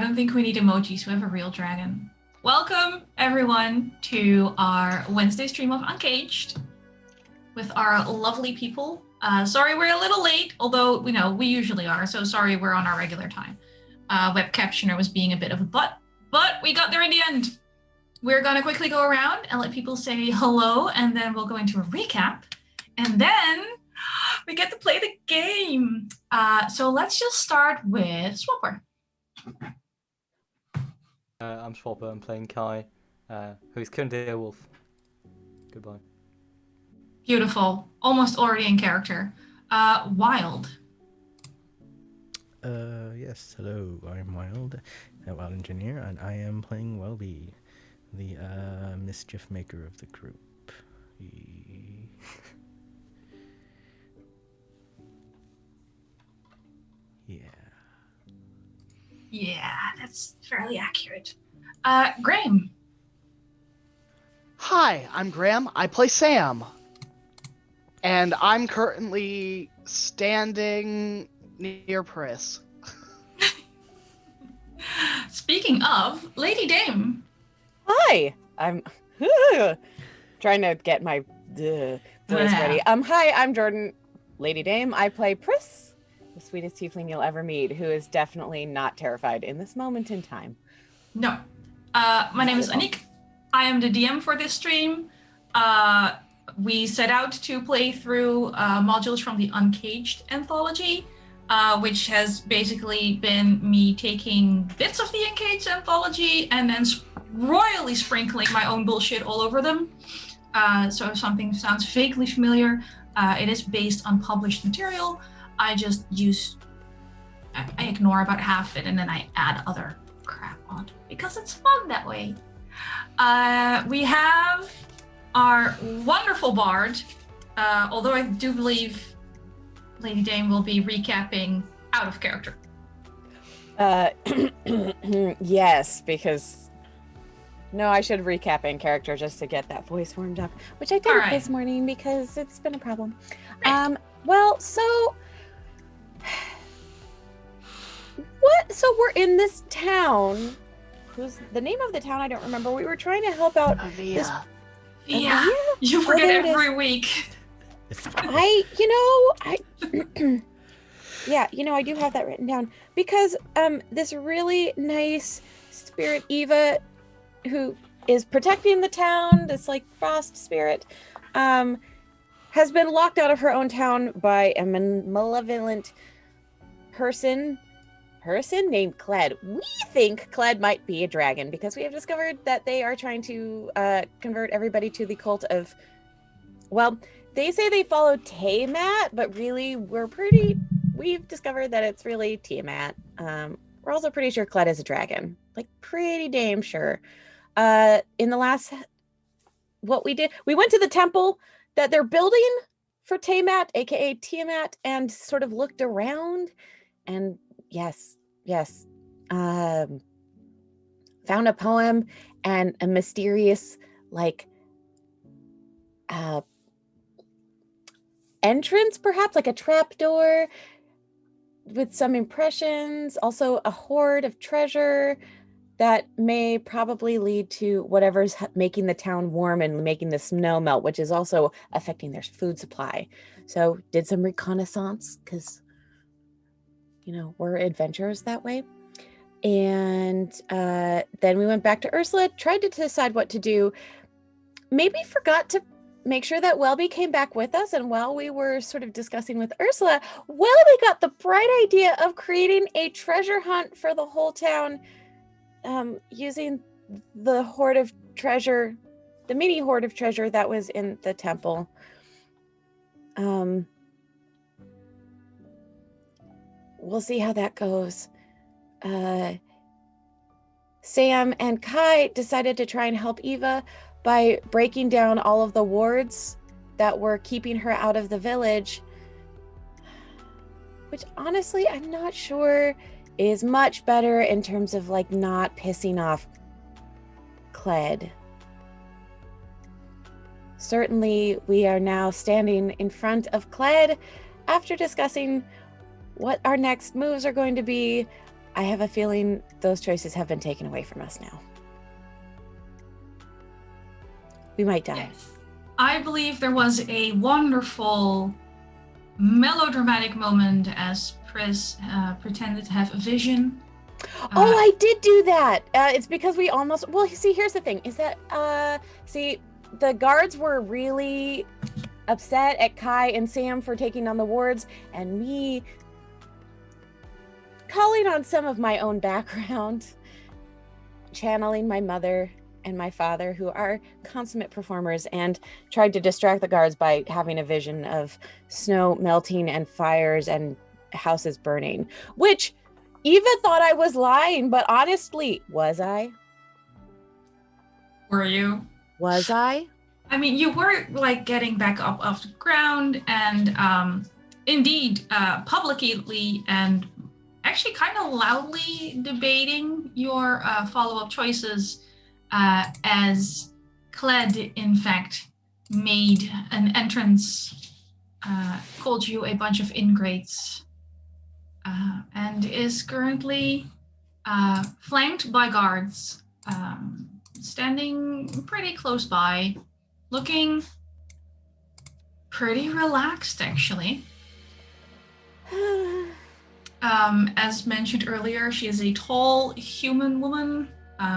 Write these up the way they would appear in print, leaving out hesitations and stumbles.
don't think we need emojis. We have a real dragon. Welcome, everyone, to our Wednesday stream of Uncaged with our lovely people. Sorry we're a little late, although, we usually are, so sorry we're on our regular time. Web captioner was being a bit of a butt, but we got there in the end. We're going to quickly go around and let people say hello, and then we'll go into a recap, and then we get to play the game. So let's just start with Swapper. I'm Swapper. I'm playing Kai, who's currently a wolf. Goodbye. Beautiful. Almost already in character. Wild. Yes, hello, I'm Wild, a Wild Engineer, and I am playing Welby, the mischief maker of the group. Yeah, that's fairly accurate. Graham. Hi, I'm Graham. I play Sam. And I'm currently standing near Pris. Speaking of, Lady Dame. Hi, I'm trying to get my voice ready. Hi, I'm Jordan, Lady Dame. I play Pris, the sweetest tiefling you'll ever meet, who is definitely not terrified in this moment in time. No. My name is Anik. I am the DM for this stream. We set out to play through modules from the Uncaged anthology, which has basically been me taking bits of the Uncaged anthology and then royally sprinkling my own bullshit all over them. So if something sounds vaguely familiar, it is based on published material. I ignore about half it and then I add other crap on because it's fun that way. We have our wonderful bard, although I do believe Lady Dame will be recapping out of character. Yes, because I should recap in character just to get that voice warmed up, which I didn't this morning because it's been a problem. Right. So we're in this town. Who's the name of the town? I don't remember. We were trying to help out. Yeah, you forget every week. I do have that written down because this really nice spirit Eva, who is protecting the town, this like frost spirit, has been locked out of her own town by a malevolent person named Kled. We think Kled might be a dragon because we have discovered that they are trying to convert everybody to the cult of, well, they say they follow Tiamat, but really we've discovered that it's really Tiamat. We're also pretty sure Kled is a dragon, like pretty damn sure. In the last, what we did, we went to the temple that they're building for Tiamat, aka Tiamat, and sort of looked around and yes, found a poem and a mysterious entrance, perhaps like a trapdoor with some impressions, also a hoard of treasure that may probably lead to whatever's making the town warm and making the snow melt, which is also affecting their food supply. So did some reconnaissance because we're adventurers that way. And then we went back to Ursula, tried to decide what to do. Maybe forgot to make sure that Welby came back with us. And while we were sort of discussing with Ursula, Welby got the bright idea of creating a treasure hunt for the whole town using the hoard of treasure, the mini hoard of treasure that was in the temple. We'll see how that goes. Sam and Kai decided to try and help Eva by breaking down all of the wards that were keeping her out of the village, which honestly I'm not sure is much better in terms of not pissing off Kled. Certainly we are now standing in front of Kled after discussing what our next moves are going to be. I have a feeling those choices have been taken away from us now. We might die. Yes. I believe there was a wonderful melodramatic moment as Pris pretended to have a vision. Oh, I did do that. It's because we almost. Well, see, here's the thing: is that see, the guards were really upset at Kai and Sam for taking on the wards, and me calling on some of my own background, channeling my mother and my father, who are consummate performers, and tried to distract the guards by having a vision of snow melting and fires and houses burning, which Eva thought I was lying, but honestly, was I? Were you? Was I? I mean, you were like getting back up off the ground and indeed publicly and actually kind of loudly debating your follow-up choices as Cled, in fact, made an entrance, called you a bunch of ingrates, and is currently flanked by guards standing pretty close by, looking pretty relaxed, actually. As mentioned earlier, she is a tall human woman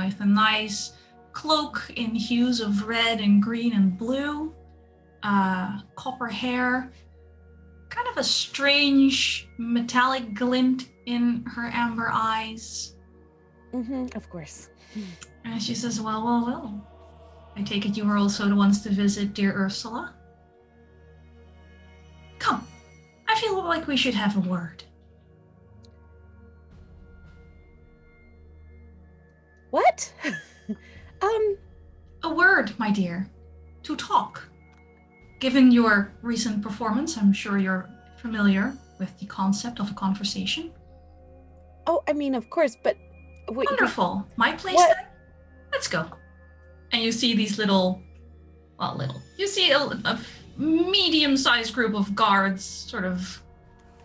with a nice cloak in hues of red and green and blue, copper hair, kind of a strange metallic glint in her amber eyes. Of course. And she says, well. I take it you were also the ones to visit dear Ursula? Come, I feel like we should have a word. What? A word, my dear. To talk. Given your recent performance, I'm sure you're familiar with the concept of a conversation. Oh, I mean, of course, but... Wonderful. My place What? then? Let's go. And you see these you see a medium-sized group of guards sort of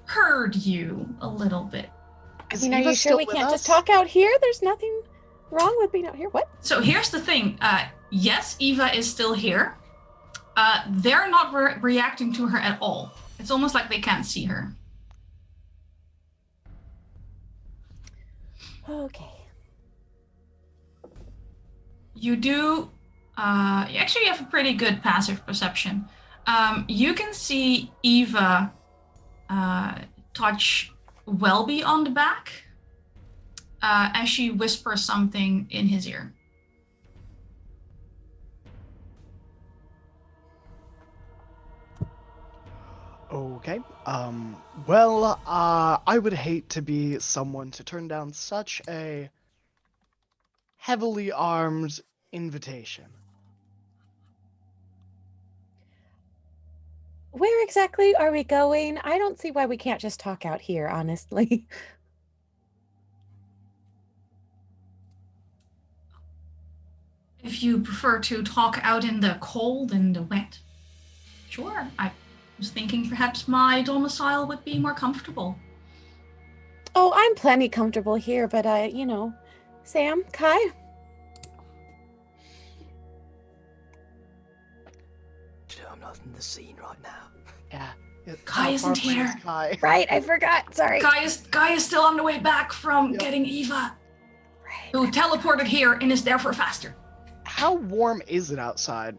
herd you a little bit. I mean, are you sure we can't just talk out here? There's nothing wrong with being out here. What? So here's the thing. Yes, Eva is still here. They're not reacting to her at all. It's almost like they can't see her. Okay. You do, you have a pretty good passive perception. You can see Eva touch Welby on the back as she whispers something in his ear. Okay. Well, I would hate to be someone to turn down such a heavily armed invitation. Where exactly are we going? I don't see why we can't just talk out here, honestly. If you prefer to talk out in the cold and the wet, sure. I was thinking perhaps my domicile would be more comfortable. Oh, I'm plenty comfortable here, but Sam, Kai? I'm not in the scene right now. Yeah. Kai isn't here. Kai. Right, I forgot. Sorry. Kai is still on the way back from getting Eva, who teleported here and is therefore faster. How warm is it outside?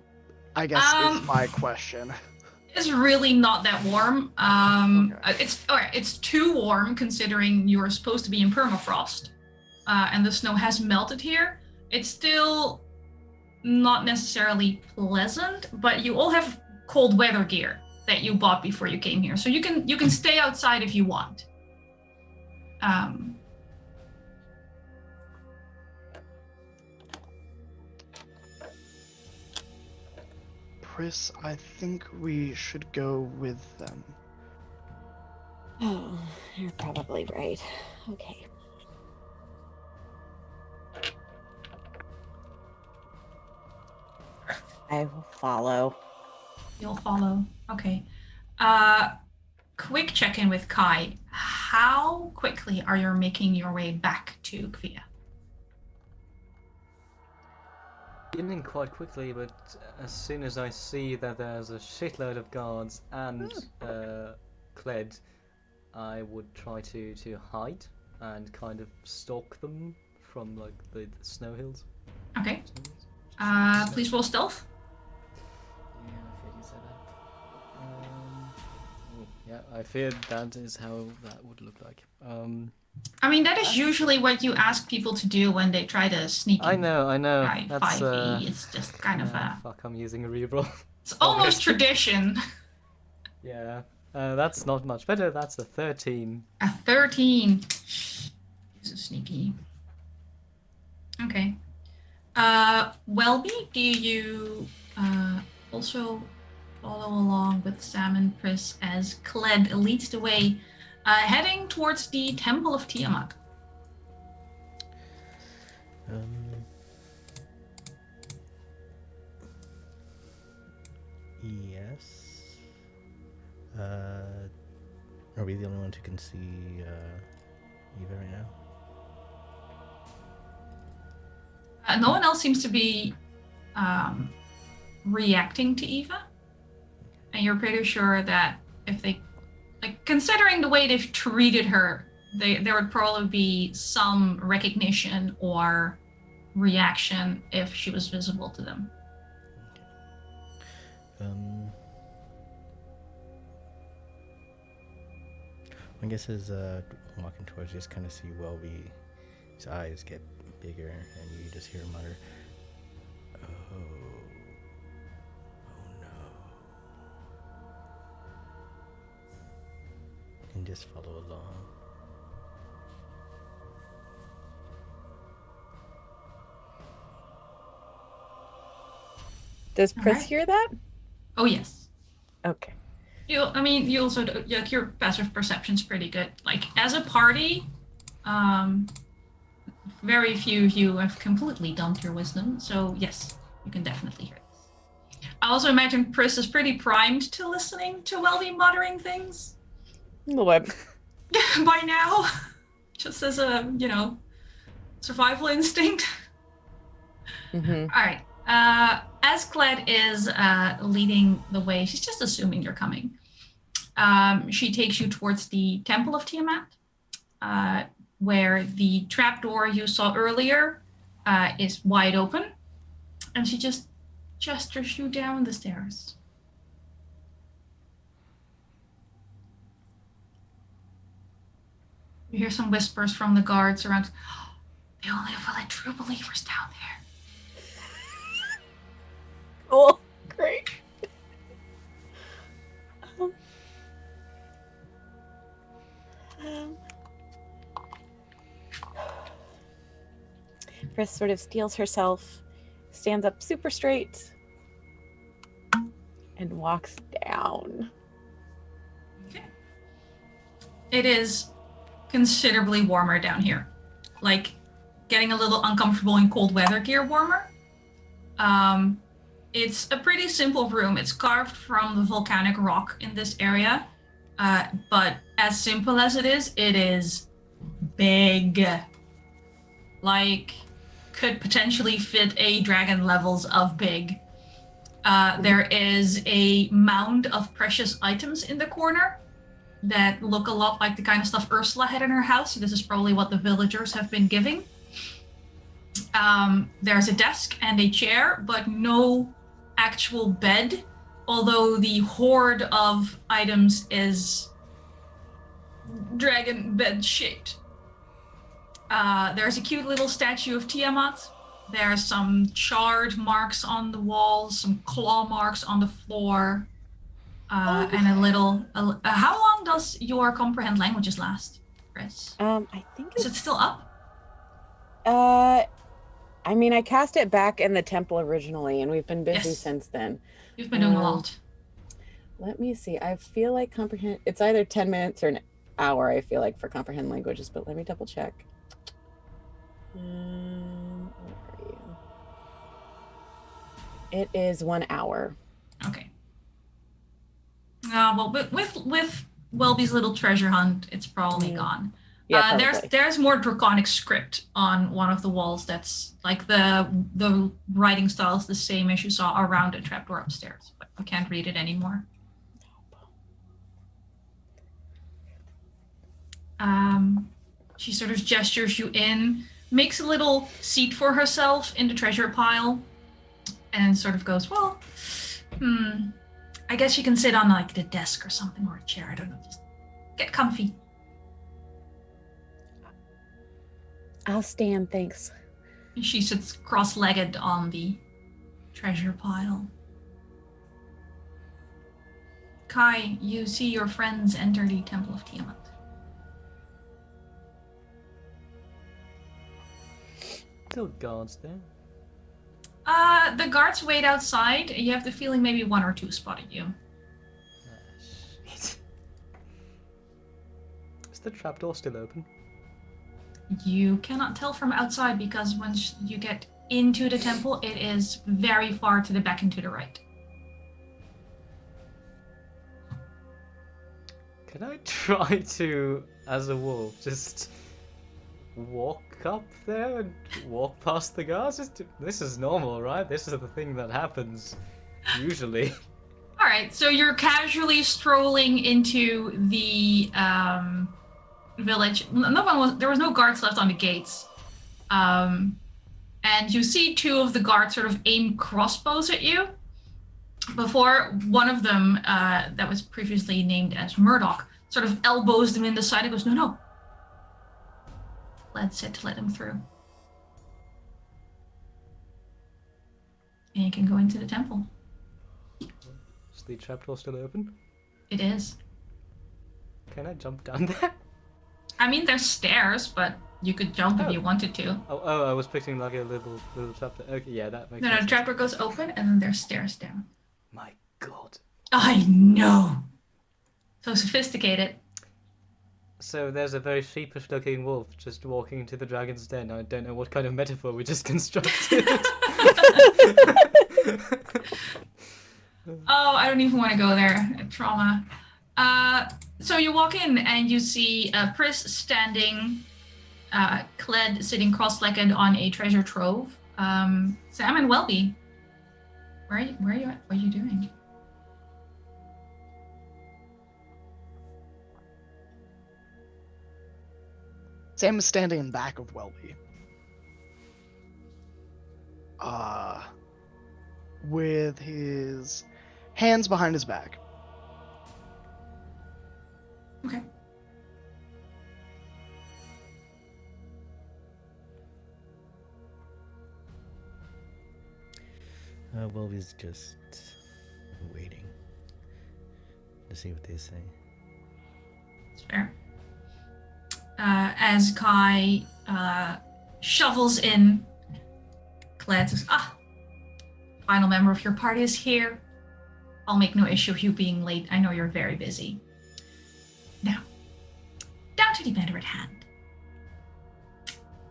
I guess is my question. It's really not that warm. Okay. It's too warm considering you're supposed to be in permafrost, and the snow has melted here. It's still not necessarily pleasant, but you all have cold weather gear that you bought before you came here, so you can stay outside if you want. Pris, I think we should go with them. Oh, you're probably right. Okay. I will follow. You'll follow. Okay. quick check-in with Kai. How quickly are you making your way back to Kvia? Beginning quite quickly, but as soon as I see that there's a shitload of guards and Kled, I would try to hide and kind of stalk them from like the snow hills. Okay. Please roll stealth. Yeah, I feared you said that. Yeah, I feared that is how that would look like. I mean, that is usually what you ask people to do when they try to sneak in. I know. By That's 5e. It's just kind of a... fuck, I'm using a reroll. It's almost tradition. Yeah, that's not much better. That's a 13. A 13. This is sneaky. Okay. Welby, do you also follow along with Sam and Pris as Kled leads the way, heading towards the Temple of Tiamat? Yes. Are we the only ones who can see Eva right now? No one else seems to be reacting to Eva. And you're pretty sure that if they, like, considering the way they've treated her, there would probably be some recognition or reaction if she was visible to them. I guess as walking towards, you just kind of see Welby's eyes get bigger, and you just hear him mutter, "Oh no," and just follow along. Does Pris Alright. hear that? Oh, yes. Okay. You also, like, your passive perception's pretty good. Like, as a party, very few of you have completely dumped your wisdom, so yes, you can definitely hear this. I also imagine Pris is pretty primed to listening to Welby muttering things A little bit. by now, just as a, survival instinct. Mm-hmm. All right. As Kled is leading the way, she's just assuming you're coming. She takes you towards the Temple of Tiamat, where the trapdoor you saw earlier is wide open, and she just gestures you down the stairs. You hear some whispers from the guards around. They only ever let true believers down there. Cool. Great. Pris sort of steels herself, stands up super straight, and walks down. Okay. It is considerably warmer down here. Like, getting a little uncomfortable in cold weather gear warmer. It's a pretty simple room. It's carved from the volcanic rock in this area. But as simple as it is big. Like, could potentially fit a dragon levels of big. There is a mound of precious items in the corner that look a lot like the kind of stuff Ursula had in her house. So this is probably what the villagers have been giving. There's a desk and a chair, but no actual bed, although the hoard of items is dragon bed shaped. There's a cute little statue of Tiamat. There's some charred marks on the walls, some claw marks on the floor, and a little. How long does your comprehend languages last, Chris? I think Is it still up? I mean, I cast it back in the temple originally, and we've been busy Yes. since then. You've been doing a lot. Let me see. I feel like comprehend. It's either 10 minutes or an hour. I feel like for comprehend languages, but let me double check. Where are you? It is 1 hour. Okay. Well, with Welby's little treasure hunt, it's probably gone. Yeah, There's more draconic script on one of the walls that's like the writing style is the same as you saw around the trapdoor upstairs, but you can't read it anymore. She sort of gestures you in, makes a little seat for herself in the treasure pile, and sort of goes, well, I guess you can sit on like the desk or something, or a chair, I don't know, just get comfy. I'll stand, thanks. She sits cross-legged on the treasure pile. Kai, you see your friends enter the Temple of Tiamat. Still guards there. The guards wait outside. You have the feeling maybe one or two spotted you. Shit. Is the trapdoor still open? You cannot tell from outside because once you get into the temple, it is very far to the back and to the right. Can I try to, as a wolf, just walk up there and walk past the guards? This is normal, right? This is the thing that happens usually. All right, so you're casually strolling into the village. There was no guards left on the gates, and you see two of the guards sort of aim crossbows at you. Before one of them, that was previously named as Murdoch, sort of elbows them in the side and goes, no. Led said to let him through. And you can go into the temple. Is the trapdoor still open? It is. Can I jump down there? I mean, there's stairs, but you could jump if you wanted to. Oh, I was picturing like a little trapdoor. Okay, yeah, that makes sense. No, the trapdoor goes open and then there's stairs down. My god. I know. So sophisticated. So there's a very sheepish looking wolf just walking into the dragon's den. I don't know what kind of metaphor we just constructed. Oh, I don't even want to go there. Trauma. So you walk in and you see Pris standing, Kled sitting cross-legged on a treasure trove. Sam and Welby, where are you at? What are you doing? Sam is standing in back of Welby. With his hands behind his back. Okay. Welby's just waiting to see what they say. It's fair. As Kai shovels in, Kled says, final member of your party is here. I'll make no issue of you being late. I know you're very busy. Now, down to the matter at hand.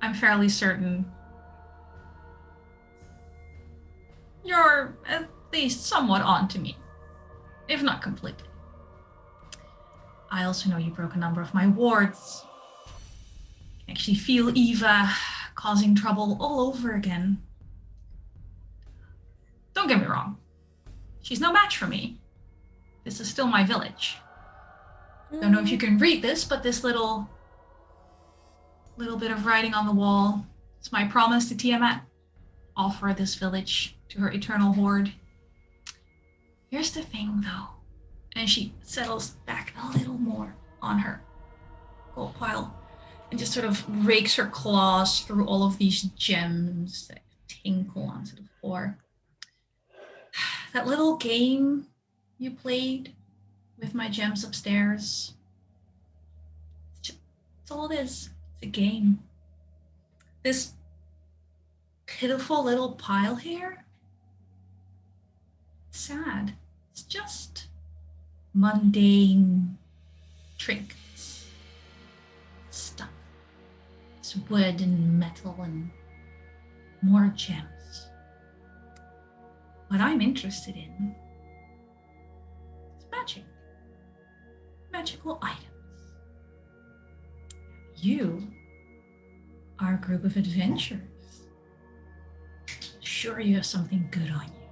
I'm fairly certain you're at least somewhat on to me, if not completely. I also know you broke a number of my wards. I can actually feel Eva causing trouble all over again. Don't get me wrong. She's no match for me. This is still my village. Don't know if you can read this, but this little bit of writing on the wall. It's my promise to Tiamat. Offer this village to her eternal Hoard. Here's the thing, though. And she settles back a little more on her gold pile and just sort of rakes her claws through all of these gems that tinkle onto the floor. That little game you played with my gems upstairs. That's all it is. It's a game. This pitiful little pile here. Sad. It's just mundane trinkets. Stuff. It's wood and metal and more gems. What I'm interested in is magic. magical items. You are a group of adventurers. Sure, you have something good on you,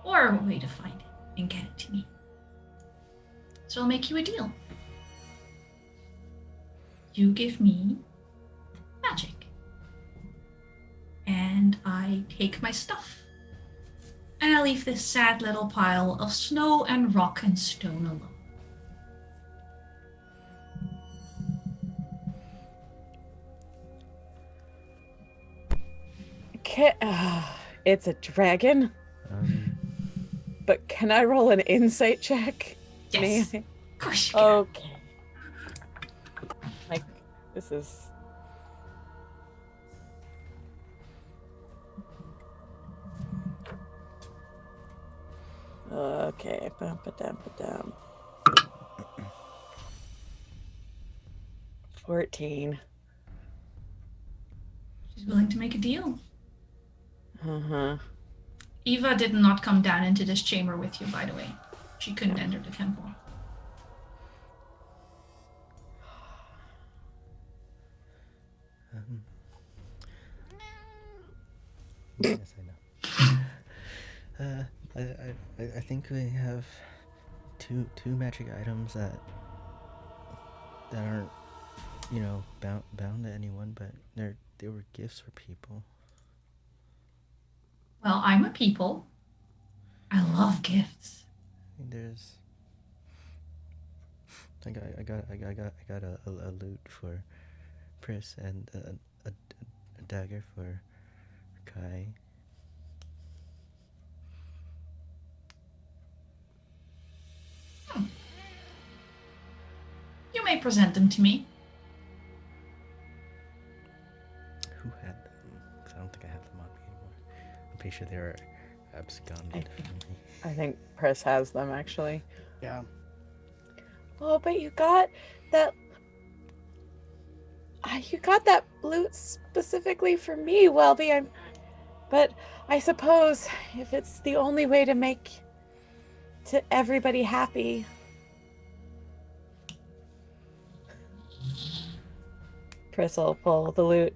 or a way to find it and get it to me. So I'll make you a deal. You give me magic, and I take my stuff, and I leave this sad little pile of snow and rock and stone alone. It's a dragon, but can I roll an insight check? Yes, May of course you I? can. Okay. Like, this is... Okay, bum-ba-dum-ba-dum. 14. She's willing to make a deal. Uh-huh. Eva did not come down into this chamber with you, by the way. She couldn't enter the temple. Yes, I know. I think we have two magic items that aren't, bound to anyone, but they were gifts for people. Well, I'm a people. I love gifts. There's. I got a loot for Pris and a dagger for Kai. You may present them to me. Who had them? 'Cause I don't think I have them on me anymore. I'm pretty sure they were absconded from me. I think Pris has them, actually. Yeah. Oh, but you got that... You got that loot specifically for me, Welby. But I suppose if it's the only way to make everybody happy... Pris will pull the loot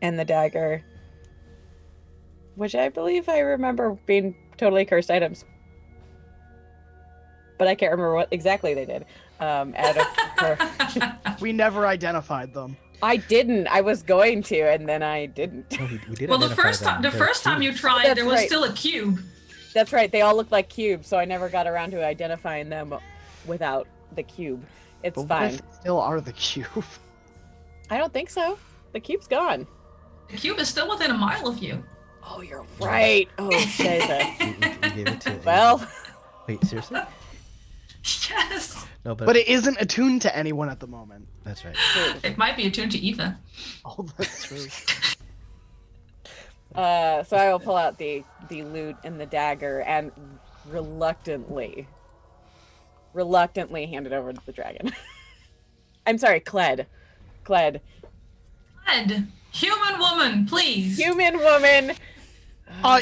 and the dagger, which I believe I remember being totally cursed items. But I can't remember what exactly they did. Out of her. We never identified them. I didn't. I was going to, and then I didn't. No, we did Well, the identify first them. time, the They're first time you cubes. tried, That's there was right. still a cube. That's right. They all look like cubes, so I never got around to identifying them without the cube. It's But what fine. if they still are the cube? I don't think so. The cube's gone. The cube is still within a mile of you. Oh, you're right. Oh, Sheza. We gave it to. Well, Wait, seriously? Yes. No, But it isn't attuned to anyone at the moment. That's right. It might be attuned to Eva. Oh, that's true. so I will pull out the loot and the dagger and reluctantly hand it over to the dragon. I'm sorry, Cled. Ed, human woman, please. Human woman.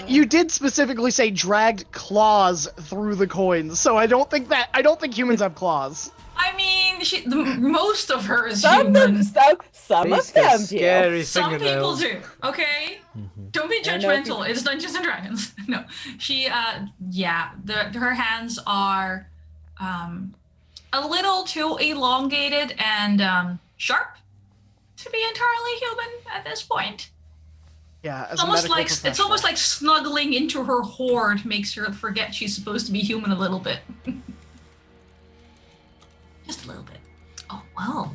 You did specifically say dragged claws through the coins, so I don't think humans have claws. I mean, most of her is Some human. of them Face the do. scary Some people fingernails. do, okay? Don't be I know judgmental. It's Dungeons and Dragons. No, she, her hands are, a little too elongated and sharp to be entirely human at this point. Yeah, as It's a almost medical like it's professional. almost like snuggling into her hoard makes her forget she's supposed to be human a little bit. Just a little bit. Oh well.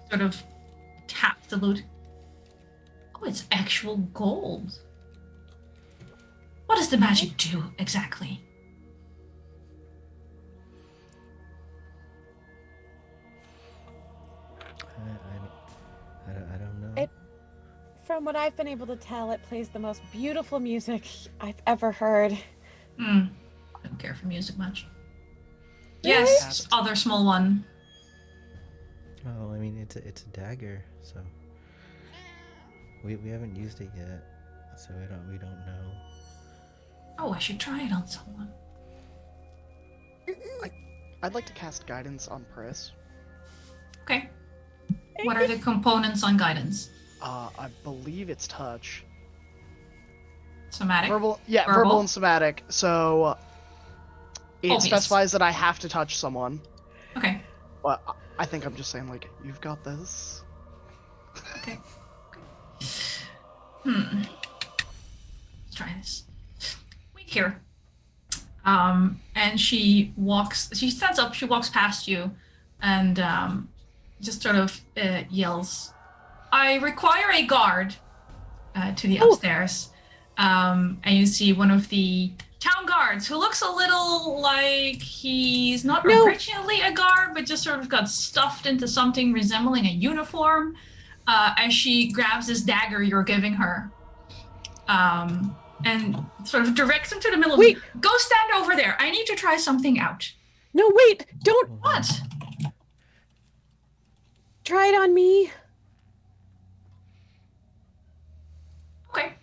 Sort of tap the loot. Oh, it's actual gold. What does the magic do exactly? I don't know. From what I've been able to tell, it plays the most beautiful music I've ever heard. I don't care for music much. Really? Yes, other small one. Oh, I mean, it's a dagger, so we haven't used it yet, so we don't know. Oh, I should try it on someone. I'd like to cast guidance on Pris. Okay. What are the components on guidance? I believe it's touch. Somatic? Verbal, yeah, verbal and somatic. So it Obvious. specifies that I have to touch someone. Okay. But I think I'm just saying, like, you've got this. Okay. Let's try this. Wait here. And she stands up, she walks past you, and just sort of yells, I require a guard to the upstairs. And you see one of the town guards who looks a little like he's not originally a guard, but just sort of got stuffed into something resembling a uniform as she grabs this dagger you're giving her. And sort of directs him to the middle of go stand over there. I need to try something out. No, wait, don't. What? Try it on me. Okay.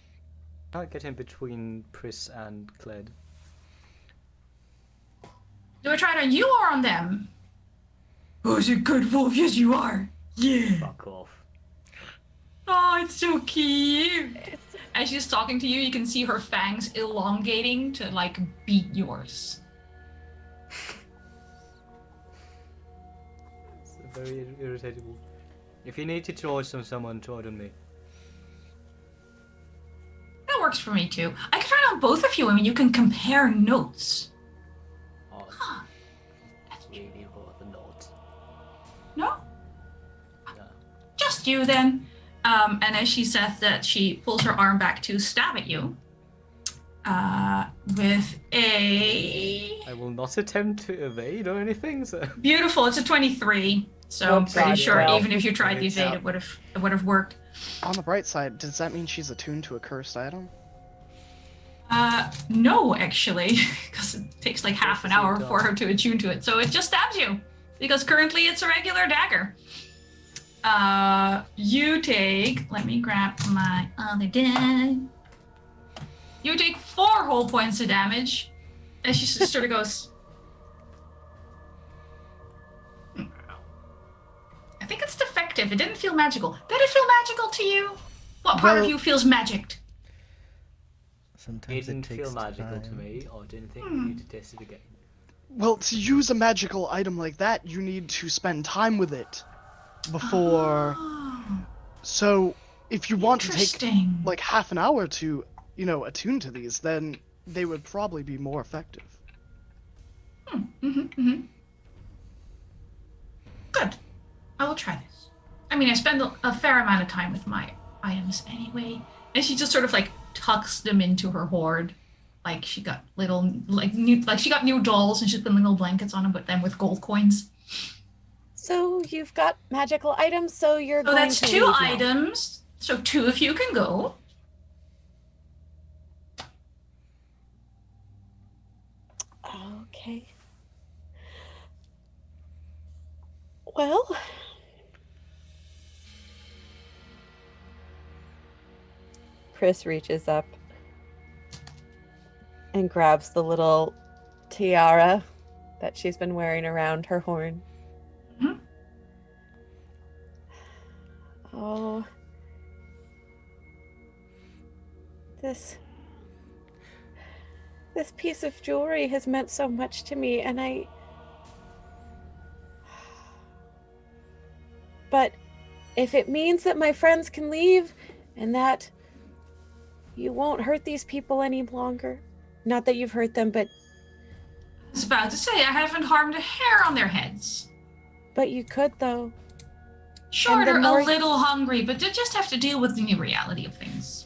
Can't get in between Pris and Cled. Do I try it on you or on them? Who's a good wolf? Yes, you are. Yeah. Fuck off. Oh, it's so cute. As she's talking to you, you can see her fangs elongating to, like, beat yours. It's very irritable. If you need to charge someone, charge on me. That works for me, too. I can try it on both of you. I mean, you can compare notes. Oh, Huh. that's really rather not. No? No. Just you, then. And as she says that, she pulls her arm back to stab at you. With a... I will not attempt to evade or anything, so... Beautiful, it's a 23. So I'm pretty sure even if you tried the evade, it would have worked. On the bright side, does that mean she's attuned to a cursed item? No, actually, because it takes like half an hour for her to attune to it. So it just stabs you, because currently it's a regular dagger. You take, let me grab my other die. You take 4 whole points of damage. And she sort of goes, I think it's defective. It didn't feel magical. Did it feel magical to you? What part of you feels magicked? Sometimes It didn't takes feel magical to time. me, or didn't think we need to test it again. Well, to use a magical item like that, you need to spend time with it before. Oh, So, if you want to take interesting. like half an hour to, attune to these, then they would probably be more effective. Good. I will try this. I mean, I spend a fair amount of time with my items anyway. And she just sort of like tucks them into her hoard. Like she got little, she got new dolls and she's put little blankets on them, but then with gold coins. So you've got magical items, so you're So going that's to 2 leave now. items. So 2 of you can go. Okay. Well, Pris reaches up and grabs the little tiara that she's been wearing around her horn. Mhm. Oh, this piece of jewelry has meant so much to me, and but if it means that my friends can leave and that you won't hurt these people any longer, not that you've hurt them, but I was about to say, I haven't harmed a hair on their heads. you could though. Sure, And the they're more- a little hungry, but they just have to deal with the new reality of things.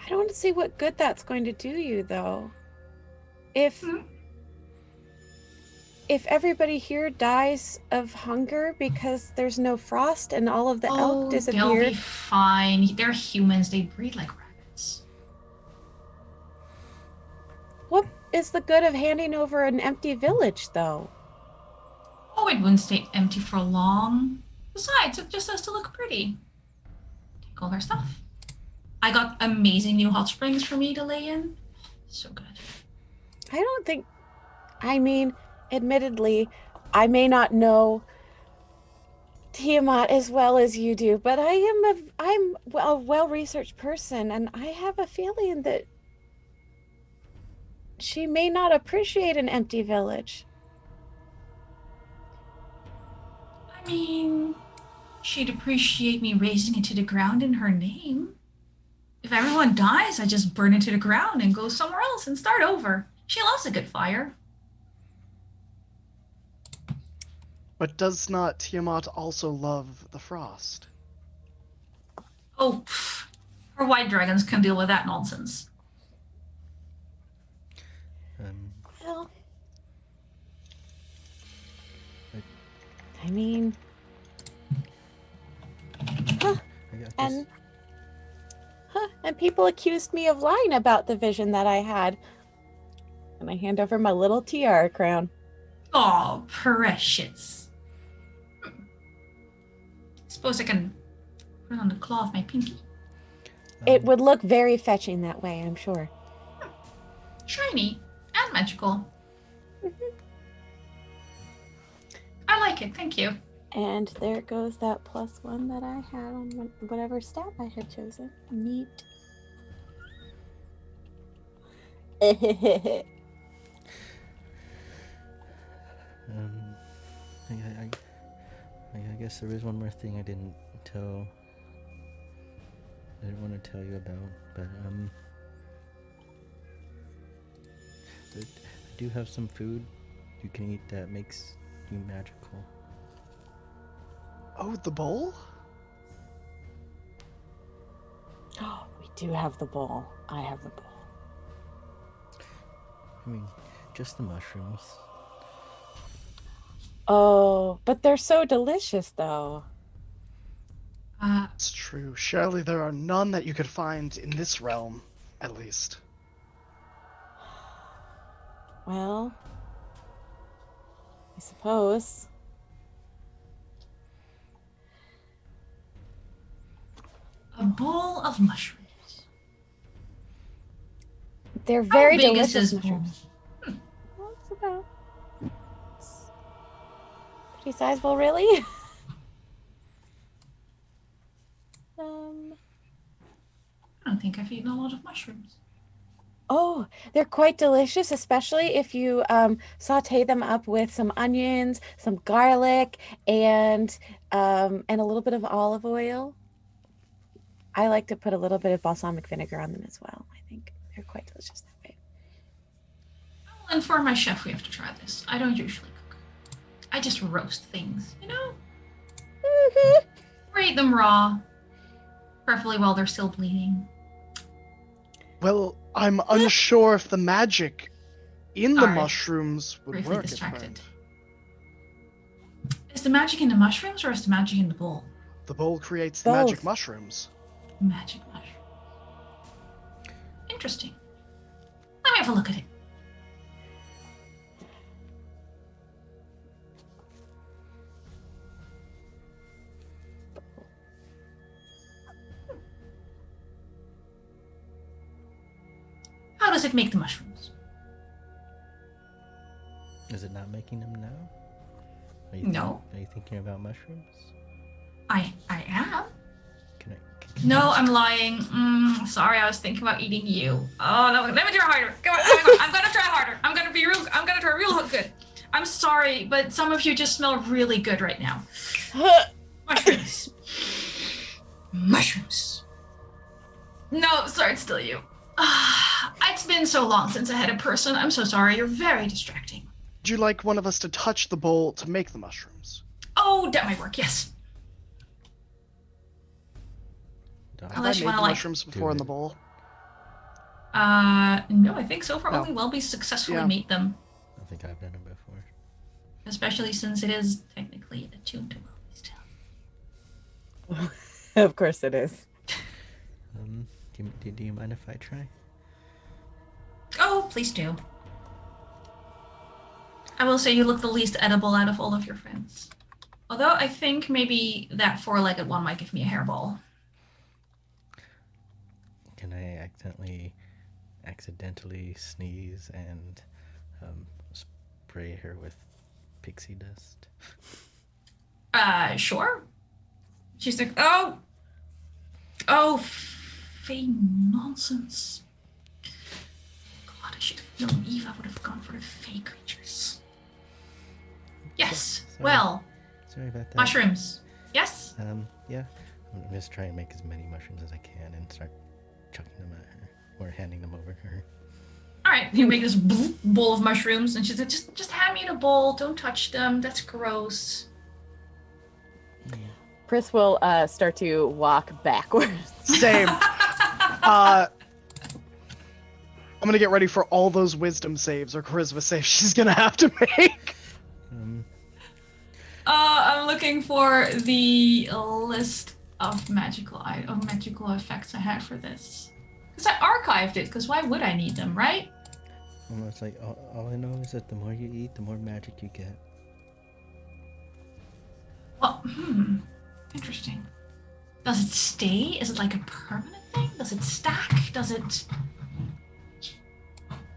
I don't see what good that's going to do you though. If everybody here dies of hunger because there's no frost and all of the elk They'll be disappeared, fine. They're humans. They breed like rabbits. what is the good of handing over an empty village though? Oh, it wouldn't stay empty for long. Besides, it just has to look pretty. Take all their stuff. I got amazing new hot springs for me to lay in. So good. I don't think I mean, admittedly, I may not know Tiamat as well as you do, but I'm a well-researched person, and I have a feeling that she may not appreciate an empty village. I mean, she'd appreciate me razing it to the ground in her name. If everyone dies, I just burn it to the ground and go somewhere else and start over. She loves a good fire. But does not Tiamat also love the frost? Oh, pff, her white dragons can deal with that nonsense. Well, I mean, huh, I guess. and people accused me of lying about the vision that I had. And I hand over my little tiara crown. Oh, precious. Suppose I can put it on the claw of my pinky. It would look very fetching that way, I'm sure. Shiny and magical. I like it, thank you. And there goes that +1 that I had on whatever stat I had chosen. Neat. I guess there is one more thing I didn't want to tell you about, but I do have some food you can eat that makes you magical. Oh, the bowl? Oh, we do have the bowl. I have the bowl. I mean, just the mushrooms. Oh, but they're so delicious, though. It's true. Surely there are none that you could find in this realm, at least. Well, I suppose. A bowl of mushrooms. They're very How big is delicious this bowl? mushrooms. Well, it's about pretty sizable, really. I don't think I've eaten a lot of mushrooms. Oh, they're quite delicious, especially if you saute them up with some onions, some garlic, and a little bit of olive oil. I like to put a little bit of balsamic vinegar on them as well. I think they're quite delicious that way. I'll inform my chef we have to try this. I don't usually cook. I just roast things, you know? Or eat them raw. Preferably while they're still bleeding. Well, I'm unsure if the magic in the Sorry. mushrooms would Briefly work. distracted. Is the magic in the mushrooms or is the magic in the bowl? The bowl creates the Both. magic mushrooms. Magic mushroom. Interesting. Let me have a look at it. How does it make the mushrooms? Is it not making them now? No. Are you thinking about mushrooms? I am. Can No, I'm lying. Sorry, I was thinking about eating you. Oh no, let me try harder. Come on. I'm gonna try harder. I'm gonna try real good. I'm sorry, but some of you just smell really good right now. Mushrooms. Mushrooms. No, sorry, it's still you. It's been so long since I had a person. I'm so sorry. You're very distracting. Would you like one of us to touch the bowl to make the mushrooms? Oh, that might work. Yes. Dog. Have I Unless made you the wanna, like- mushrooms before in the bowl? No, I think so far No. only Welby successfully Yeah. made them. I don't think I've done it before. Especially since it is technically attuned to Welby's tail. Of course it is. Do you mind if I try? Oh, please do. I will say you look the least edible out of all of your friends. Although I think maybe that four-legged one might give me a hairball. Can I accidentally sneeze and spray her with pixie dust? Sure. She's like, fey nonsense. God, I should have known Eva would have gone for the fey creatures. Yes. Sorry. Well, Sorry about that. mushrooms. Yes. Yeah. I'm just trying to make as many mushrooms as I can and start chucking them at her or handing them over to her. All right. You make this bowl of mushrooms, and she's like, just hand me the bowl. Don't touch them. That's gross. Pris will start to walk backwards. Same. I'm gonna get ready for all those wisdom saves or charisma saves she's gonna have to make. I'm looking for the list of magical effects I had for this. Because I archived it, because why would I need them, right? It's like, all I know is that the more you eat, the more magic you get. Well, interesting. Does it stay? Is it like a permanent thing? Does it stack? Does it...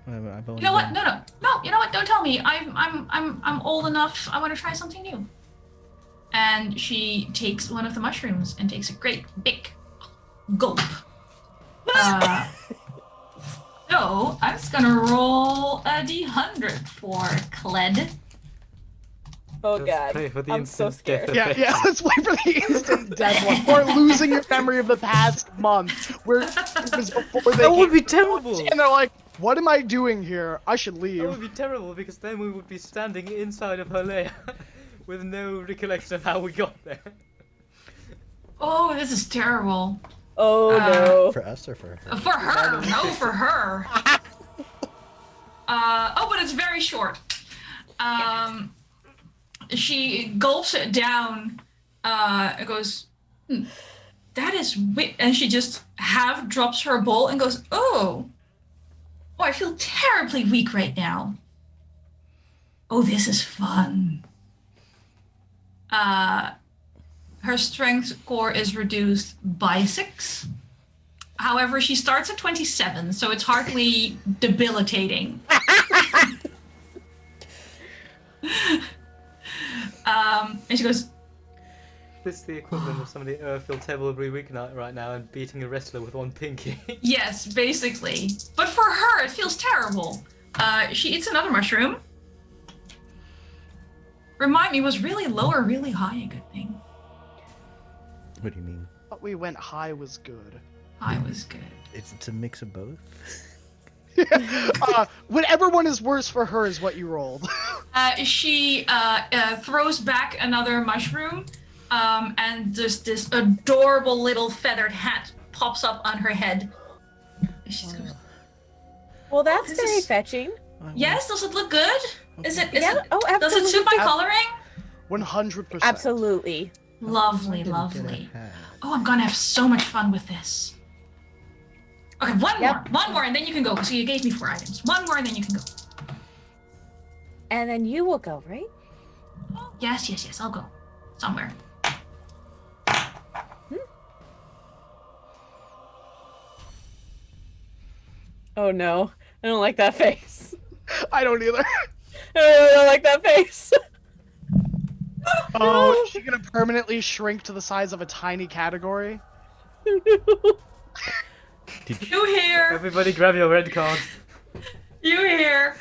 I've only You know what? done- No. You know what? Don't tell me. I'm old enough. I want to try something new. And she takes one of the mushrooms and takes a great big gulp. So I'm just gonna roll a d100 for Cled. Oh Just god. pray for the I'm so instant scared. death Yeah, let's wait for the instant death one. Or losing your memory of the past month, where it was before they That would came be terrible! and they're like, "What am I doing here? I should That leave." would be terrible because then we would be standing inside of her lair with no recollection of how we got there. Oh, this is terrible. Oh no. For us or for her? For her. No, for her. But it's very short. She gulps it down. It goes, that is and she just half drops her bowl and goes, oh, I feel terribly weak right now. Oh, this is fun. Her strength score is reduced by 6. However, she starts at 27, so it's hardly debilitating. And she goes, This is the equivalent of somebody feels terribly weak right now and beating a wrestler with one pinky. yes, basically. But for her, it feels terrible. She eats another mushroom. Remind me, was really low or really high a good thing? What do you mean? Thought we went high was good. High was good. It's a mix of both. Whatever one is worse for her is what you rolled. She throws back another mushroom, and just this adorable little feathered hat pops up on her head. And she goes, Well, that's This very is- fetching. yes, does it look good? Is it? Yeah. Oh, absolutely. Does it suit my coloring? 100%. Absolutely. Lovely, lovely. Oh, I'm gonna have so much fun with this. Okay, one more, and then you can go. So you gave me 4 items. One more, and then you can go. And then you will go, right? Yes, I'll go. Somewhere. Oh no. I don't like that face. I don't either. I don't like that face. Oh, is she gonna permanently shrink to the size of a tiny category? You hear? Everybody grab your red card. You hear?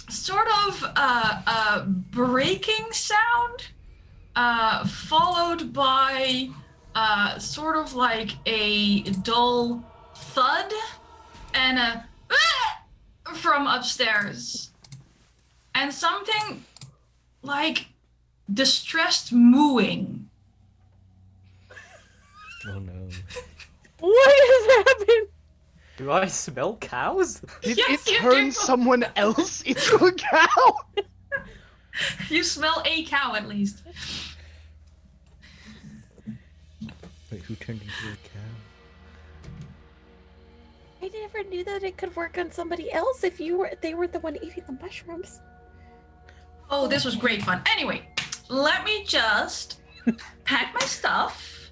Sort of a breaking sound, followed by sort of like a dull thud, and a from upstairs, and something like distressed mooing. Oh no. What has happened? Do I smell cows? Did Yes, it you turn do. someone else into a cow? You smell a cow at least. Wait, who turned into a cow? I never knew that it could work on somebody else if they were the one eating the mushrooms. Oh, this was great fun. Anyway, let me just pack my stuff.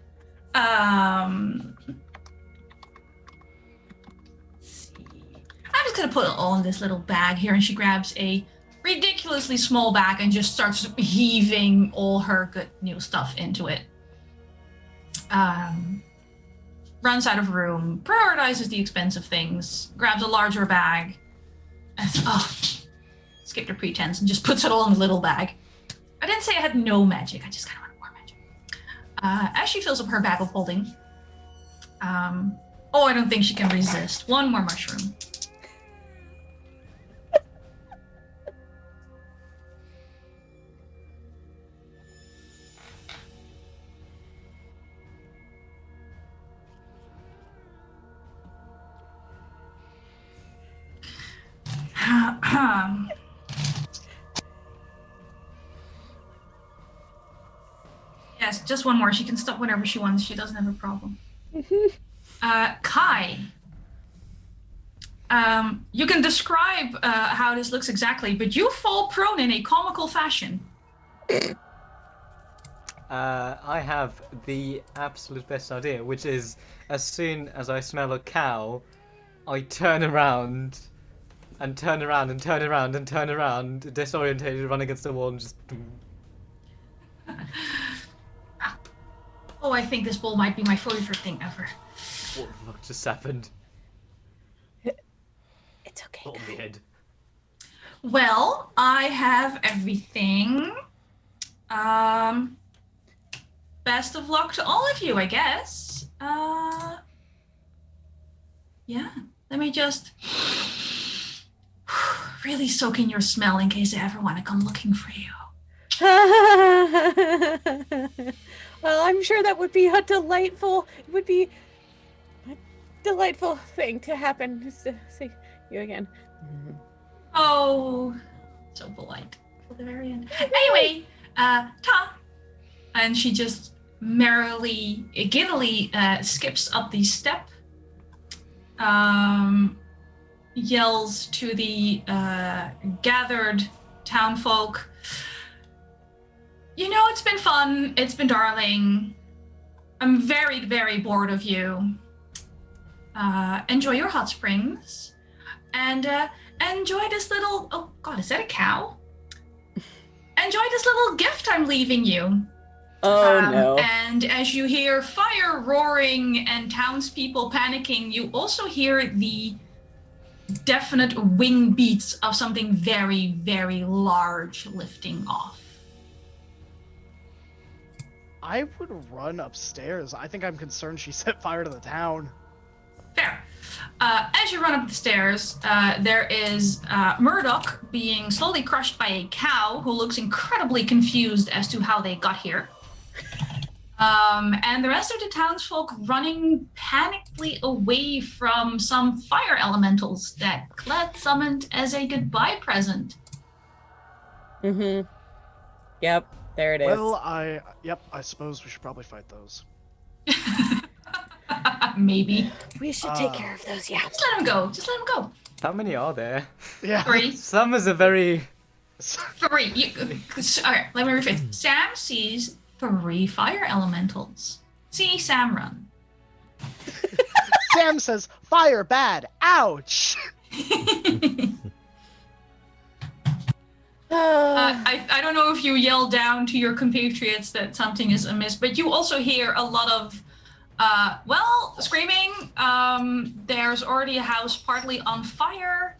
Let's see. I'm just gonna put it all in this little bag here, and she grabs a ridiculously small bag and just starts heaving all her good new stuff into it. Runs out of room, prioritizes the expensive things, grabs a larger bag, and skipped her pretense and just puts it all in the little bag. I didn't say I had no magic, I just kind of wanted more magic. As she fills up her bag of holding, I don't think she can resist. One more mushroom. Yes, just one more. She can stop whenever she wants. She doesn't have a problem. Kai, you can describe how this looks exactly, but you fall prone in a comical fashion. I have the absolute best idea, which is as soon as I smell a cow, I turn around and turn around and turn around and turn around, disorientated, run against the wall, and just. Oh, I think this bowl might be my favorite thing ever. What the fuck just happened? It's okay. Oh, my head. Well, I have everything. Best of luck to all of you, I guess. Yeah. Let me just really soak in your smell in case I ever want to come looking for you. Well, I'm sure that would be a delightful thing to happen, just to see you again. Oh, so polite for the very end. Anyway, Ta. And she just merrily, giddily skips up the step, yells to the gathered townfolk, you know, it's been fun, it's been darling. I'm very, very bored of you. Enjoy your hot springs. And enjoy this little, oh God, is that a cow? Enjoy this little gift I'm leaving you. Oh no. And as you hear fire roaring and townspeople panicking, you also hear the definite wing beats of something very, very large lifting off. I would run upstairs. I think I'm concerned she set fire to the town. Fair. As you run up the stairs, there is Murdoch being slowly crushed by a cow who looks incredibly confused as to how they got here. And the rest of the townsfolk running panically away from some fire elementals that Kled summoned as a goodbye present. Mm-hmm. Yep, there it is. Well, I suppose we should probably fight those. Maybe. We should take care of those, yeah. Just let him go. Just let him go. How many are there? Yeah. 3. Some is a very. 3. Okay, let me rephrase. Sam sees 3 fire elementals. See Sam run. Sam says, fire bad, ouch! I don't know if you yell down to your compatriots that something is amiss, but you also hear a lot of, screaming. There's already a house partly on fire,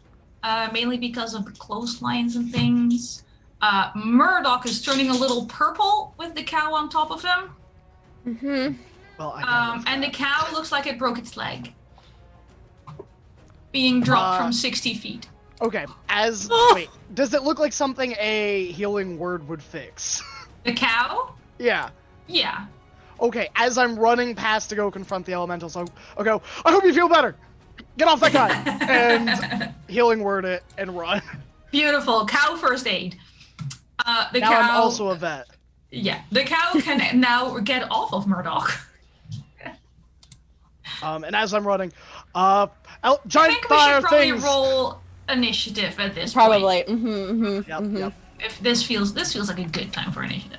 mainly because of the clotheslines and things. Murdoch is turning a little purple with the cow on top of him. Mm-hmm. Well, I And the cow looks like it broke its leg. Being dropped from 60 feet. Okay, wait, does it look like something a healing word would fix? The cow? Yeah. Yeah. Okay, as I'm running past to go confront the elementals, I'll go, I hope you feel better! Get off that guy! And healing word it and run. Beautiful. Cow first aid. The now cow. I'm also a vet. Yeah, the cow can now get off of Murdoch. And as I'm running, I giant think we fire should probably things! roll initiative at this Probably. point. Mm-hmm, mm-hmm, Yep. If this feels like a good time for initiative.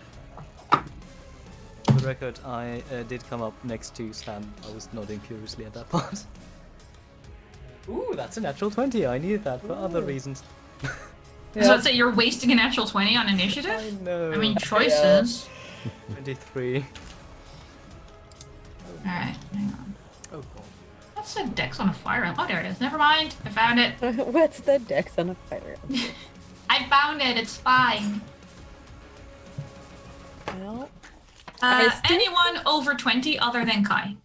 For the record, I did come up next to Sam. I was nodding furiously at that part. Ooh, that's a natural 20. I needed that for other reasons. So I'd say you're wasting a natural 20 on initiative? I know. I mean, choices. 23. Alright, hang on. Oh, cool. What's the dex on a fire emblem? Oh, there it is. Never mind. I found it. What's the dex on a fire emblem? I found it. It's fine. Well, I still- Anyone over 20 other than Kai?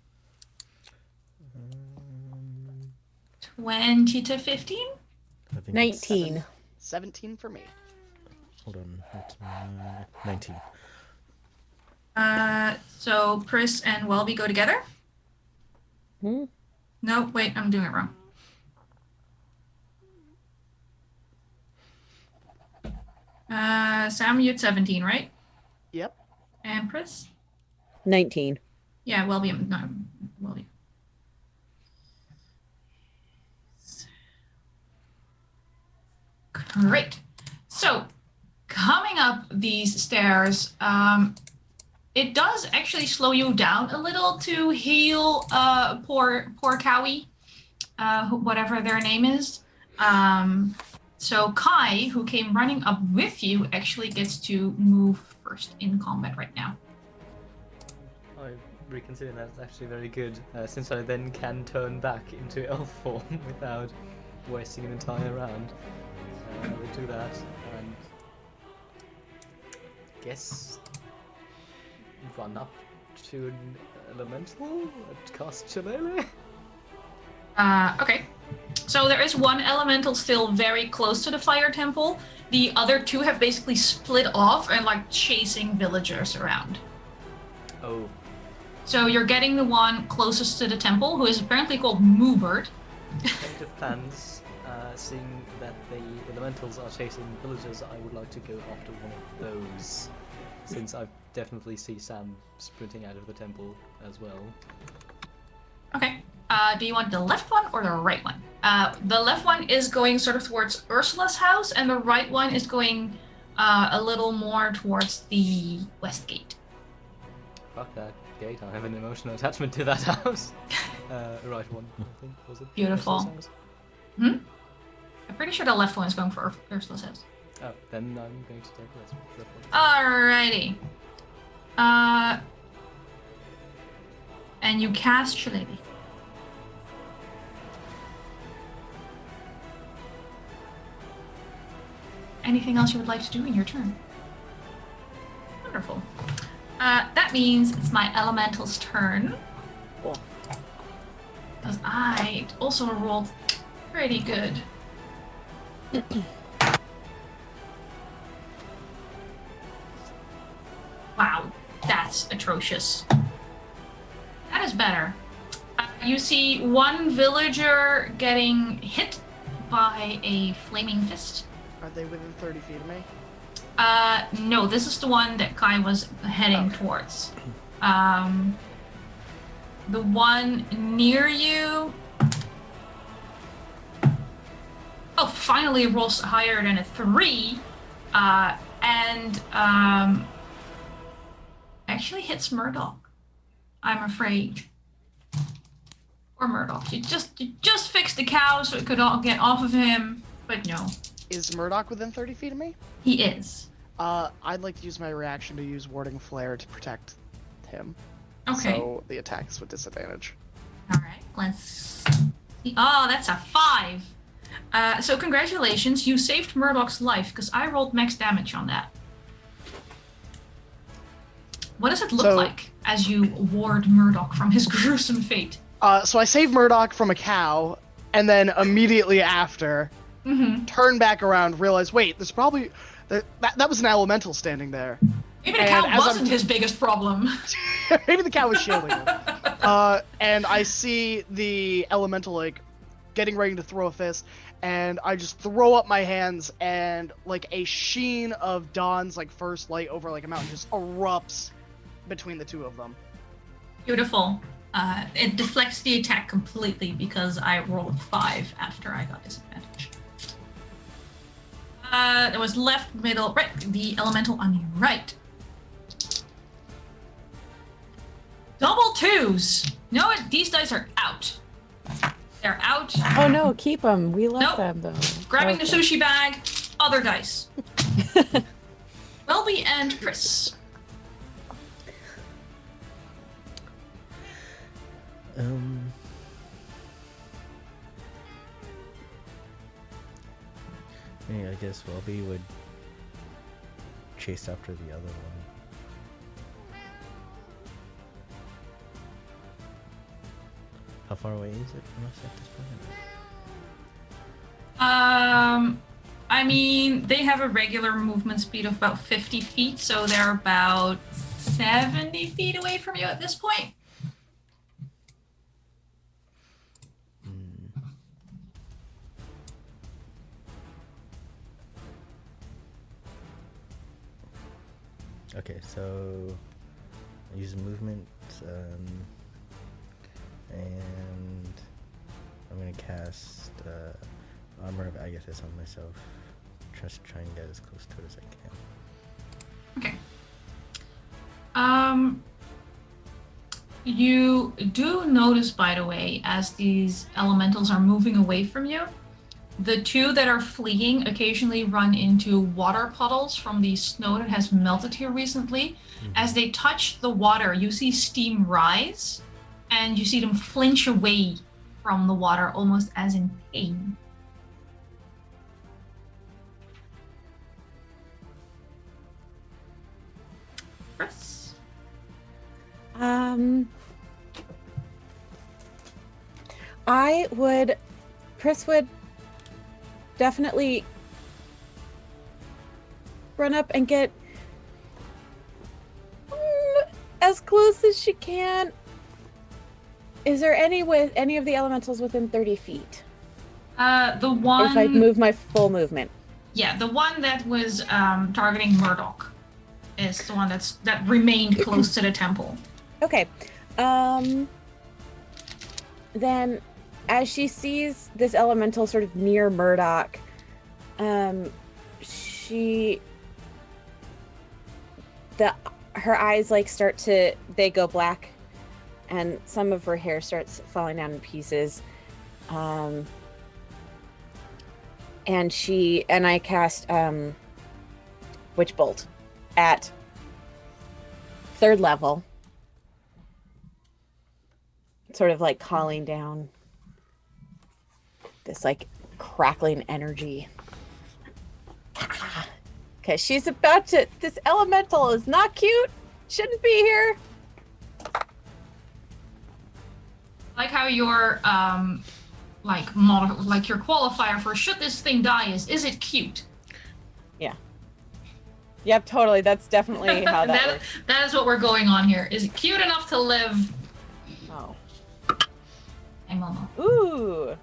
20 to 15? I think 19. 17 for me. Hold on. What's 19. So Pris and Welby go together? Hmm? No, wait, I'm doing it wrong. Sam, you had 17, right? Yep. And Pris? 19. Yeah, Welby, no, Welby. Great. So, coming up these stairs, it does actually slow you down a little to heal poor Cowie, whatever their name is. So Kai, who came running up with you, actually gets to move first in combat right now. I reconsider that's actually very good, since I then can turn back into elf form without wasting an entire round. We'll do that, and guess run up to an elemental and cast Shillelagh. Okay. So there is one elemental still very close to the fire temple. The other two have basically split off and like chasing villagers around. Oh, So you're getting the one closest to the temple, who is apparently called Moobert. change of plans. Seeing that the elementals are chasing villagers, I would like to go after one of those, since I definitely see Sam sprinting out of the temple as well. Okay. Do you want the left one or the right one? The left one is going sort of towards Ursula's house, and the right one is going a little more towards the west gate. Fuck that gate, I have an emotional attachment to that house. Right one, I think, was it? Beautiful. Ursula's house? I'm pretty sure the left one is going for Ursula's house. Oh, then I'm going to take this left one. Alrighty. And you cast Shillelagh. Anything else you would like to do in your turn? Wonderful. That means it's my elemental's turn. Cool. Because I also rolled pretty good. Wow, that's atrocious. That is better. You see one villager getting hit by a flaming fist. Are they within 30 feet of me? No, this is the one that Kai was heading towards. The one near you. Oh, finally rolls higher than a 3. And actually hits Murdoch, I'm afraid. Or Murdoch. You just fixed the cow so it could all get off of him, but no. Is Murdoch within 30 feet of me? He is. I'd like to use my reaction to use Warding Flare to protect him. Okay. So the attack's with disadvantage. Alright, let's see. Oh, that's a 5. So congratulations, you saved Murdoch's life, because I rolled max damage on that. What does it look like as you ward Murdoch from his gruesome fate? So I saved Murdoch from a cow, and then immediately after, turn back around, realize, wait, there's probably... That was an elemental standing there. Maybe the cow wasn't his biggest problem. Maybe the cow was shielding him. And I see the elemental, like, getting ready to throw a fist, and I just throw up my hands, and, like, a sheen of dawn's, like, first light over, like, a mountain just erupts between the two of them. Beautiful. It deflects the attack completely because I rolled 5 after I got disadvantage. There was left, middle, right. The elemental on your right. Double 2s. No, these dice are out. They're out. Oh no, keep them. We left Nope. them though. Grabbing the sushi bag. other dice. Welby and Chris. Yeah, I guess Welby would chase after the other one. How far away is it from us at this point? I mean, they have a regular movement speed of about 50 feet, so they're about 70 feet away from you at this point. Okay, so I use movement, and I'm gonna cast Armor of Agathis on myself. Just try and get as close to it as I can. Okay. You do notice, by the way, as these elementals are moving away from you, the two that are fleeing occasionally run into water puddles from the snow that has melted here recently. Mm-hmm. As they touch the water, you see steam rise, and you see them flinch away from the water, almost as in pain. Chris? Chris would definitely run up and get as close as she can. Is there any of the elementals within 30 feet? The one... If I move my full movement. Yeah, the one that was targeting Murdoch is the one that remained close to the temple. Okay. Then, as she sees this elemental sort of near Murdoch, her eyes they go black, and some of her hair starts falling down in pieces. And I cast Witch Bolt at 3rd level, sort of like calling down this like crackling energy. Okay, she's about to. This elemental is not cute. Shouldn't be here. Like how your your qualifier for should this thing die is it cute? Yeah. Yep, totally. That's definitely how that works. That is what we're going on here. Is it cute enough to live? Oh. Hey, Momo. Ooh.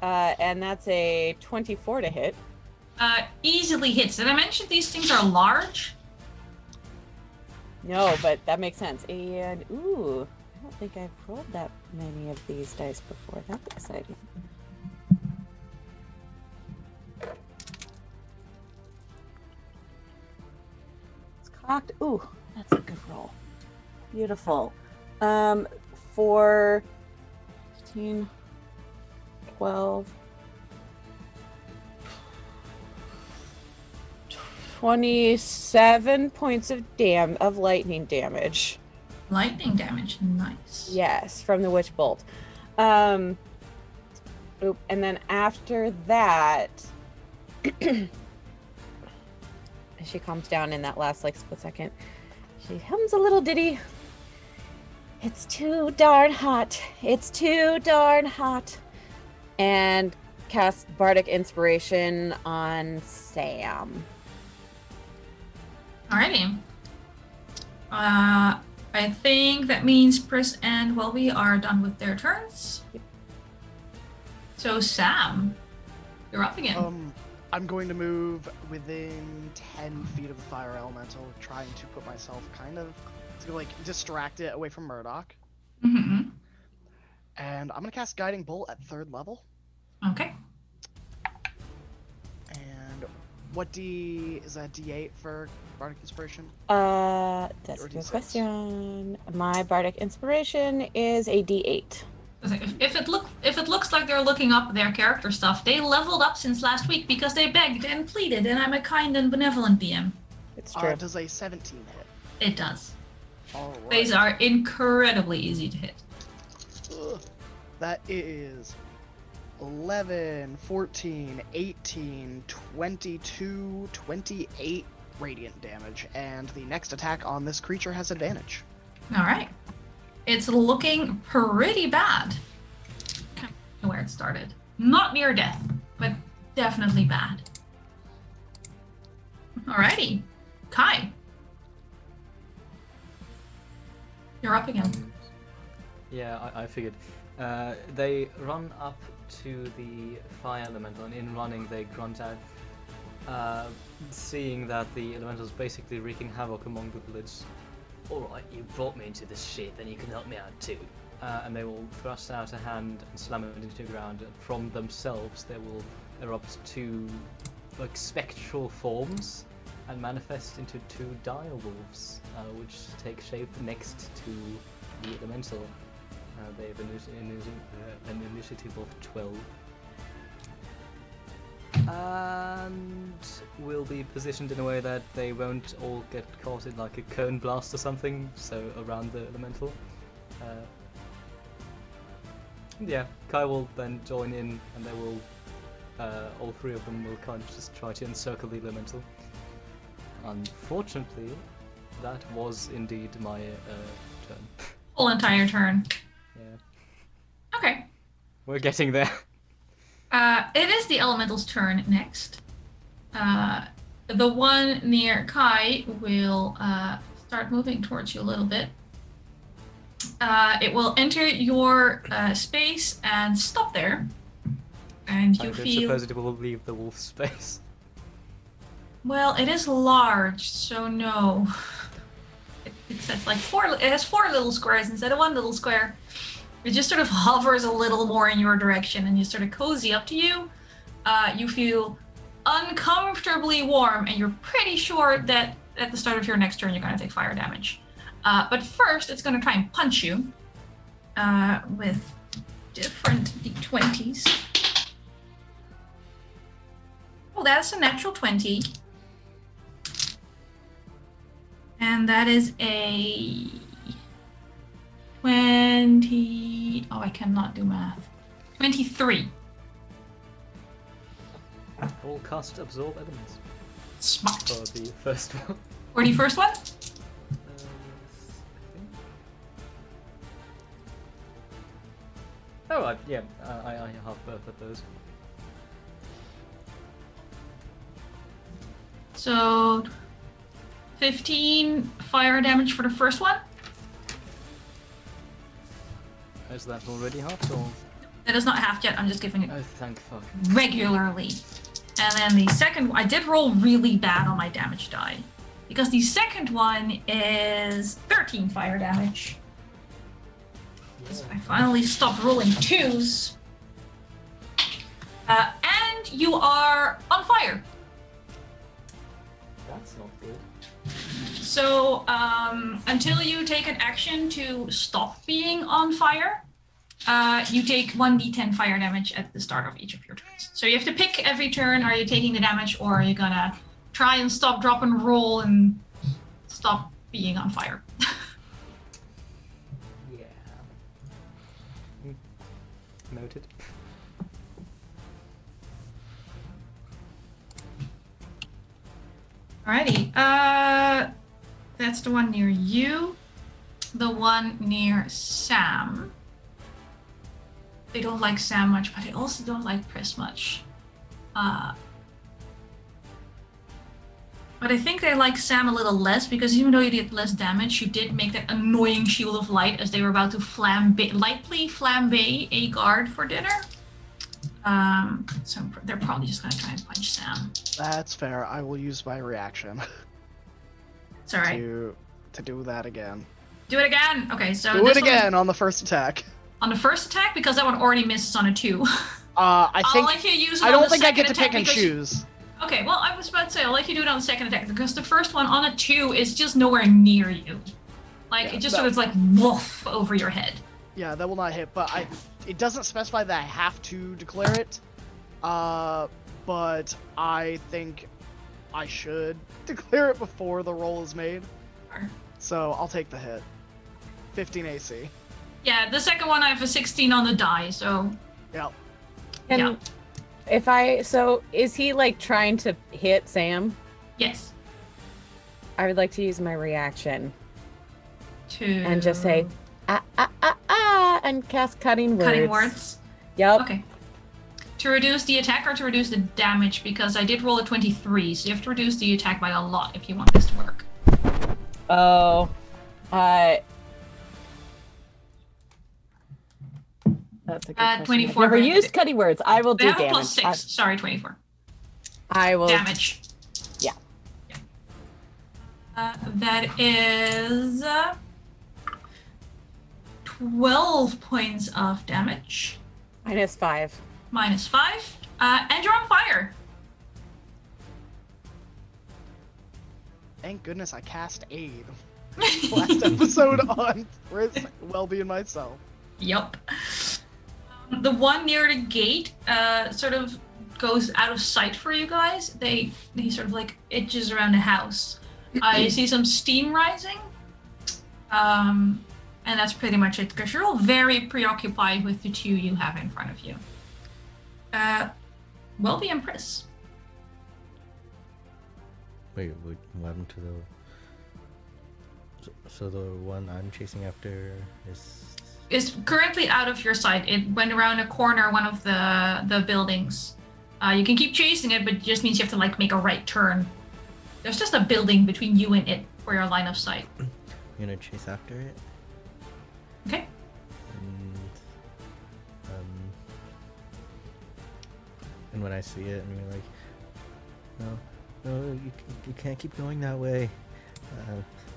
And that's a 24 to hit. Easily hits. Did I mention these things are large? No, but that makes sense. And ooh, I don't think I've rolled that many of these dice before. That's exciting. It's cocked. Ooh, that's a good roll. Beautiful. For 15, 12, 27 points of lightning damage. Lightning damage, nice. Yes, from the Witch Bolt. And then after that, she calms down in that last split second. She hums a little ditty. It's too darn hot. It's too darn hot. And casts Bardic Inspiration on Sam. Alrighty. I think that means Pris and Welby are done with their turns. Yep. So Sam, you're up again. I'm going to move within 10 feet of the fire elemental, trying to put myself to distract it away from Murdoch. Mm-hmm. And I'm gonna cast Guiding Bolt at 3rd level. Okay. And what is that D8 for Bardic Inspiration? That's a good question. My Bardic Inspiration is a D8. If it looks like they're looking up their character stuff, they leveled up since last week because they begged and pleaded, and I'm a kind and benevolent DM. It's true. Does a 17 hit? It does. All right. These are incredibly easy to hit. Ugh. That is 11, 14, 18, 22, 28 radiant damage, and the next attack on this creature has advantage. All right. It's looking pretty bad. Kind of where it started. Not near death, but definitely bad. Alrighty. Kai. You're up again. Yeah, I figured. They run up to the fire elemental, and in running they grunt out, seeing that the elemental's basically wreaking havoc among the village. Alright, you brought me into this shit, then you can help me out too. And they will thrust out a hand and slam it into the ground, and from themselves they will erupt two like spectral forms and manifest into two dire wolves, which take shape next to the elemental. They have an initiative of 12. And will be positioned in a way that they won't all get caught in like a cone blast or something, so around the elemental. Yeah, Kai will then join in, and they will, all three of them will kind of just try to encircle the elemental. Unfortunately, that was indeed my turn. Whole entire turn. Yeah. Okay. We're getting there. It is the elemental's turn next. The one near Kai will start moving towards you a little bit. It will enter your space and stop there. And you I don't feel... suppose it will leave the wolf space. Well, it is large, so no. It says like it has 4 little squares instead of 1 little square. It just sort of hovers a little more in your direction, and you sort of cozy up to you. You feel uncomfortably warm, and you're pretty sure that at the start of your next turn you're going to take fire damage. But first, it's going to try and punch you with different d20s. Oh, that's a natural 20. And that is a 20... Oh, I cannot do math. 23. All cast absorb elements. Smart. For the first one. For the first one? Oh, yeah, I have both of those. So, 15 fire damage for the first one. Is that already halved, or? It is not half yet, I'm just giving it Oh, thank fuck. regularly. And then the second, I did roll really bad on my damage die. Because the second one is 13 fire damage. So I finally stopped rolling 2s. And you are on fire. That's not good. So, until you take an action to stop being on fire, you take 1d10 fire damage at the start of each of your turns. So you have to pick every turn, are you taking the damage, or are you gonna try and stop, drop, and roll and stop being on fire? Yeah. Noted. Alrighty, that's the one near you. The one near Sam. They don't like Sam much, but they also don't like Pris much. But I think they like Sam a little less, because even though you did less damage, you did make that annoying shield of light as they were about to lightly flambe a guard for dinner. So they're probably just gonna try and punch Sam. That's fair. I will use my reaction It's alright. to do that again. Do it again! Okay, so Do this it again on the first attack. On the first attack, because that one already misses on a 2. I I'll think let you use it I on don't the think I second get to attack pick and because choose. Okay, well, I was about to say, I'll let you do it on the second attack, because the first one on a 2 is just nowhere near you. Like, Yeah, it just no. sort of like woof over your head. Yeah, that will not hit, but it doesn't specify that I have to declare it, but I think I should declare it before the roll is made. Sure. So I'll take the hit. 15 AC. Yeah, the second one I have a 16 on the die, so Yep. And so is he like trying to hit Sam? yes. I would like to use my reaction To and just say and cast cutting words. cutting words. Yep. Okay. To reduce the attack or to reduce the damage, because I did roll a 23, so you have to reduce the attack by a lot if you want this to work. Oh. That's a good question. 24 Never damage. used cutting words. I will They do have a damage. plus 6. Sorry, 24. I will. Damage. Yeah. That is 12 points of damage. -5. -5. And you're on fire. Thank goodness I cast Aid last episode on Welby and myself. Yep. The one near the gate sort of goes out of sight for you guys. He sort of like itches around the house. You see some steam rising. And that's pretty much it, because you're all very preoccupied with the two you have in front of you. Welby and Pris. Wait, what happened to the... So the one I'm chasing after is currently out of your sight. It went around a corner, one of the buildings. You can keep chasing it, but it just means you have to like make a right turn. There's just a building between you and it for your line of sight. I'm gonna chase after it. Okay. And when I see it, I'm gonna like, no, you can't keep going that way.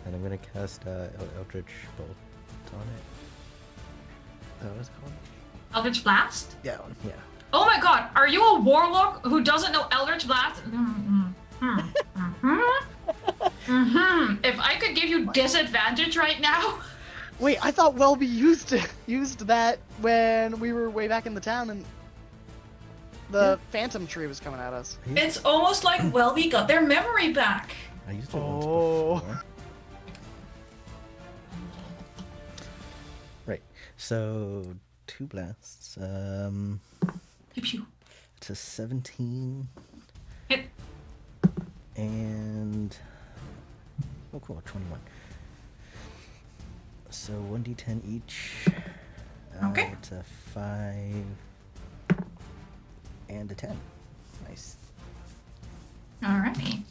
And I'm gonna cast Eldritch Bolt on it. Is that what it's called? Eldritch Blast? Yeah. Oh my god, are you a warlock who doesn't know Eldritch Blast? If I could give you disadvantage right now. Wait, I thought Welby used that when we were way back in the town and the Phantom Tree was coming at us. It's almost like Welby got their memory back. I used it once before. Right. So 2 blasts. Pew pew. It's a 17. Hit. And oh cool, 21. So 1d10 each. Okay. It's a 5 and a 10. Nice. Alrighty.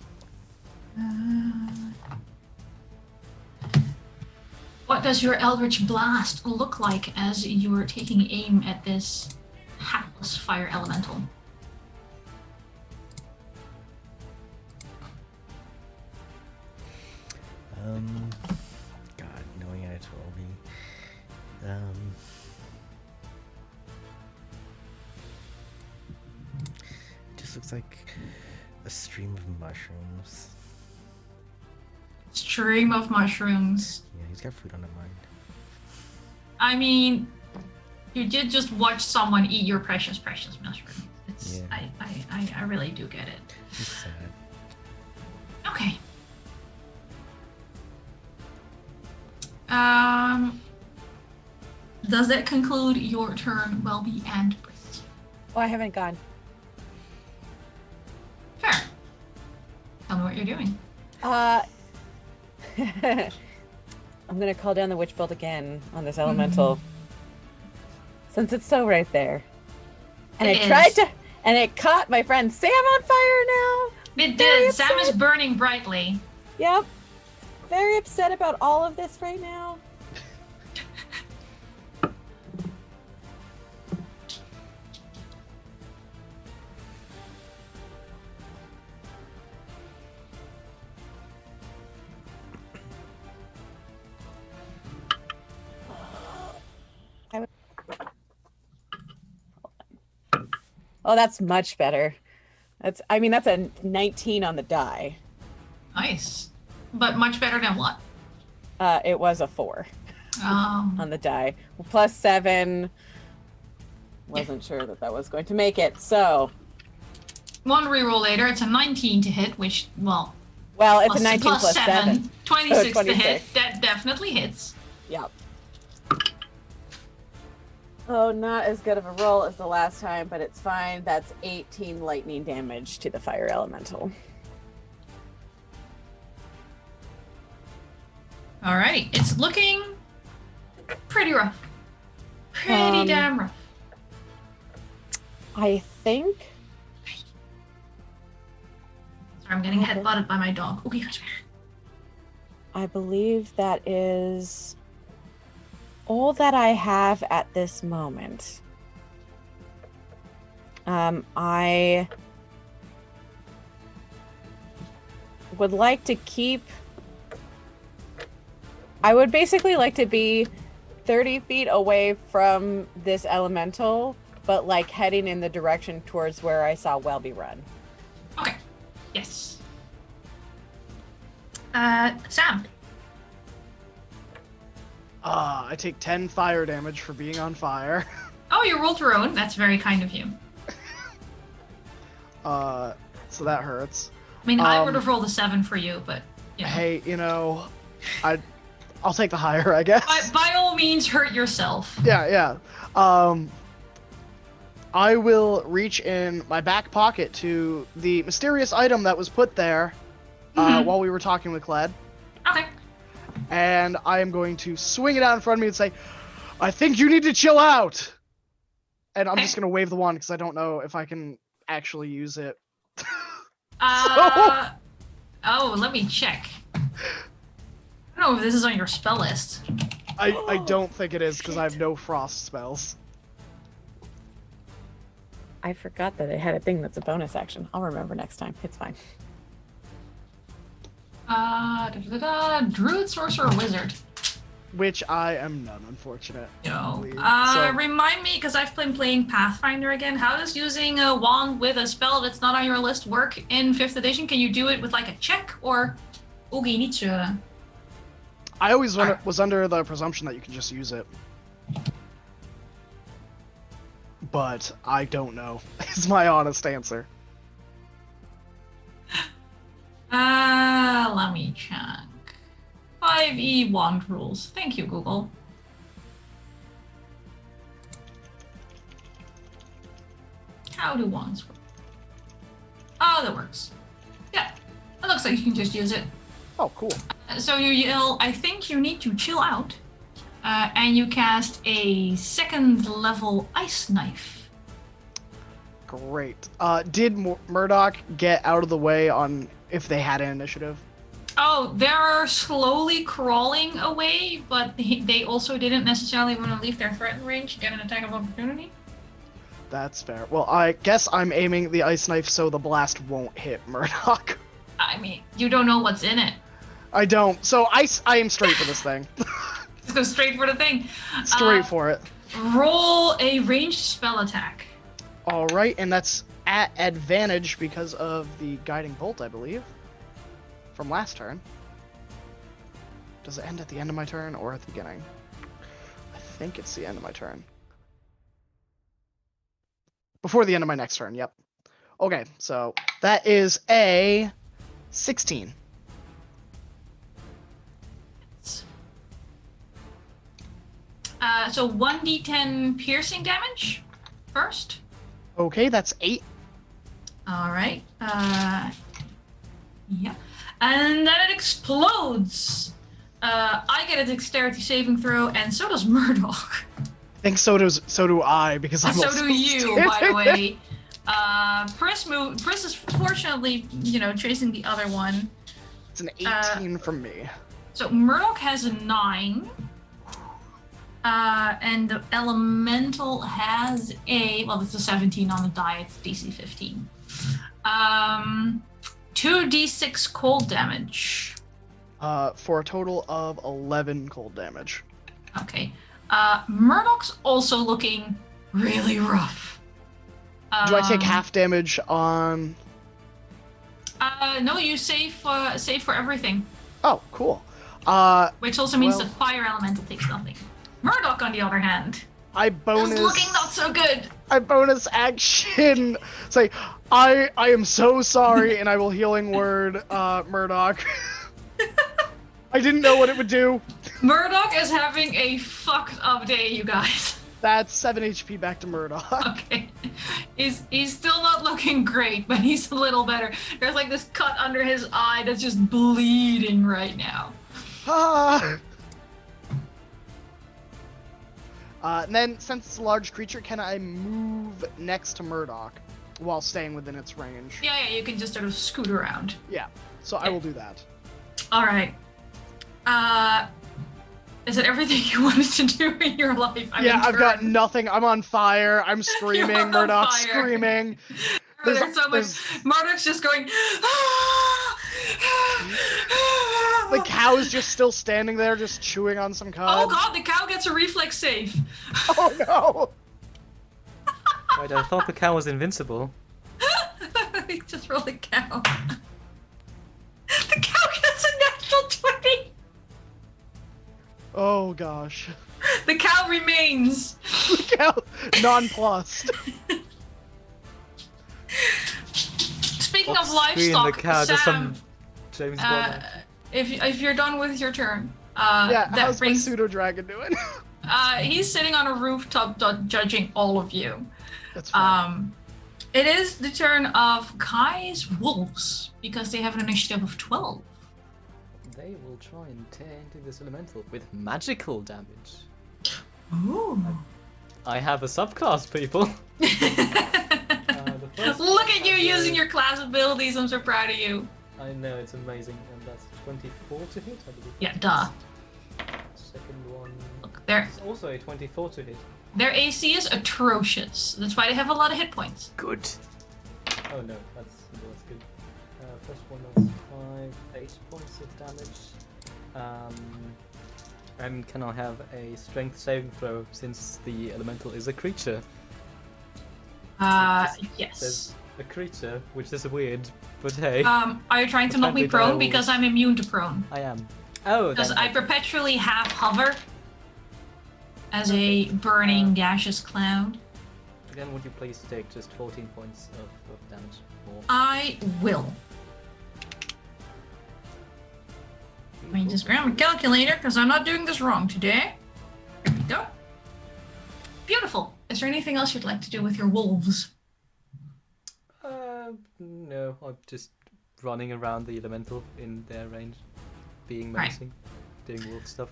What does your Eldritch Blast look like as you're taking aim at this hapless fire elemental? God, knowing I told me. It just looks like a stream of mushrooms. Stream of mushrooms. Yeah, he's got food on the mind. I mean, you did just watch someone eat your precious mushroom. It's Yeah. I really do get it. He's sad. Okay. Does that conclude your turn, Welby and Britt? Oh, I haven't gone. Fair. Tell me what you're doing. I'm gonna call down the witch bolt again on this elemental. Since it's so right there. And It and it caught my friend Sam on fire now. It Very did. Sam is upset. burning brightly. Yep. Very upset about all of this right now. Oh, that's much better. That's a 19 on the die. Nice. But much better than what? It was a 4 on the die. Plus 7. wasn't sure that was going to make it. So, One reroll later, it's a 19 to hit, which, well, it's plus, a 19 plus 7. 26 to 26. hit. That definitely hits. Yep. Oh, not as good of a roll as the last time, but it's fine. That's 18 lightning damage to the fire elemental. Alright, it's looking pretty rough. Pretty damn rough. I think. Sorry, I'm getting headbutted by my dog. Okay, come here. I believe that is all that I have at this moment. I would like to keep. I would basically like to be 30 feet away from this elemental, but like heading in the direction towards where I saw Welby run. Okay. Yes. Sam. I take 10 fire damage for being on fire. Oh, you rolled your own. That's very kind of you. So that hurts. I mean, I would have rolled a 7 for you, but you know. Hey, I'll take the higher, I guess. By all means, hurt yourself. Yeah. I will reach in my back pocket to the mysterious item that was put there while we were talking with Cled. Okay. And I am going to swing it out in front of me and say, I think you need to chill out. And I'm just going to wave the wand because I don't know if I can actually use it. Oh, let me check. I don't know if this is on your spell list. I don't think it is because I have no frost spells. I forgot that it had a thing that's a bonus action. I'll remember next time. It's fine. Druid, sorcerer, wizard. Which I am none, unfortunately. No. So- Remind me, because I've been playing Pathfinder again, how does using a wand with a spell that's not on your list work in 5th edition? Can you do it with like a check or... Okay, niet zo. I always was under the presumption that you can just use it. But I don't know, is my honest answer. Let me check. 5e wand rules. Thank you, Google. How do wands work? Oh, that works. Yeah, it looks like you can just use it. Oh, cool. So you yell, I think you need to chill out, and you cast a 2nd level ice knife. Great. Did Murdoch get out of the way on if they had an initiative? Oh, they're slowly crawling away, but they also didn't necessarily want to leave their threat range to get an attack of opportunity. That's fair. Well, I guess I'm aiming the ice knife so the blast won't hit Murdoch. I mean, you don't know what's in it. I don't. So I am straight for this thing. Just go straight for the thing. Straight for it. Roll a ranged spell attack. All right, and that's at advantage because of the guiding bolt, I believe, from last turn. Does it end at the end of my turn or at the beginning? I think it's the end of my turn. Before the end of my next turn, yep. Okay, so that is a 16. So 1d10 piercing damage first. Okay, that's 8. All right. Yeah. And then it explodes. I get a dexterity saving throw, and so does Murdoch. I think so do I, because I'm So also do you, by the way. Pris is fortunately, chasing the other one. It's an 18 from me. So Murdoch has a 9. And the elemental has it's a 17 on the die, it's DC 15. 2d6 cold damage. For a total of 11 cold damage. Okay. Murdoch's also looking really rough. Do I take half damage on... No, you save for everything. Oh, cool. Which also means the fire elemental takes nothing. Murdoch, on the other hand, I bonus... is looking not so good. I bonus action say, I am so sorry, and I will healing word Murdoch. I didn't know what it would do. Murdoch is having a fucked up day, you guys. That's 7 HP back to Murdoch. Okay. He's still not looking great, but he's a little better. There's like this cut under his eye that's just bleeding right now. And then, since it's a large creature, can I move next to Murdoch while staying within its range? Yeah, you can just sort of scoot around. Yeah, so I will do that. All right. Is it everything you wanted to do in your life? I've got nothing. I'm on fire. I'm screaming. Murdoch's screaming. There's so much. Murdoch's just going. The cow is just still standing there, just chewing on some cud. Oh god, the cow gets a reflex save. Oh no! Wait, I thought the cow was invincible. Just roll the cow. The cow gets a natural 20. Oh gosh. The cow remains. The cow nonplussed. Speaking of Off-screen, livestock, the cow does Sam, some James Bond. if you're done with your turn, How's my pseudo dragon doing? he's sitting on a rooftop judging all of you. That's fine. It is the turn of Kai's wolves because they have an initiative of 12. They will try and tear into this elemental with magical damage. Ooh. I have a subclass, people. Look at you using your class abilities. I'm so proud of you. I know, it's amazing. And that's 24 to hit, I believe. Yeah, duh. Second one. Look, their It's also a 24 to hit. AC is atrocious. That's why they have a lot of hit points. Good. Oh no, that's good. First one, that's 8 points of damage. And can I have a strength saving throw since the elemental is a creature? Yes. There's a creature, which is weird, but hey. Are you trying to knock me prone? Because I'm immune to prone. I am. Oh, Because I perpetually have hover as a burning gaseous cloud. Then would you please take just 14 points of damage? More. I will. Let me just grab a calculator because I'm not doing this wrong today. There we go. Beautiful. Is there anything else you'd like to do with your wolves? No, I'm just running around the elemental in their range, being menacing, doing wolf stuff.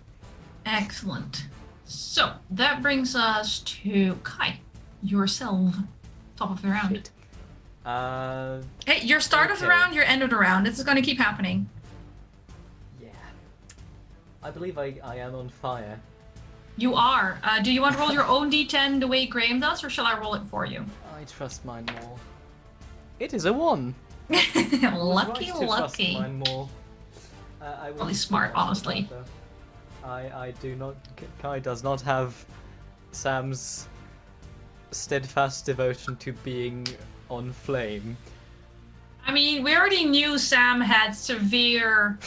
Excellent. So that brings us to Kai, yourself, top of the round. Shit. Hey, your start of the round, your end of the round. This is going to keep happening. Yeah. I believe I am on fire. You are. Do you want to roll your own d10 the way Graham does, or shall I roll it for you? I trust mine more. It is a 1. Lucky. Trust mine more. I Really smart, honestly. I do not. Kai does not have Sam's steadfast devotion to being on flame. I mean, we already knew Sam had severe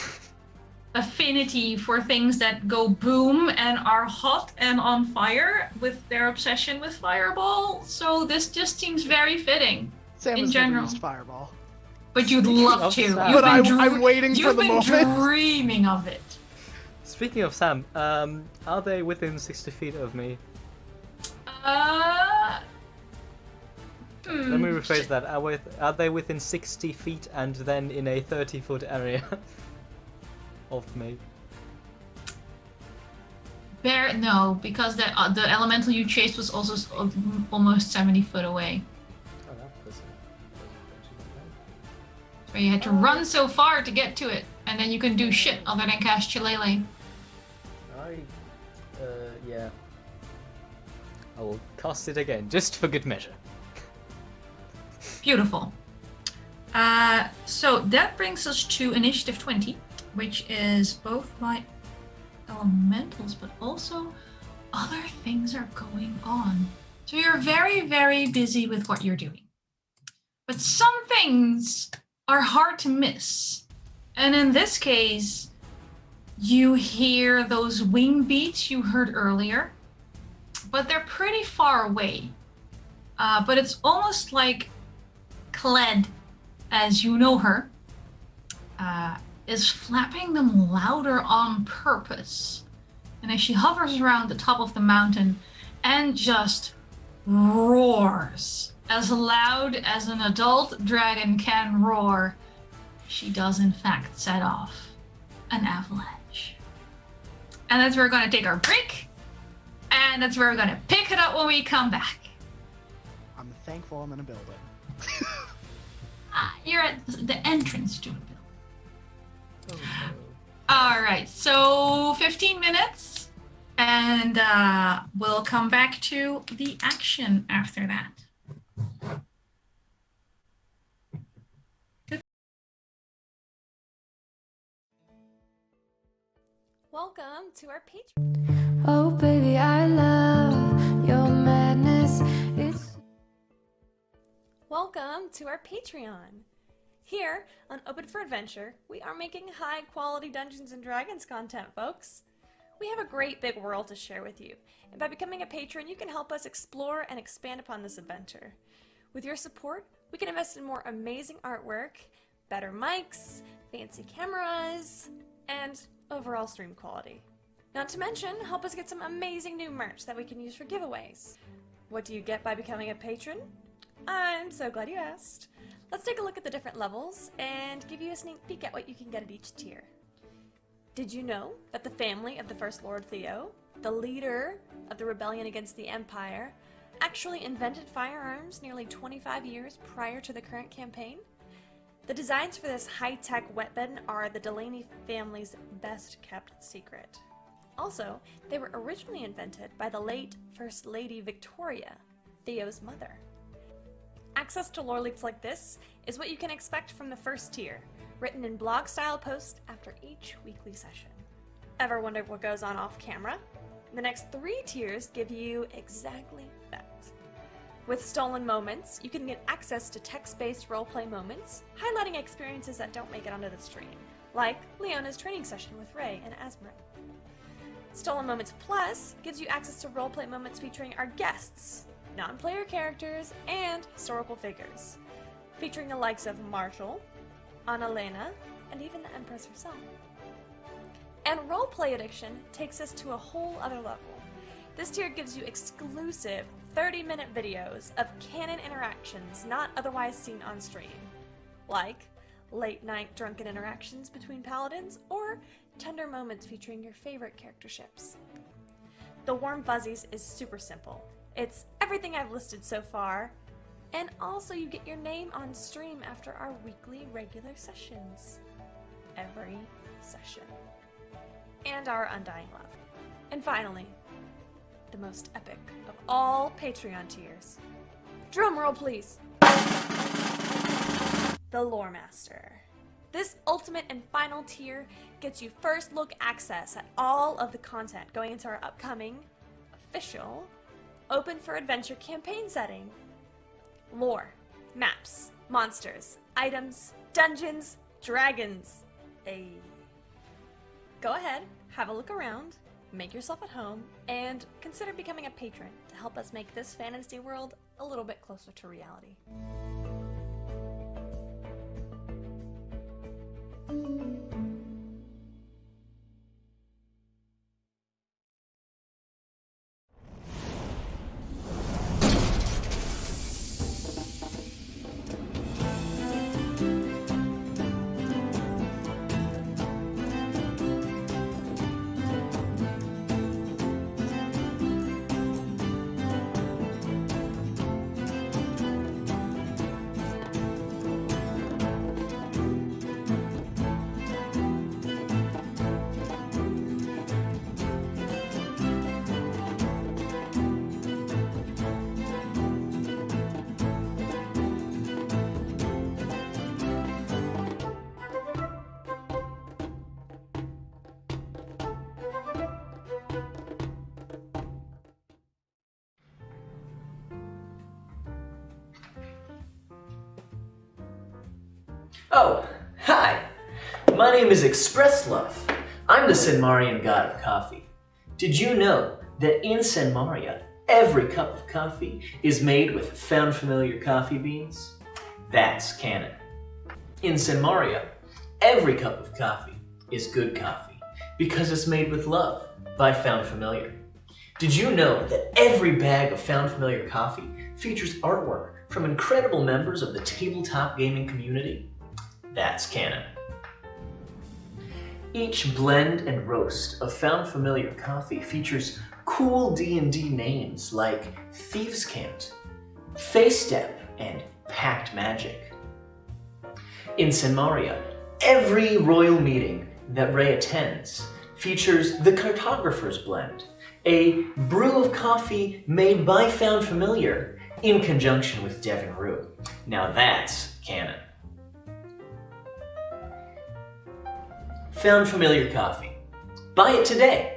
affinity for things that go boom and are hot and on fire with their obsession with Fireball, so this just seems very fitting. Sam in has general. never used Fireball. But you'd love to. Sam. But I'm waiting for the moment. You've been dreaming of it. Speaking of Sam, are they within 60 feet of me? Let me rephrase that. Are they within 60 feet and then in a 30-foot area of me? No, because the elemental you chased was also almost 70 foot away. Oh, that was So you had to run so far to get to it, and then you can do shit other than cast Shillelagh. Yeah. I will cast it again, just for good measure. Beautiful. So that brings us to Initiative 20, which is both my elementals, but also other things are going on. So you're very, very busy with what you're doing. But some things are hard to miss. And in this case, you hear those wing beats you heard earlier, but they're pretty far away. but it's almost like Kled, as you know her, is flapping them louder on purpose. And as she hovers around the top of the mountain and just roars as loud as an adult dragon can roar, she does in fact set off an avalanche. And that's where we're going to take our break, and that's where we're going to pick it up when we come back. I'm thankful I'm in a building. You're at the entrance to a building. All right, so 15 minutes, and we'll come back to the action after that. Welcome to our Patreon. Oh baby, I love your madness. Welcome to our Patreon. Here on Open for Adventure, we are making high quality Dungeons and Dragons content, folks. We have a great big world to share with you, and by becoming a patron, you can help us explore and expand upon this adventure. With your support, we can invest in more amazing artwork, better mics, fancy cameras, and overall stream quality. Not to mention, help us get some amazing new merch that we can use for giveaways. What do you get by becoming a patron? I'm so glad you asked. Let's take a look at the different levels and give you a sneak peek at what you can get at each tier. Did you know that the family of the First Lord Theo, the leader of the rebellion against the Empire, actually invented firearms nearly 25 years prior to the current campaign? The designs for this high-tech weapon are the Delaney family's best-kept secret. Also, they were originally invented by the late First Lady Victoria, Theo's mother. Access to lore leaks like this is what you can expect from the first tier, written in blog-style posts after each weekly session. Ever wondered what goes on off-camera? The next 3 tiers give you exactly that. With Stolen Moments, you can get access to text-based roleplay moments, highlighting experiences that don't make it onto the stream, like Leona's training session with Ray and Asmrit. Stolen Moments Plus gives you access to roleplay moments featuring our guests, non-player characters, and historical figures, featuring the likes of Marshall, Annalena, and even the Empress herself. And Roleplay Addiction takes us to a whole other level. This tier gives you exclusive 30-minute videos of canon interactions not otherwise seen on stream, like late-night drunken interactions between paladins or tender moments featuring your favorite character ships. The Warm Fuzzies is super simple. It's everything I've listed so far, and also you get your name on stream after our weekly regular sessions. Every session. And our Undying Love. And finally, the most epic of all Patreon tiers. Drum roll, please! The Lore Master. This ultimate and final tier gets you first look access at all of the content going into our upcoming, official, Open for Adventure campaign setting. Lore, maps, monsters, items, dungeons, dragons. Go ahead, have a look around, make yourself at home, and consider becoming a patron to help us make this fantasy world a little bit closer to reality. Oh, hi! My name is Express Love. I'm the Senmarian god of coffee. Did you know that in Senmaria, every cup of coffee is made with found familiar coffee beans? That's canon. In Senmaria, every cup of coffee is good coffee because it's made with love by Found Familiar. Did you know that every bag of Found Familiar coffee features artwork from incredible members of the tabletop gaming community? That's canon. Each blend and roast of Found Familiar coffee features cool D&D names like Thieves' Cant, Face Step, and Pact Magic. In Senmaria, every royal meeting that Ray attends features the Cartographer's Blend, a brew of coffee made by Found Familiar in conjunction with Devon Rue. Now that's canon. Found Familiar coffee. Buy it today.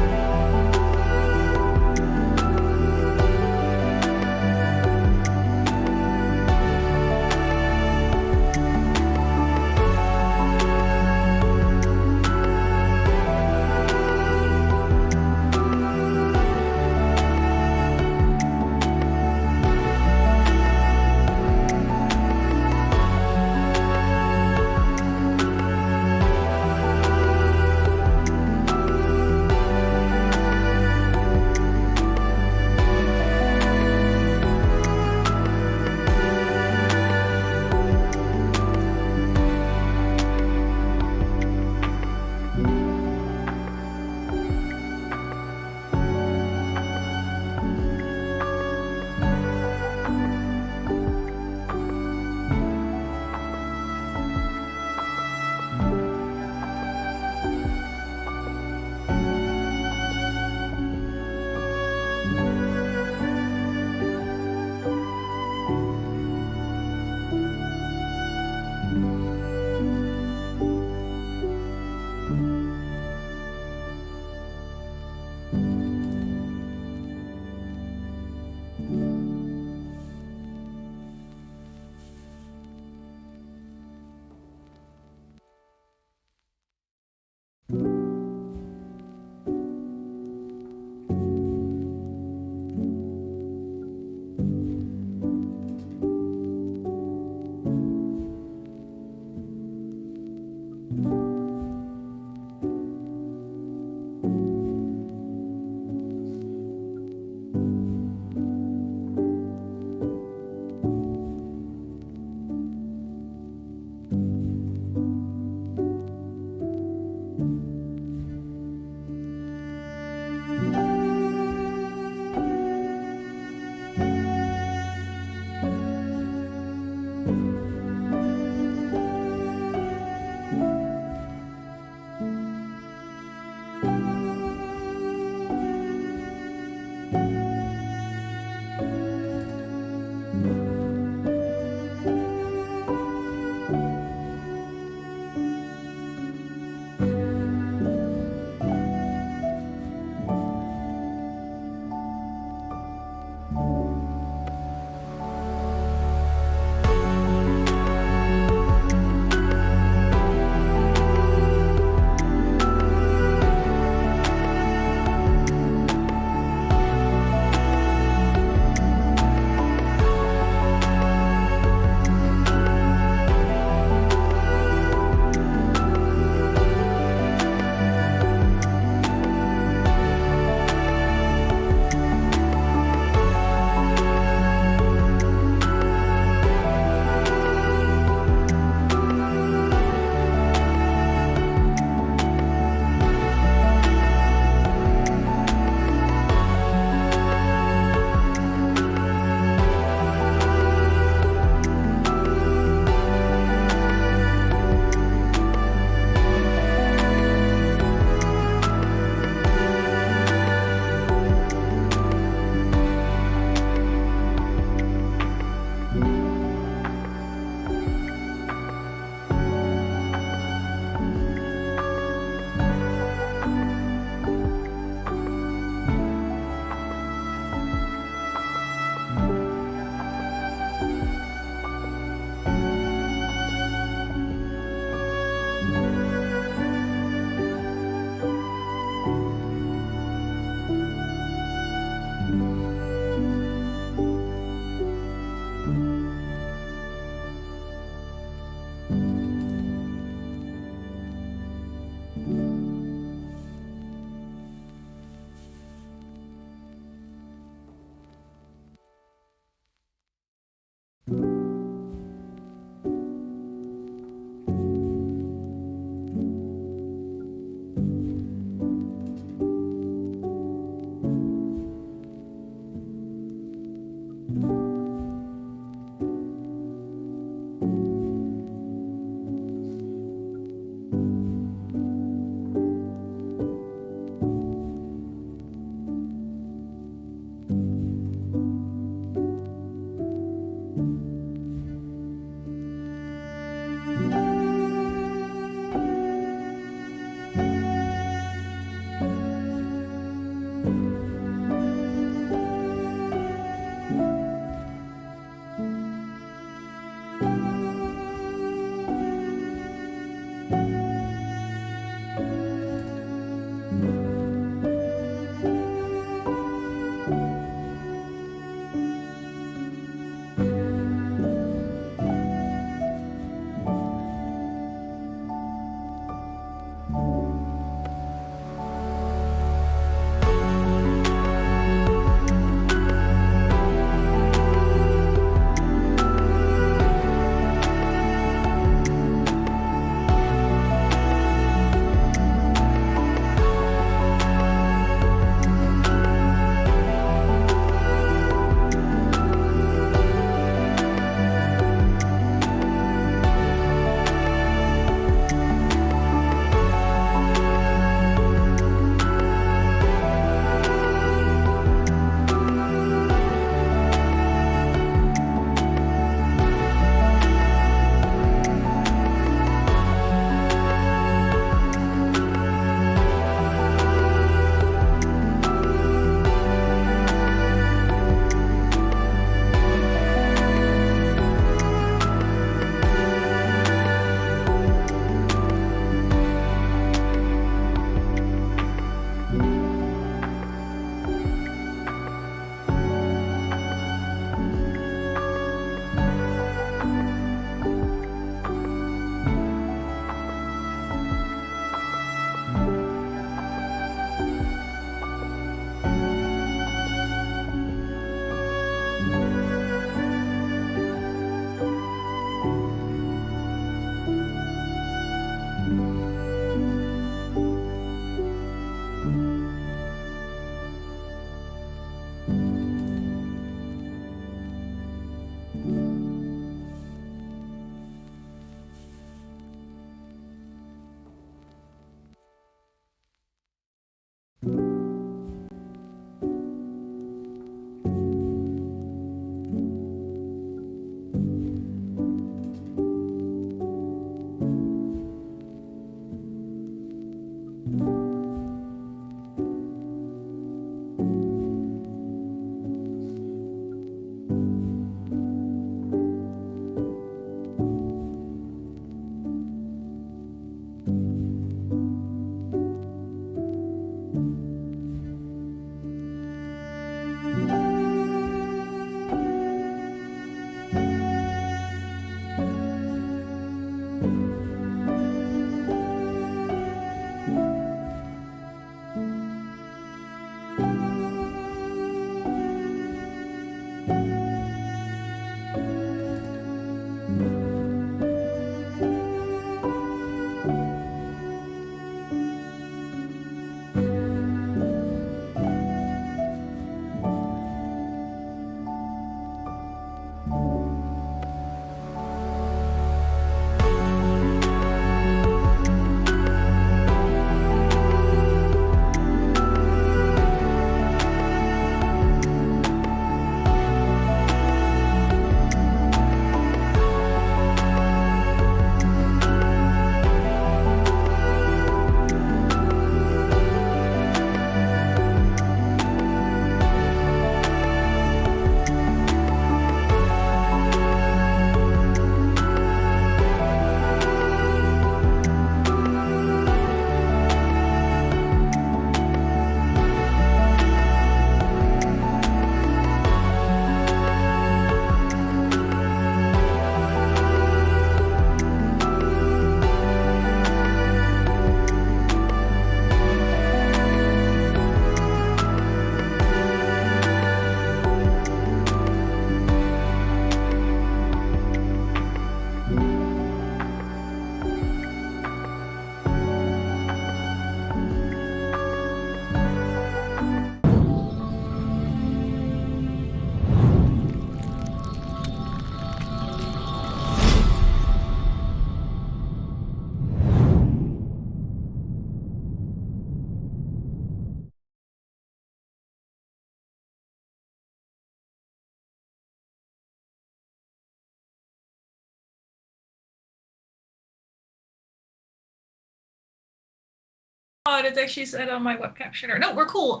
Oh, it actually said on my web captioner. No, we're cool.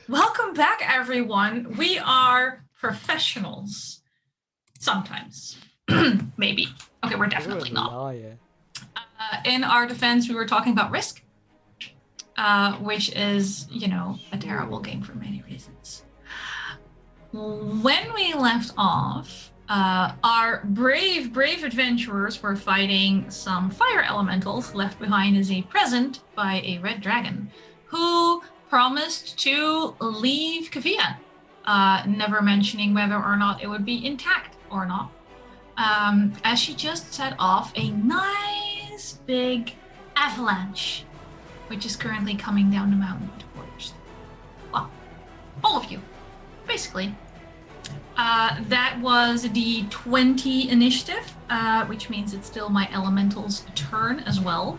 Welcome back, everyone. We are professionals. Sometimes. Maybe. Okay, we're definitely You're a not. liar. In our defense, we were talking about Risk, which is, a terrible game for many reasons. When we left off, our brave adventurers were fighting some fire elementals left behind as a present by a red dragon, who promised to leave Kavia, never mentioning whether or not it would be intact or not, as she just set off a nice big avalanche, which is currently coming down the mountain towards, well, all of you, basically. That was the 20 initiative, which means it's still my elemental's turn as well,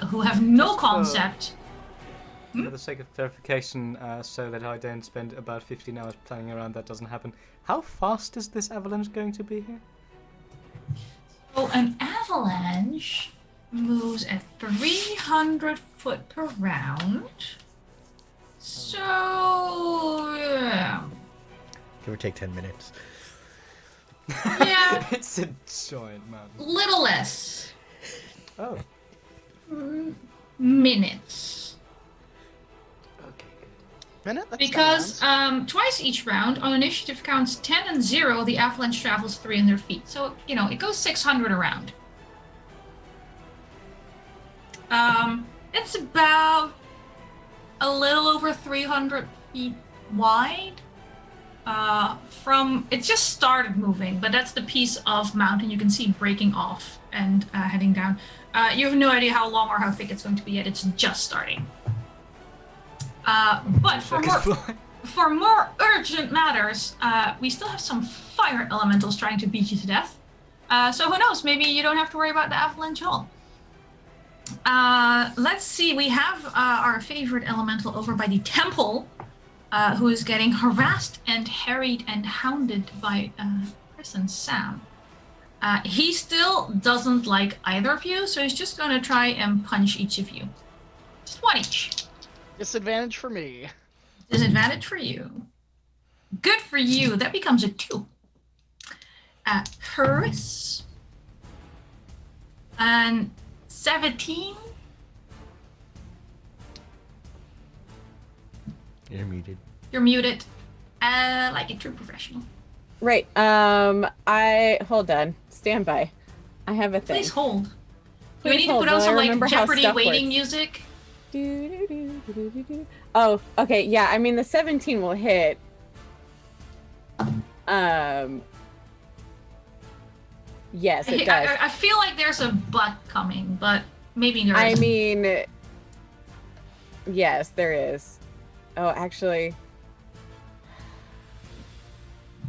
who have no Just concept. For the sake of clarification, so that I don't spend about 15 hours planning around that doesn't happen, how fast is this avalanche going to be here? So an avalanche moves at 300 foot per round. So, yeah. Give or take 10 minutes. Yeah, It's a giant mountain. little less. Oh, Minutes. okay, good. Minute? That's Because fine. twice each round, on initiative counts 10 and 0, the avalanche travels 300 feet. So, it goes 600 around. It's about a little over 300 feet wide. It just started moving, but that's the piece of mountain you can see breaking off and heading down. You have no idea how long or how thick it's going to be yet. It's just starting. But for more urgent matters, we still have some fire elementals trying to beat you to death. So who knows? Maybe you don't have to worry about the avalanche at all. Let's see. We have our favorite elemental over by the temple, who is getting harassed and harried and hounded by Chris and Sam. He still doesn't like either of you, so he's just going to try and punch each of you. Just one each. Disadvantage for me. Disadvantage for you. Good for you. That becomes a 2. Chris. And 17. You're muted. You're muted. Like a true professional. Right. Hold on. Stand by. I have a thing. Please hold. Do we Please need to hold put on while I some remember how Jeopardy stuff waiting works. music? Oh, okay. Yeah, I mean the 17 will hit. Yes, it does. I feel like there's a butt coming, but maybe there I isn't. mean, yes, there is. Oh, actually,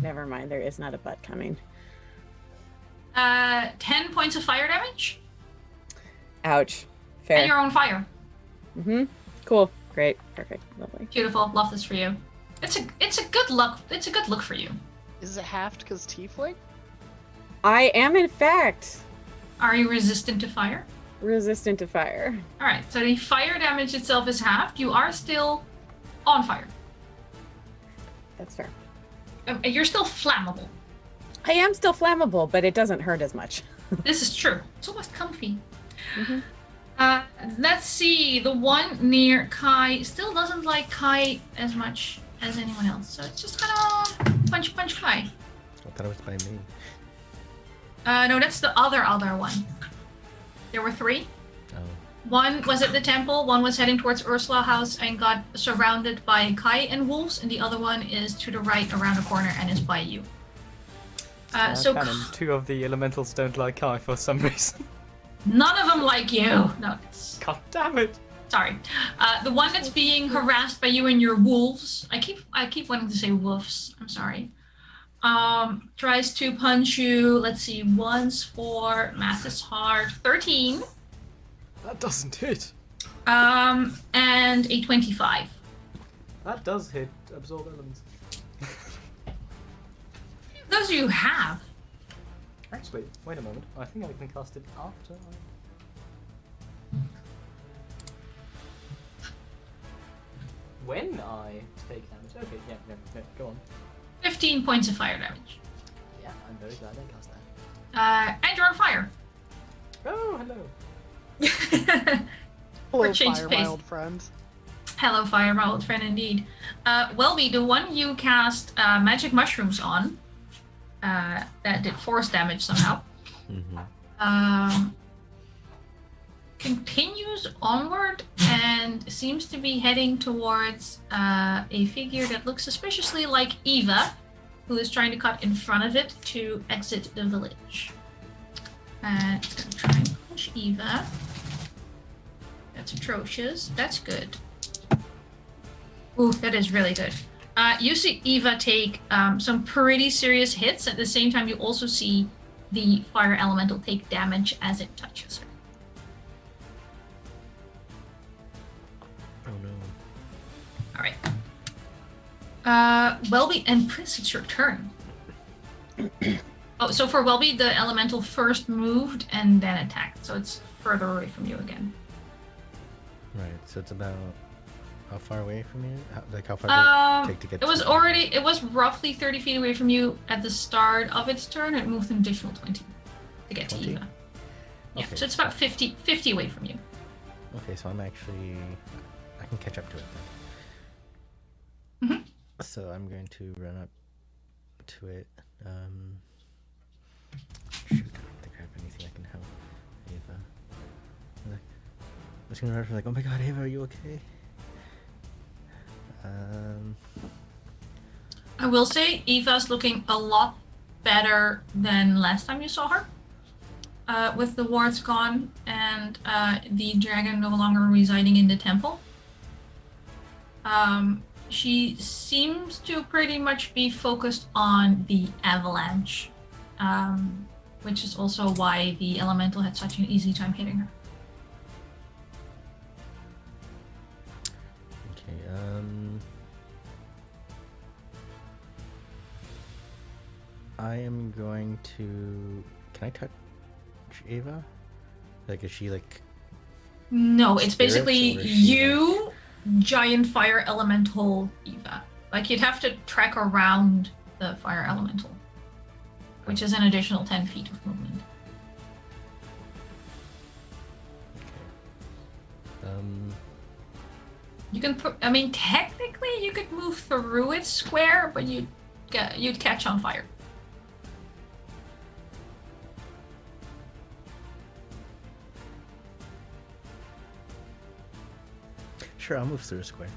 never mind. There is not a butt coming. 10 points of fire damage, Ouch. and Fair. you're on fire. Cool. Great. Perfect. Lovely. Beautiful. Love this for you. It's a good look. It's a good look for you. Is it halved because tiefling? I am, in fact, Are you resistant to fire? resistant to fire. All right. So the fire damage itself is halved. You are still on fire. That's fair. You're still flammable. I am still flammable, but it doesn't hurt as much. This is true. It's almost comfy. Mhm. Let's see. The one near Kai still doesn't like Kai as much as anyone else. So it's just gonna punch Kai. I thought it was by me. No, that's the other one. There were 3. Oh. One was at the temple, one was heading towards Ursula House and got surrounded by Kai and wolves, and the other one is to the right around the corner and is by you. So Canon, 2 of the elementals don't like Kai for some reason. none of them like you. No, it's God damn it! sorry. The one that's being harassed by you and your wolves. I keep wanting to say wolves. I'm sorry. Tries to punch you. Let's see. Once for math is hard. 13. That doesn't hit. And a 25. That does hit absorb elements. Those you have. Actually, wait a moment. I think I can cast it after when I take damage. Okay, yeah, go on. 15 points of fire damage. Yeah, I'm very glad I cast that. And you're on fire. Oh, hello. Hello, change fire, pace. my old friend. Hello, fire, my old friend, indeed. Welby, the one you cast magic mushrooms on, that did force damage somehow, continues onward and seems to be heading towards a figure that looks suspiciously like Eva, who is trying to cut in front of it to exit the village. It's going to try and push Eva. That's atrocious. That's good. Ooh, that is really good. You see Eva take some pretty serious hits. At the same time, you also see the fire elemental take damage as it touches her. Oh no. All right. Welby and Prince, it's your turn. Oh, so for Welby, the elemental first moved and then attacked, so it's further away from you again. Right, so it's about how far away from you? How far does it take to get? It was roughly 30 feet away from you at the start of its turn. It moved an additional 20 to get 20? to Eva. Yeah, Okay. so it's about 50 away from you. Okay, so I can catch up to it then. So I'm going to run up to it. Shoot, I don't think I have anything I can help Ava. I'm just gonna run up and like, oh my god, Ava, are you okay? I will say Eva's looking a lot better than last time you saw her. With the wards gone and the dragon no longer residing in the temple. She seems to pretty much be focused on the avalanche, which is also why the elemental had such an easy time hitting her. Okay, I am going to... Can I touch Ava? Like, is she like... No, it's Spirits, basically or is she, you, giant fire elemental Eva. Like, you'd have to trek around the fire elemental, which is an additional 10 feet of movement. You can technically you could move through its square, but you'd catch on fire. Sure, I'll move through a square.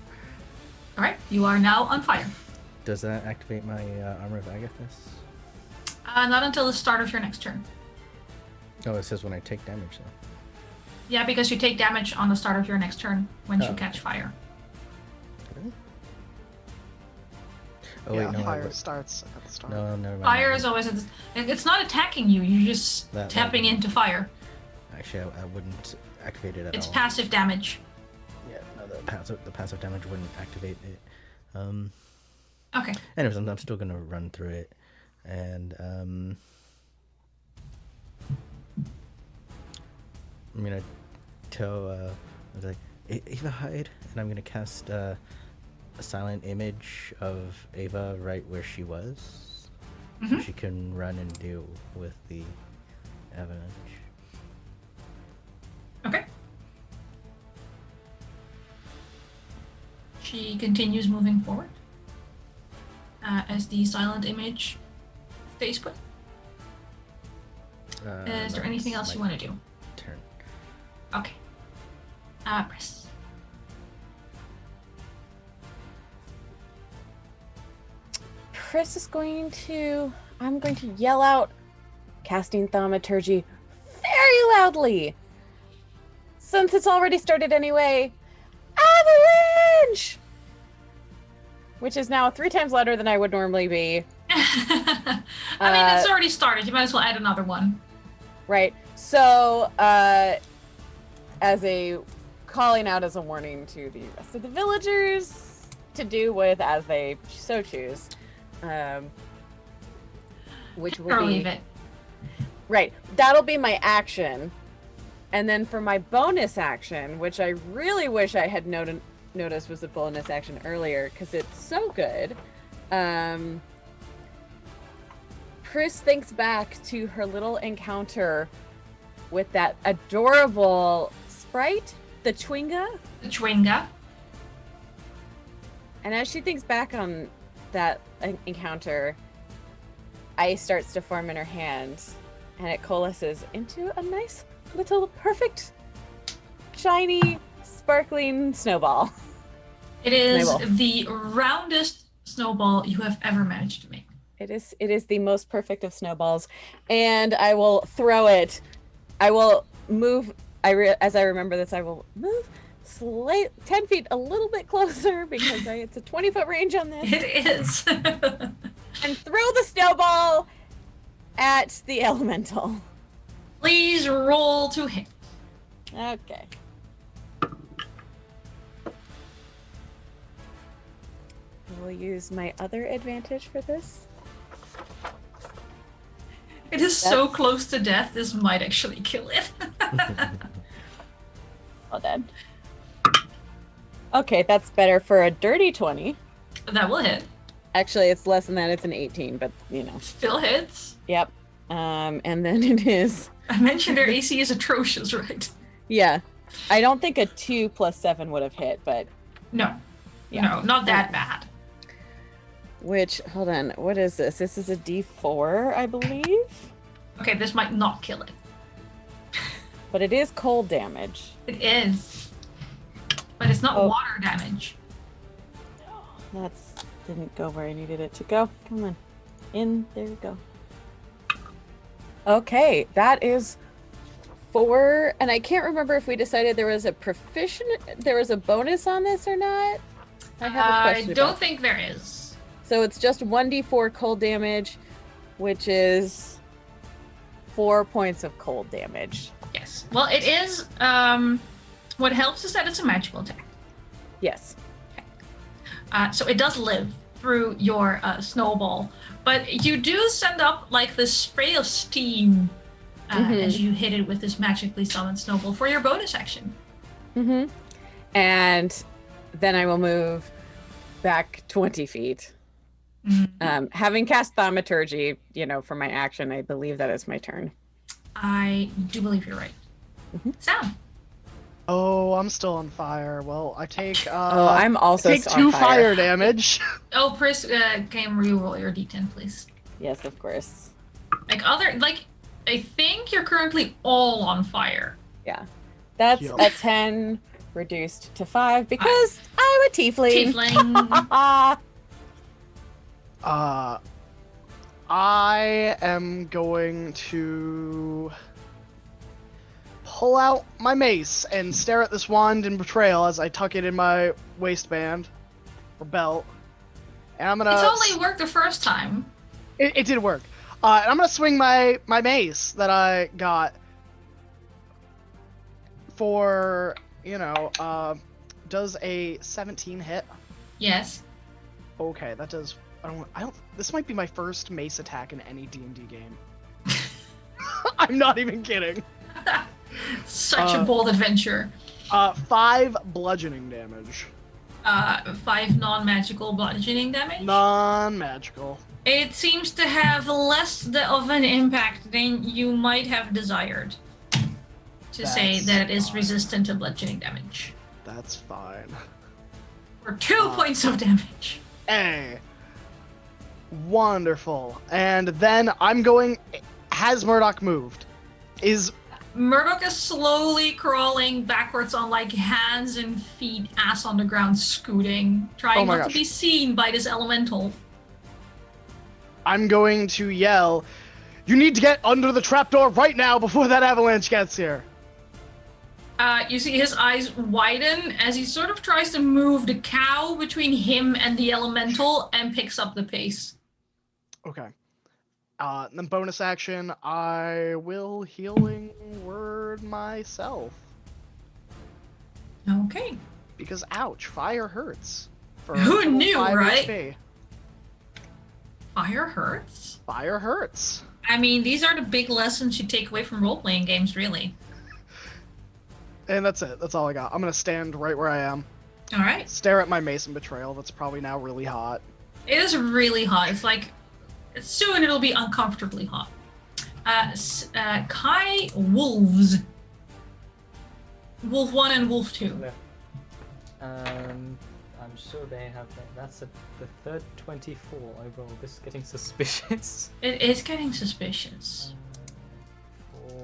All right, you are now on fire. Does that activate my Armor of Agathis? Not until the start of your next turn. Oh, it says when I take damage though. Yeah, because you take damage on the start of your next turn when you Oh. catch fire. Really? Oh Yeah, wait, no. fire starts at the start. No, never mind. Fire is always it's not attacking you. You're just That tapping would- into fire. Actually, I wouldn't activate it at It's all. passive damage. Yeah, no, the passive damage wouldn't activate it. Okay. Anyways, I'm still gonna run through it, and I'm gonna tell I was like, Ava, hide, and I'm gonna cast a silent image of Ava right where she was, so she can run and deal with the avalanche. Okay. She continues moving forward as the silent image stays put. Is there anything else you want to do? Turn. Okay. Press. Chris is going to... I'm going to yell out casting thaumaturgy very loudly. Since it's already started anyway. Avalanche! Which is now 3 times louder than I would normally be. I mean, it's already started. You might as well add another one. Right. So, as a calling out as a warning to the rest of the villagers to do with as they so choose. Which will Or be leave it. right. That'll be my action. And then for my bonus action, which I really wish I had noticed was a bonus action earlier because it's so good. Pris thinks back to her little encounter with that adorable sprite, the Chwinga. The Chwinga. And as she thinks back on that encounter, ice starts to form in her hand, and it coalesces into a nice little perfect, shiny, sparkling snowball. It is Snowball. the roundest snowball you have ever managed to make. It is the most perfect of snowballs, and I will throw it. I will move. As I remember this, I will move 10 feet a little bit closer because it's a 20-foot range on this. It is. And throw the snowball at the elemental. Please roll to hit. Okay. I will use my other advantage for this. It is so close to death, this might actually kill it. Well done. Okay, that's better for a dirty 20. That will hit. Actually, it's less than that. It's an 18, but you know. Still hits. Yep. And then it is. I mentioned their AC is atrocious, right? Yeah. I don't think a 2 + 7 would have hit, but. No. Yeah. No, not that bad. Which, hold on, what is this? This is a D4, I believe. Okay, this might not kill it. But it is cold damage. It is. But it's not water damage. That's didn't go where I needed it to go. Come on. In. There we go. Okay, that is 4. And I can't remember if we decided there was a bonus on this or not. I have a question. I don't think there is. So it's just 1d4 cold damage, which is 4 points of cold damage. Yes. Well, it is. What helps is that it's a magical attack. Yes. So it does live through your snowball, but you do send up like this spray of steam as you hit it with this magically summoned snowball for your bonus action. Mm-hmm. And then I will move back 20 feet. Mm-hmm. Having cast Thaumaturgy, for my action, I believe that is my turn. I do believe you're right. Mm-hmm. Sam. Oh, I'm still on fire. Well, I take. I'm also take on 2 fire. fire damage. Oh, Pris, can re-roll your d10, please? Yes, of course. I think you're currently all on fire. Yeah, that's Yep. a 10 reduced to 5 because I'm a tiefling. Tiefling. I am going to pull out my mace and stare at this wand in betrayal as I tuck it in my waistband or belt. And I'm gonna. It's only worked the first time. It did work. And I'm gonna swing my mace that I got for does a 17 hit? Yes. Okay, that does. I don't. This might be my first mace attack in any D&D game. I'm not even kidding. Such a bold adventure. 5 bludgeoning damage. 5 non-magical bludgeoning damage. Non-magical. It seems to have less of an impact than you might have desired. To say That's that it is fine. resistant to bludgeoning damage. That's fine. For 2 points of damage. Hey. Wonderful. And then I'm going. Has Murdoch moved? Murdoch is slowly crawling backwards on hands and feet, ass on the ground, scooting, trying not to be seen by this elemental. I'm going to yell, "You need to get under the trapdoor right now before that avalanche gets here." You see his eyes widen as he sort of tries to move the cow between him and the elemental and picks up the pace. Okay. Then bonus action, I will healing word myself. Okay. Because ouch, fire hurts. For Who a total knew, 5 right? HP. Fire hurts? Fire hurts. I mean, these are the big lessons you take away from role-playing games, really. And that's it. That's all I got. I'm gonna stand right where I am. All right. Stare at my mason betrayal. That's probably now really hot. It is really hot. It's like soon it'll be uncomfortably hot. Kai wolves. Wolf 1 and Wolf 2. I'm sure they have that. That's the third 24 overall. This is getting suspicious. It is getting suspicious. 4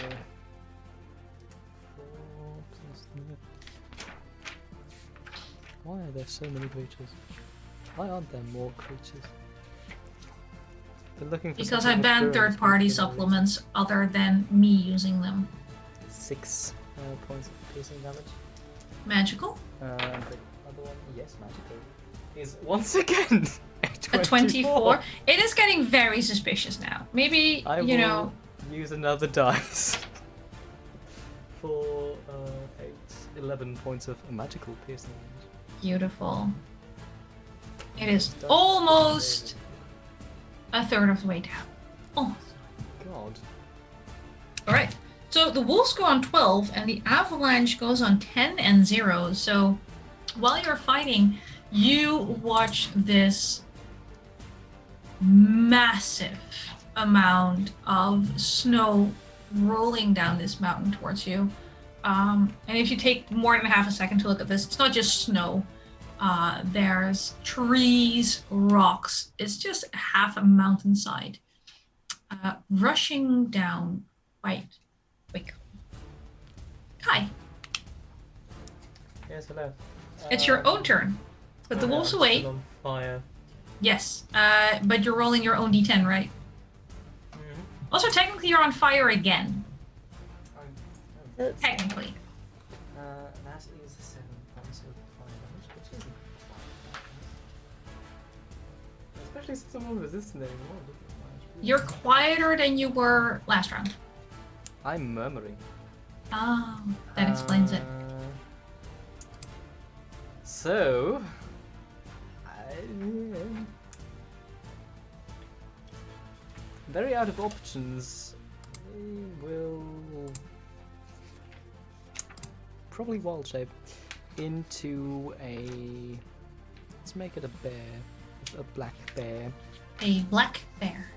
plus Why are there so many creatures? Why aren't there more creatures? They're looking for Because I something banned obscure and third-party special. supplements other than me using them. 6 points of piercing damage. Magical? The other one, yes, magical, is once again A 24. It is getting very suspicious now. Maybe, I you will know... use another dice for 11 points of magical piercing damage. Beautiful. It is almost a third of the way down. Oh. God. Alright. So the wolves go on 12 and the avalanche goes on 10 and 0. So while you're fighting, you watch this massive amount of snow rolling down this mountain towards you. And if you take more than half a second to look at this, it's not just snow. There's trees, rocks. It's just half a mountainside. Rushing down quite quickly. Kai, Yes, hello. it's your own turn. Put the wolves away. Still on fire. Yes, but you're rolling your own d10, right? Also, technically, you're on fire again. Technically. That is 7 points of fire damage, which isn't bad. Especially since I'm not resistant anymore. You're quieter than you were last round. I'm murmuring. Oh, that explains it. So, very out of options. We will probably wild shape into a. Let's make it a bear, a black bear. A black bear.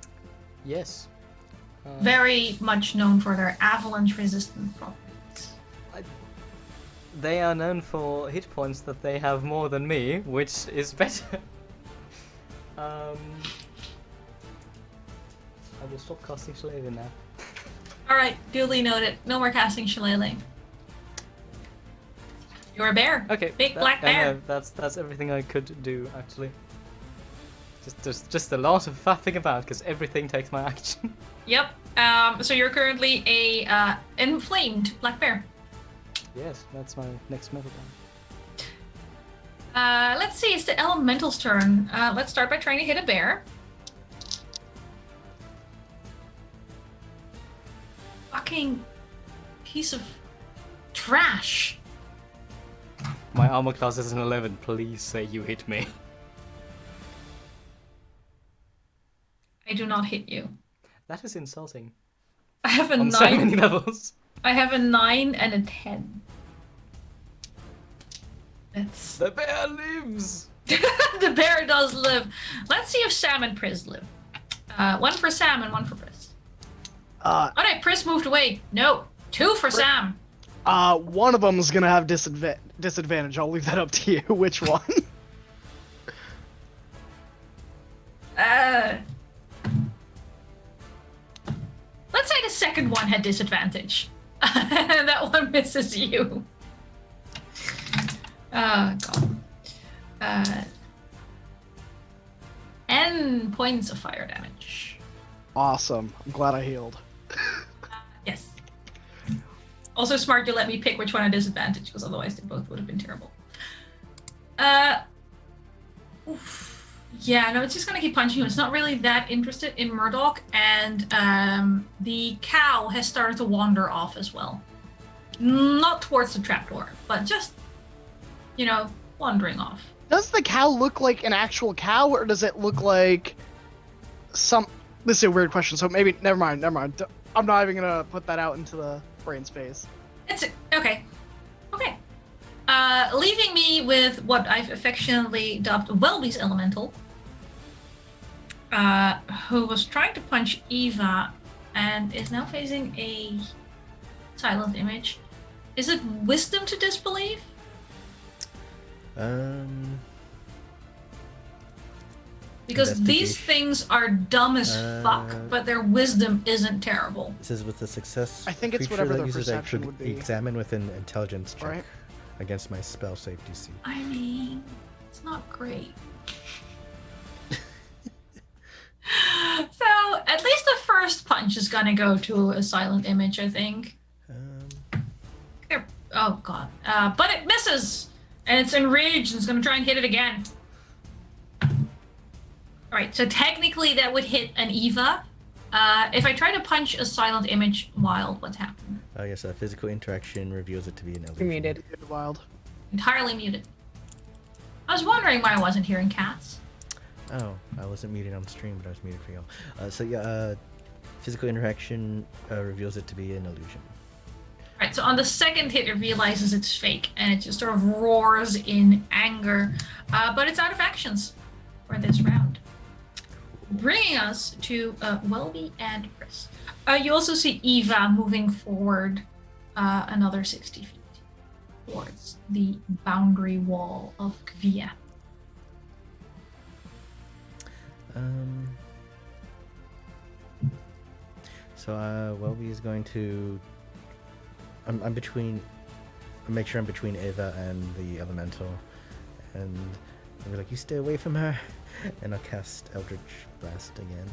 Yes. Very much known for their avalanche resistant properties. They are known for hit points that they have more than me, which is better. I will stop casting Shillelagh now. Alright, duly noted. No more casting Shillelagh. You're a bear. Okay. Big black bear. No, that's everything I could do actually. Just a lot of faffing about because everything takes my action. Yep. So you're currently a inflamed black bear. Yes, that's my next metal Let's see, it's the elemental's turn. Let's start by trying to hit a bear. Fucking piece of trash. My armor class is an 11. Please say you hit me. I do not hit you. That is insulting. I have a On 9. so many levels. I have a 9 and a 10. That's The bear lives. the bear does live. Let's see if Sam and Priz live. 1 for Sam and 1 for Priz. Oh no, Priz moved away. No, 2 for Sam. One of them is gonna have disadvantage. I'll leave that up to you. Which one? Let's say the second one had disadvantage. That one misses you. God. 10 points of fire damage. Awesome. I'm glad I healed. Yes. Also smart you let me pick which one had disadvantage, because otherwise they both would have been terrible. Oof. Yeah, no, it's just gonna keep punching you. It's not really that interested in Murdoch, and the cow has started to wander off as well. Not towards the trapdoor, but just, wandering off. Does the cow look like an actual cow, or does it look like some... This is a weird question, so maybe... Never mind. I'm not even gonna put that out into the brain space. It's okay. Leaving me with what I've affectionately dubbed Welby's Elemental, who was trying to punch Eva and is now facing a silent image. Is it wisdom to disbelieve? Because these things are dumb as fuck, but their wisdom isn't terrible. This is with the success. I think it's creature whatever that their uses I perception could would be. examine with an intelligence check Right. against my spell save DC. I mean, it's not great. So, at least the first punch is gonna go to a silent image, I think. There. Oh god. But it misses! And it's enraged and it's gonna try and hit it again. Alright, so technically that would hit an Eva. If I try to punch a silent image wild, what's happening? Yes, a physical interaction reveals it to be an illusion. You're muted. Wild. Entirely muted. I was wondering why I wasn't hearing cats. Oh, I wasn't muted on stream, but I was muted for y'all. Physical interaction reveals it to be an illusion. Right, so on the second hit, it realizes it's fake, and it just sort of roars in anger. But it's out of actions for this round. Bringing us to Welby and Chris. You also see Eva moving forward another 60 feet towards the boundary wall of Kvia. Welby is going to. I'm between. Make sure I'm between Eva and the elemental, and I'll be like, "You stay away from her," and I'll cast Eldritch Blast again.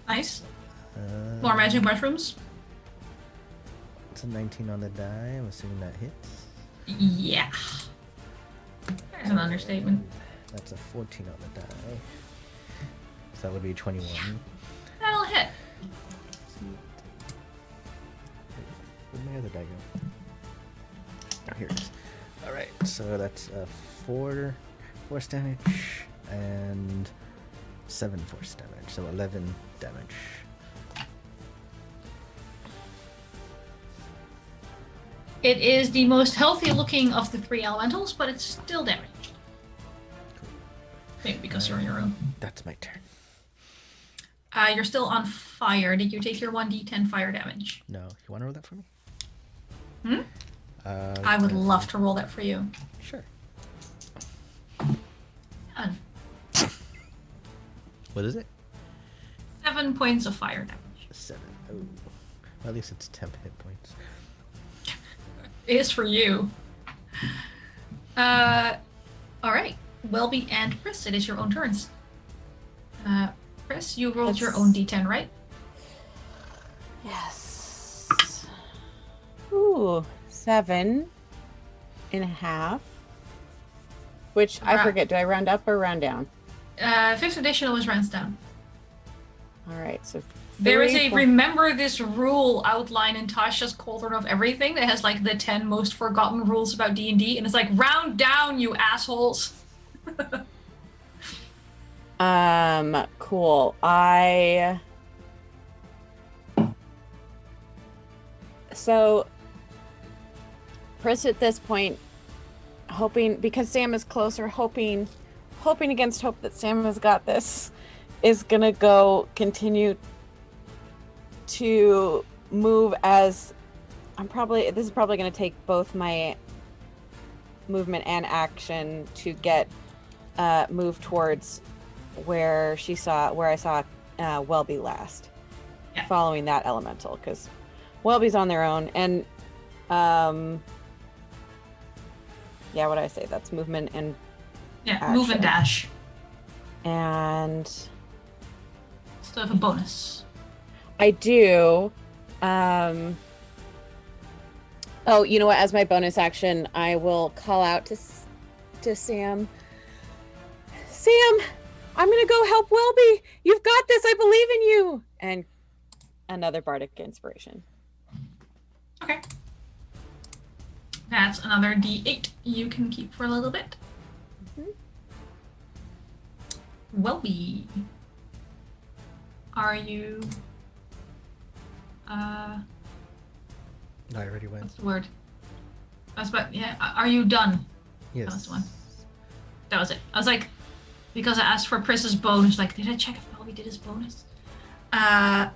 Nice. More magic mushrooms. It's a 19 on the die. I'm assuming that hits. Yeah. There's an understatement. That's a 14 on the die. So that would be 21. That'll hit. Where'd my other die go? Oh, here it is. Alright, so that's 4 force damage and 7 force damage, so 11 damage. It is the most healthy looking of the 3 elementals, but it's still damaged. Maybe because you're on your own. That's my turn. You're still on fire. Did you take your 1d10 fire damage? No, you want to roll that for me? Hmm? I would love to roll that for you. Sure. 7. What is it? 7 points of fire damage. 7. Oh. Well, at least it's temp hit points. It is for you. Alright. Welby and Chris, it is your own turns. Chris, you rolled your own d10, right? Yes. Ooh, 7.5. Which I forget. Do I round up or round down? 5th edition always rounds down. All right, so There is 3, a 4 remember this rule outline in Tasha's Cauldron of Everything that has like the 10 most forgotten rules about D&D, and it's like, round down, you assholes. Cool. So Chris at this point, hoping, because Sam is closer, hoping against hope that Sam has got this, is gonna continue to move as this is probably gonna take both my movement and action to get move towards where I saw Welby last. Yeah. Following that elemental, because Welby's on their own, and yeah, what did I say? That's movement and Move and action. dash. And Still have a bonus. I do. Oh, you know what? As my bonus action, I will call out to Sam. Sam, I'm gonna go help Welby. You've got this. I believe in you. And another bardic inspiration. Okay. That's another d8 you can keep for a little bit. Welby. Are you... I already went. What's the word? Yeah, are you done? Yes. That was the one. That was it. I was like, because I asked for Pris's bonus, like, did I check if Bobby did his bonus? Sam.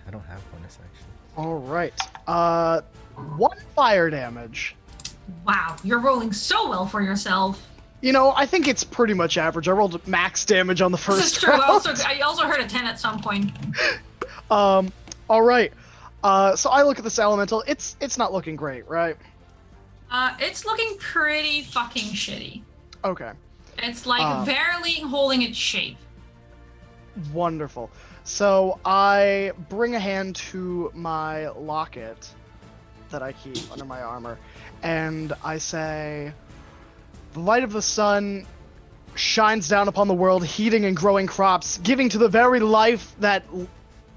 I don't have bonus action. All right. 1 fire damage. Wow, you're rolling so well for yourself. You know, I think it's pretty much average. I rolled max damage on the first This is true. round. I also heard a 10 at some point. All right. So I look at this elemental. It's not looking great, right? It's looking pretty fucking shitty. Okay. It's like barely holding its shape. Wonderful. So I bring a hand to my locket that I keep under my armor, and I say, "The light of the sun shines down upon the world, heating and growing crops, giving to the very life that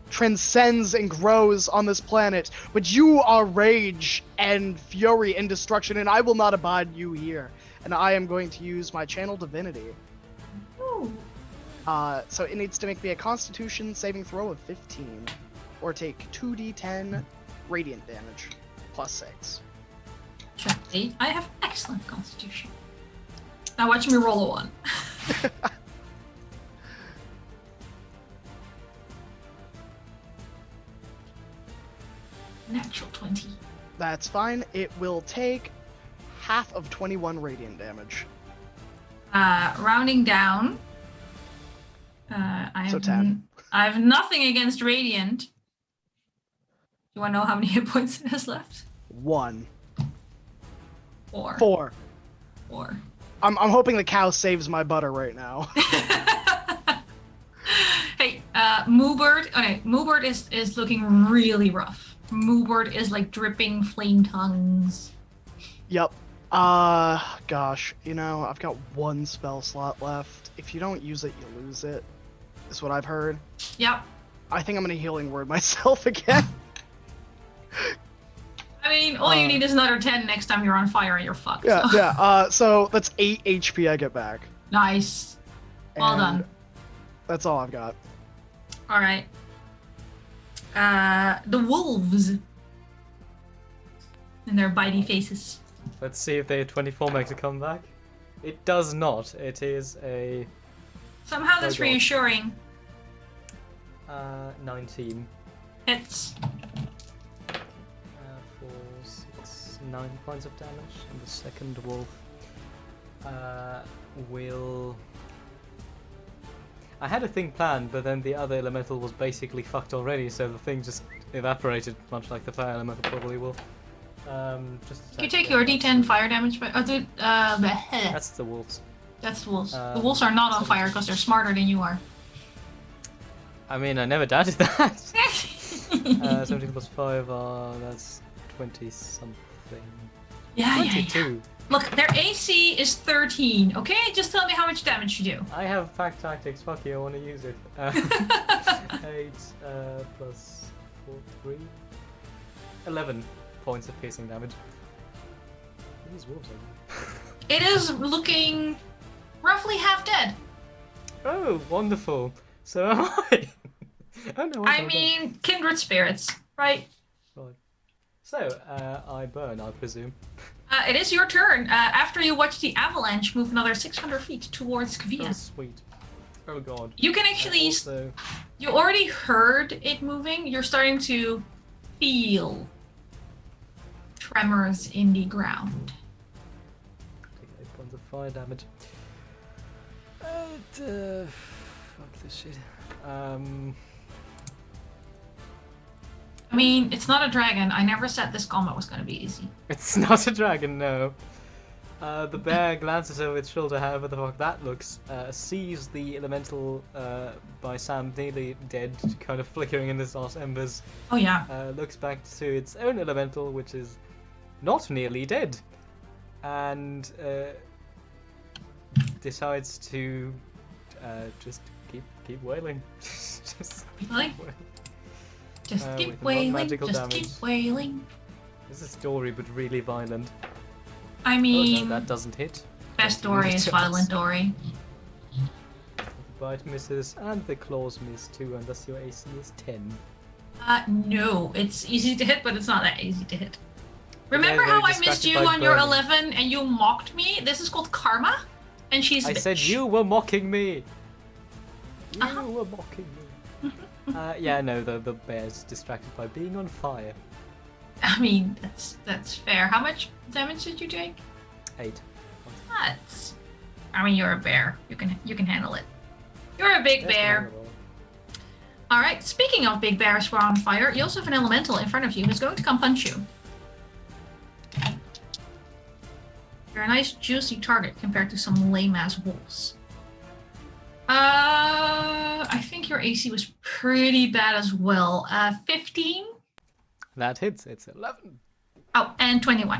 transcends and grows on this planet. But you are rage and fury and destruction, and I will not abide you here. And I am going to use my channel divinity. Ooh. So it needs to make me a Constitution saving throw of 15, or take 2d10 radiant damage, plus 6. Check 8. I have excellent constitution. Now watch me roll a 1. Natural 20. That's fine. It will take half of 21 radiant damage. Rounding down. So 10. I have nothing against radiant. Do you want to know how many hit points it has left? 1. 4. 4. 4. I'm hoping the cow saves my butter right now. Hey, Moobird. Okay, Moobird is looking really rough. Moobird is like dripping flame tongues. Yep. Gosh, you know, I've got 1 spell slot left. If you don't use it, you lose it, is what I've heard. Yep. I think I'm gonna healing word myself again. I mean, all you need is another 10 next time you're on fire and you're fucked. Yeah, so. yeah. So that's 8 HP I get back. Nice. Well And done. That's all I've got. All right. The wolves. And their bitey faces. Let's see if the 24 makes a comeback. It does not. It is a Somehow that's Oh, God. reassuring. 19. Hits. 4, 6, 9 points of damage. And the second wolf will... I had a thing planned, but then the other elemental was basically fucked already, so the thing just evaporated, much like the fire elemental probably will. Just You take your D10 fire damage, but That's the wolves. that's the wolves. The wolves are not on fire because they're smarter than you are. I mean, I never doubted that. 17 plus 5, that's 20 something. Yeah, 22. Look, their AC is 13, okay? Just tell me how much damage you do. I have pack tactics, fuck you, I want to use it. 8 plus 4, 3. 11 points of piercing damage. These wolves are... It is looking roughly half dead. Oh, wonderful. So am I. Oh no, I mean, kindred spirits, right? Right. So, I burn, I presume. It is your turn. After you watch the avalanche move another 600 feet towards Oh, Kavia. sweet. Oh god. You can actually... Also, You already heard it moving. You're starting to feel tremors in the ground. take 8 points of fire damage. Fuck this shit. I mean, it's not a dragon. I never said this combat was going to be easy. It's not a dragon, no. The bear glances over its shoulder, however the fuck that looks, sees the elemental by Sam nearly dead, kind of flickering in the last embers, Oh yeah. looks back to its own elemental, which is not nearly dead, and decides to just keep wailing. Just Really? wail. Just keep with wailing. non-magical Just damage. keep wailing. This is story, but really violent. I Oh mean, no, that doesn't hit. best Dory is violent Dory. The bite misses, and the claws miss too, unless your AC is 10. No, it's easy to hit, but it's not that easy to hit. Remember Very, very how I missed distracted you by on your burning. 11 and you mocked me? This is called karma, and she's a I said bitch. you were mocking me. You Uh-huh. were mocking me. Yeah, no, the bear's distracted by being on fire. I mean, that's fair. How much damage did you take? 8. That's. I mean, you're a bear. You can handle it. You're a big That's bear. horrible. All right. Speaking of big bears who are on fire, you also have an elemental in front of you who's going to come punch you. You're a nice juicy target compared to some lame ass wolves. I think your AC was pretty bad as well. 15. That hits. It's 11. Oh, and 21.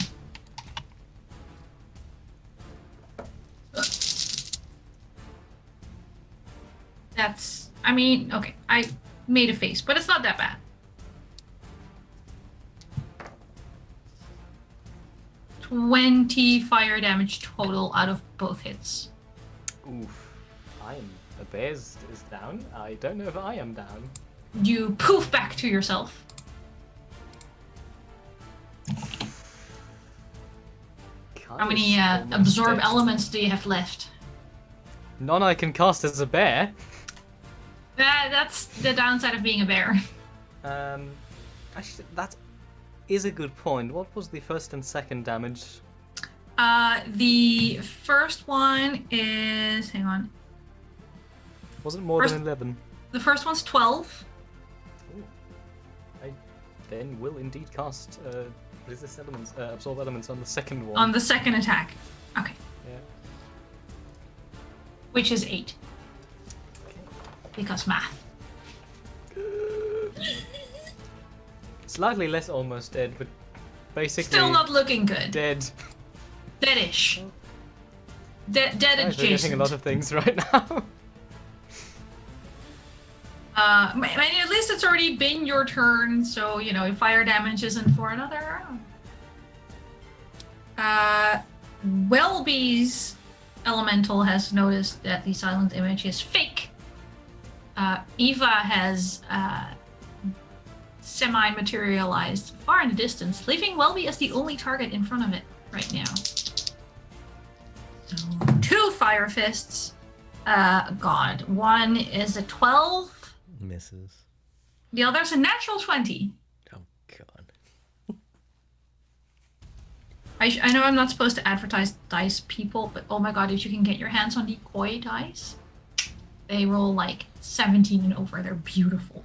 That's, I mean, okay, I made a face, but it's not that bad. 20 fire damage total out of both hits. Oof. The bear's is down. I don't know if I am down. You poof back to yourself. How many Kai's almost absorb dead. elements do you have left? None I can cast as a bear. That's the downside of being a bear. Actually, that is a good point. What was the first and second damage? The first one is, hang on. Wasn't more First- than 11. The first one's 12. I then will indeed cast resist elements, absorb elements on the second one. On the second attack. Okay. Yeah. Which is 8. Because math. Slightly less almost dead, but basically Still not looking good. dead. Deadish. Dead I'm forgetting adjacent. a lot of things right now. I mean, at least it's already been your turn, so, you know, if fire damage isn't for another round. Welby's elemental has noticed that the silent image is fake. Eva has semi-materialized far in the distance, leaving Welby as the only target in front of it right now. So, 2 fire fists. God. One is a 12. Misses. The other's a natural 20. Oh god. I know I'm not supposed to advertise dice, people, but oh my god, if you can get your hands on the koi dice, they roll like 17 and over. They're beautiful.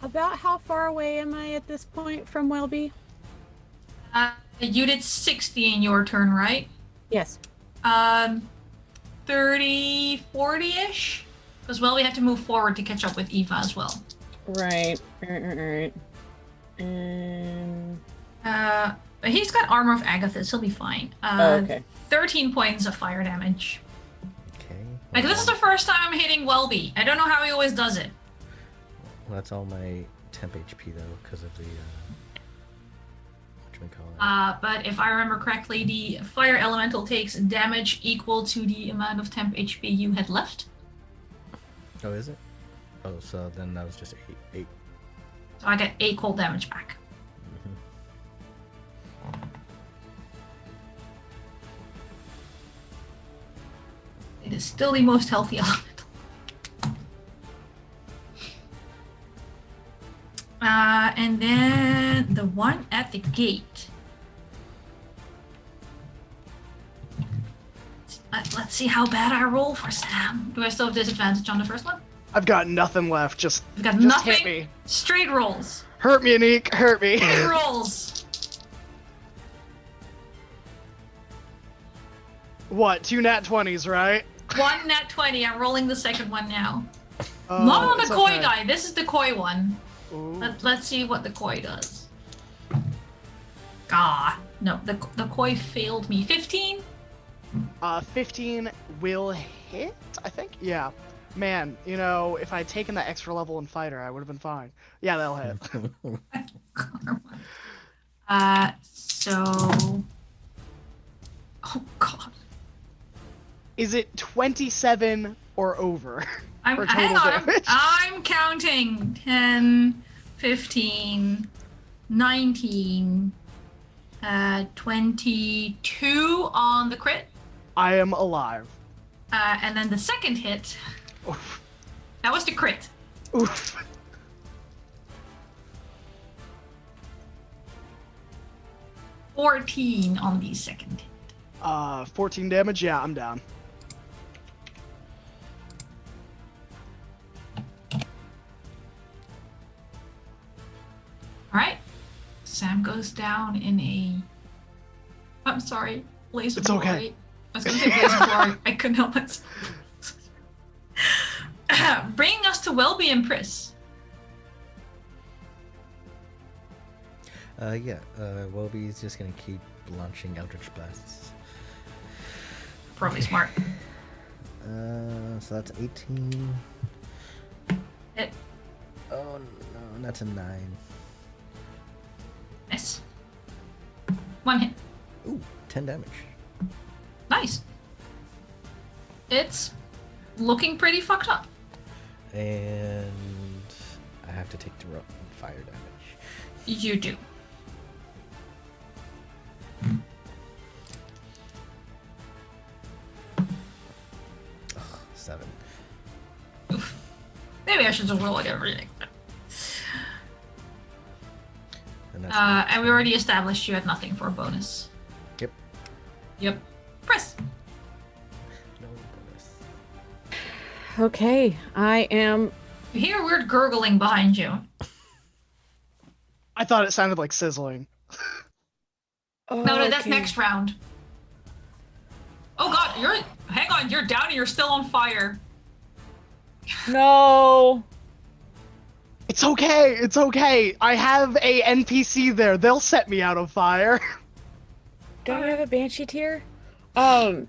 About how far away am I at this point from Welby? You did 60 in your turn, right? Yes. 30, 40-ish? Because, well, we have to move forward to catch up with Eva as well. Right. But he's got Armor of Agathis. He'll be fine. Okay. 13 points of fire damage. Okay. Like, this is the first time I'm hitting Welby. I don't know how he always does it. Well, that's all my temp HP though, because of the whatchamacallit. But if I remember correctly, the fire elemental takes damage equal to the amount of temp HP you had left. Oh, is it? Oh, so then that was just 8. So I get 8 cold damage back. It is still the most healthy elemental. And then the one at the gate. Let's see how bad I roll for Sam. Do I still have disadvantage on the first one? I've got nothing left. Just I've got Just nothing. hit me. Straight rolls. hurt me, Anik. Hurt me. Straight rolls. What? 2 nat 20s, right? 1 nat 20. I'm rolling the second one now. Oh, Not on the it's koi okay. die. This is the koi one. Ooh. Let's see what the koi does. Gah. No, the koi failed me. 15? 15 will hit, I think? Yeah. Man, you know, if I'd taken that extra level in fighter, I would have been fine. Yeah, that'll hit. So... Oh, God. Is it 27 or over? For Hang total on. damage? I'm counting. 10, 15, 19, 22 on the crit. I am alive. And then the second hit, Oof. that was the crit. Oof. 14 on the second hit. 14 damage. Yeah, I'm down. Alright. Sam goes down in a... I'm sorry. Blaze of It's okay. Glory. I was going to say Blaze of Glory. I couldn't help myself. Bringing us to Welby and Pris. Welby's just gonna keep launching Eldritch Blasts. Probably smart. So that's 18. Hit. Oh no, that's a 9. Miss. 1 hit. Ooh, 10 damage. Nice. It's looking pretty fucked up. And I have to take the fire damage. You do. Ugh, 7. Oof. Maybe I should just roll like everything. And, that's And we already established you had nothing for a bonus. Yep. Yep. Press. No bonus. Okay, I am. You hear weird gurgling behind you. I thought it sounded like sizzling. No, that's Okay. next round. Oh god, hang on, you're down and you're still on fire. No. It's okay. It's okay. I have a NPC there. They'll set me out of fire. Don't you have a banshee tier? Oh,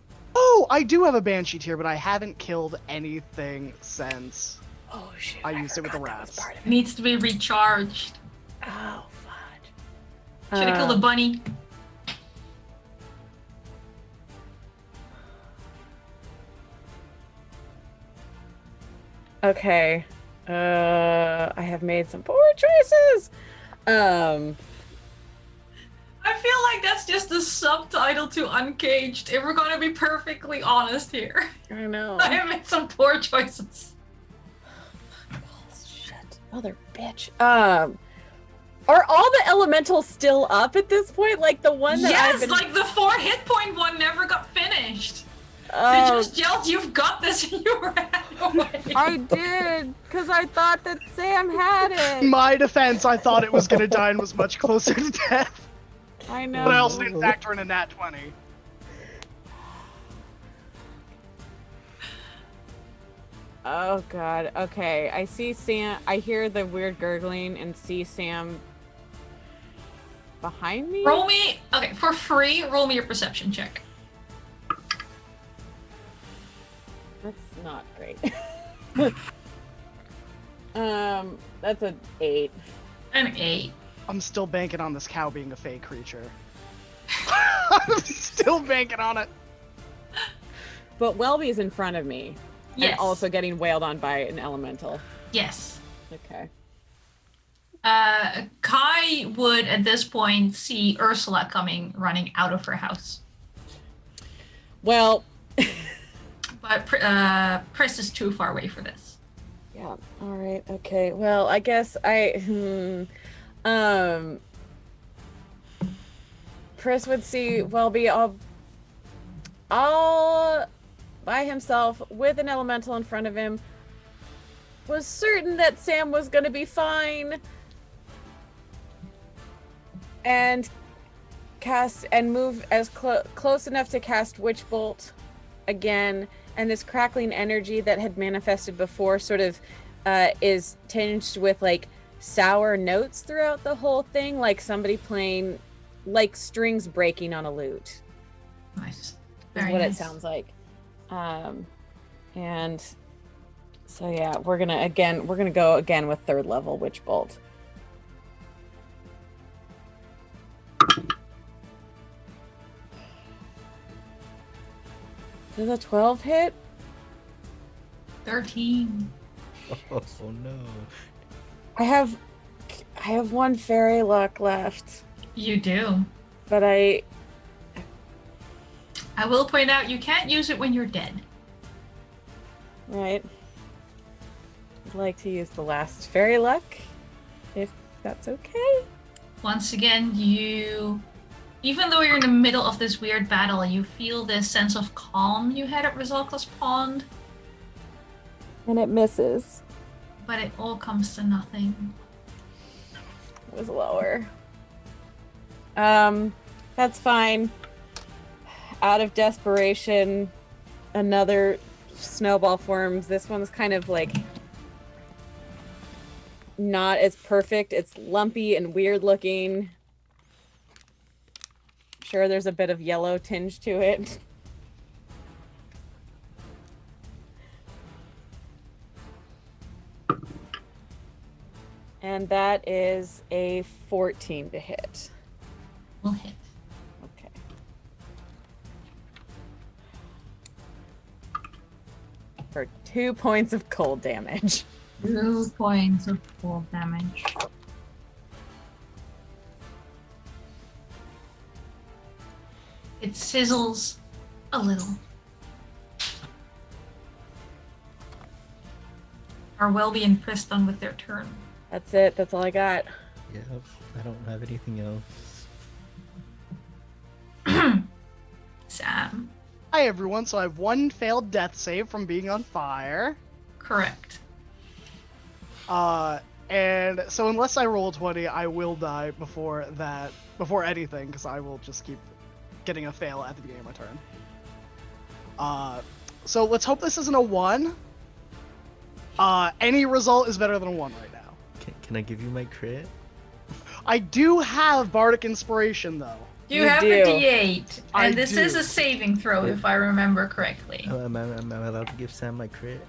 I do have a banshee tier, but I haven't killed anything since. Oh shoot. I used it with the forgot that was rats. part of it. Needs to be recharged. Oh fudge. Should have killed a bunny. Okay. I have made some poor choices. I feel like that's just the subtitle to Uncaged, if we're gonna be perfectly honest here. I know. I have made some poor choices. Shit. Mother bitch. Are all the elementals still up at this point? Like the one that I've Yes, been... like the 4 hit point one never got finished. They Oh, just yelled, "You've got this," and you ran away. I did, because I thought that Sam had it. My defense, I thought it was gonna die and was much closer to death. I know. But I also didn't factor in a nat 20. Oh god. Okay, I see Sam. I hear the weird gurgling and see Sam behind me. Roll me, okay, for free, roll me your perception check. That's not great. That's an 8. An 8. I'm still banking on this cow being a fake creature. I'm still banking on it. But Welby's in front of me. Yes. And also getting wailed on by an elemental. Yes. Okay. Kai would at this point see Ursula running out of her house. Well, But Pris is too far away for this. yeah. All right. Okay. Well, I guess Pris would see Welby all by himself with an elemental in front of him. Was certain that Sam was going to be fine. And cast and move as close enough to cast Witch Bolt again. And this crackling energy that had manifested before sort of is tinged with like sour notes throughout the whole thing, like somebody playing, like strings breaking on a lute. Nice. Is Very what nice. it sounds like. And so yeah, we're gonna go again with 3rd level Witch Bolt. Does a 12 hit? 13. Oh no. I have 1 fairy luck left. You do. But I will point out you can't use it when you're dead. Right. I'd like to use the last fairy luck, if that's okay. Once again, even though you're in the middle of this weird battle, you feel this sense of calm you had at Rizalka's Pond. And it misses. But it all comes to nothing. It was lower. That's fine. Out of desperation, another snowball forms. This one's kind of like not as perfect. It's lumpy and weird looking. Sure, there's a bit of yellow tinge to it. And that is a 14 to hit. Will hit. Okay. For 2 points of cold damage. 2 points of cold damage. It sizzles a little. Are Welby and Pris done with their turn? That's it. That's all I got. Yep, I don't have anything else. Sam. Hi everyone, so I have one failed death save from being on fire. Correct. And so unless I roll 20, I will die before anything, because I will just keep getting a fail at the beginning of my turn. So let's hope this isn't a 1. Any result is better than a 1 right now. Can I give you my crit? I do have Bardic Inspiration, though. You have do. a D8, I and this do. is a saving throw, if I remember correctly. Am I allowed to give Sam my crit?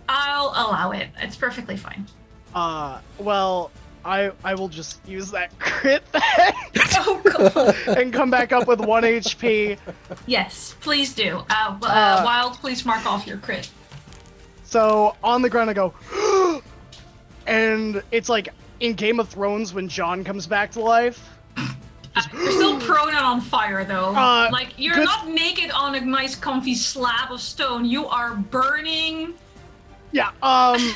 I'll allow it. It's perfectly fine. Well, I will just use that crit then Oh, God. and come back up with 1 HP. Yes, please do. Wild, please mark off your crit. So on the ground I go, and it's like in Game of Thrones when Jon comes back to life. You're still prone and on fire, though. Like, you're good- not naked on a nice, comfy slab of stone. You are burning. Yeah, my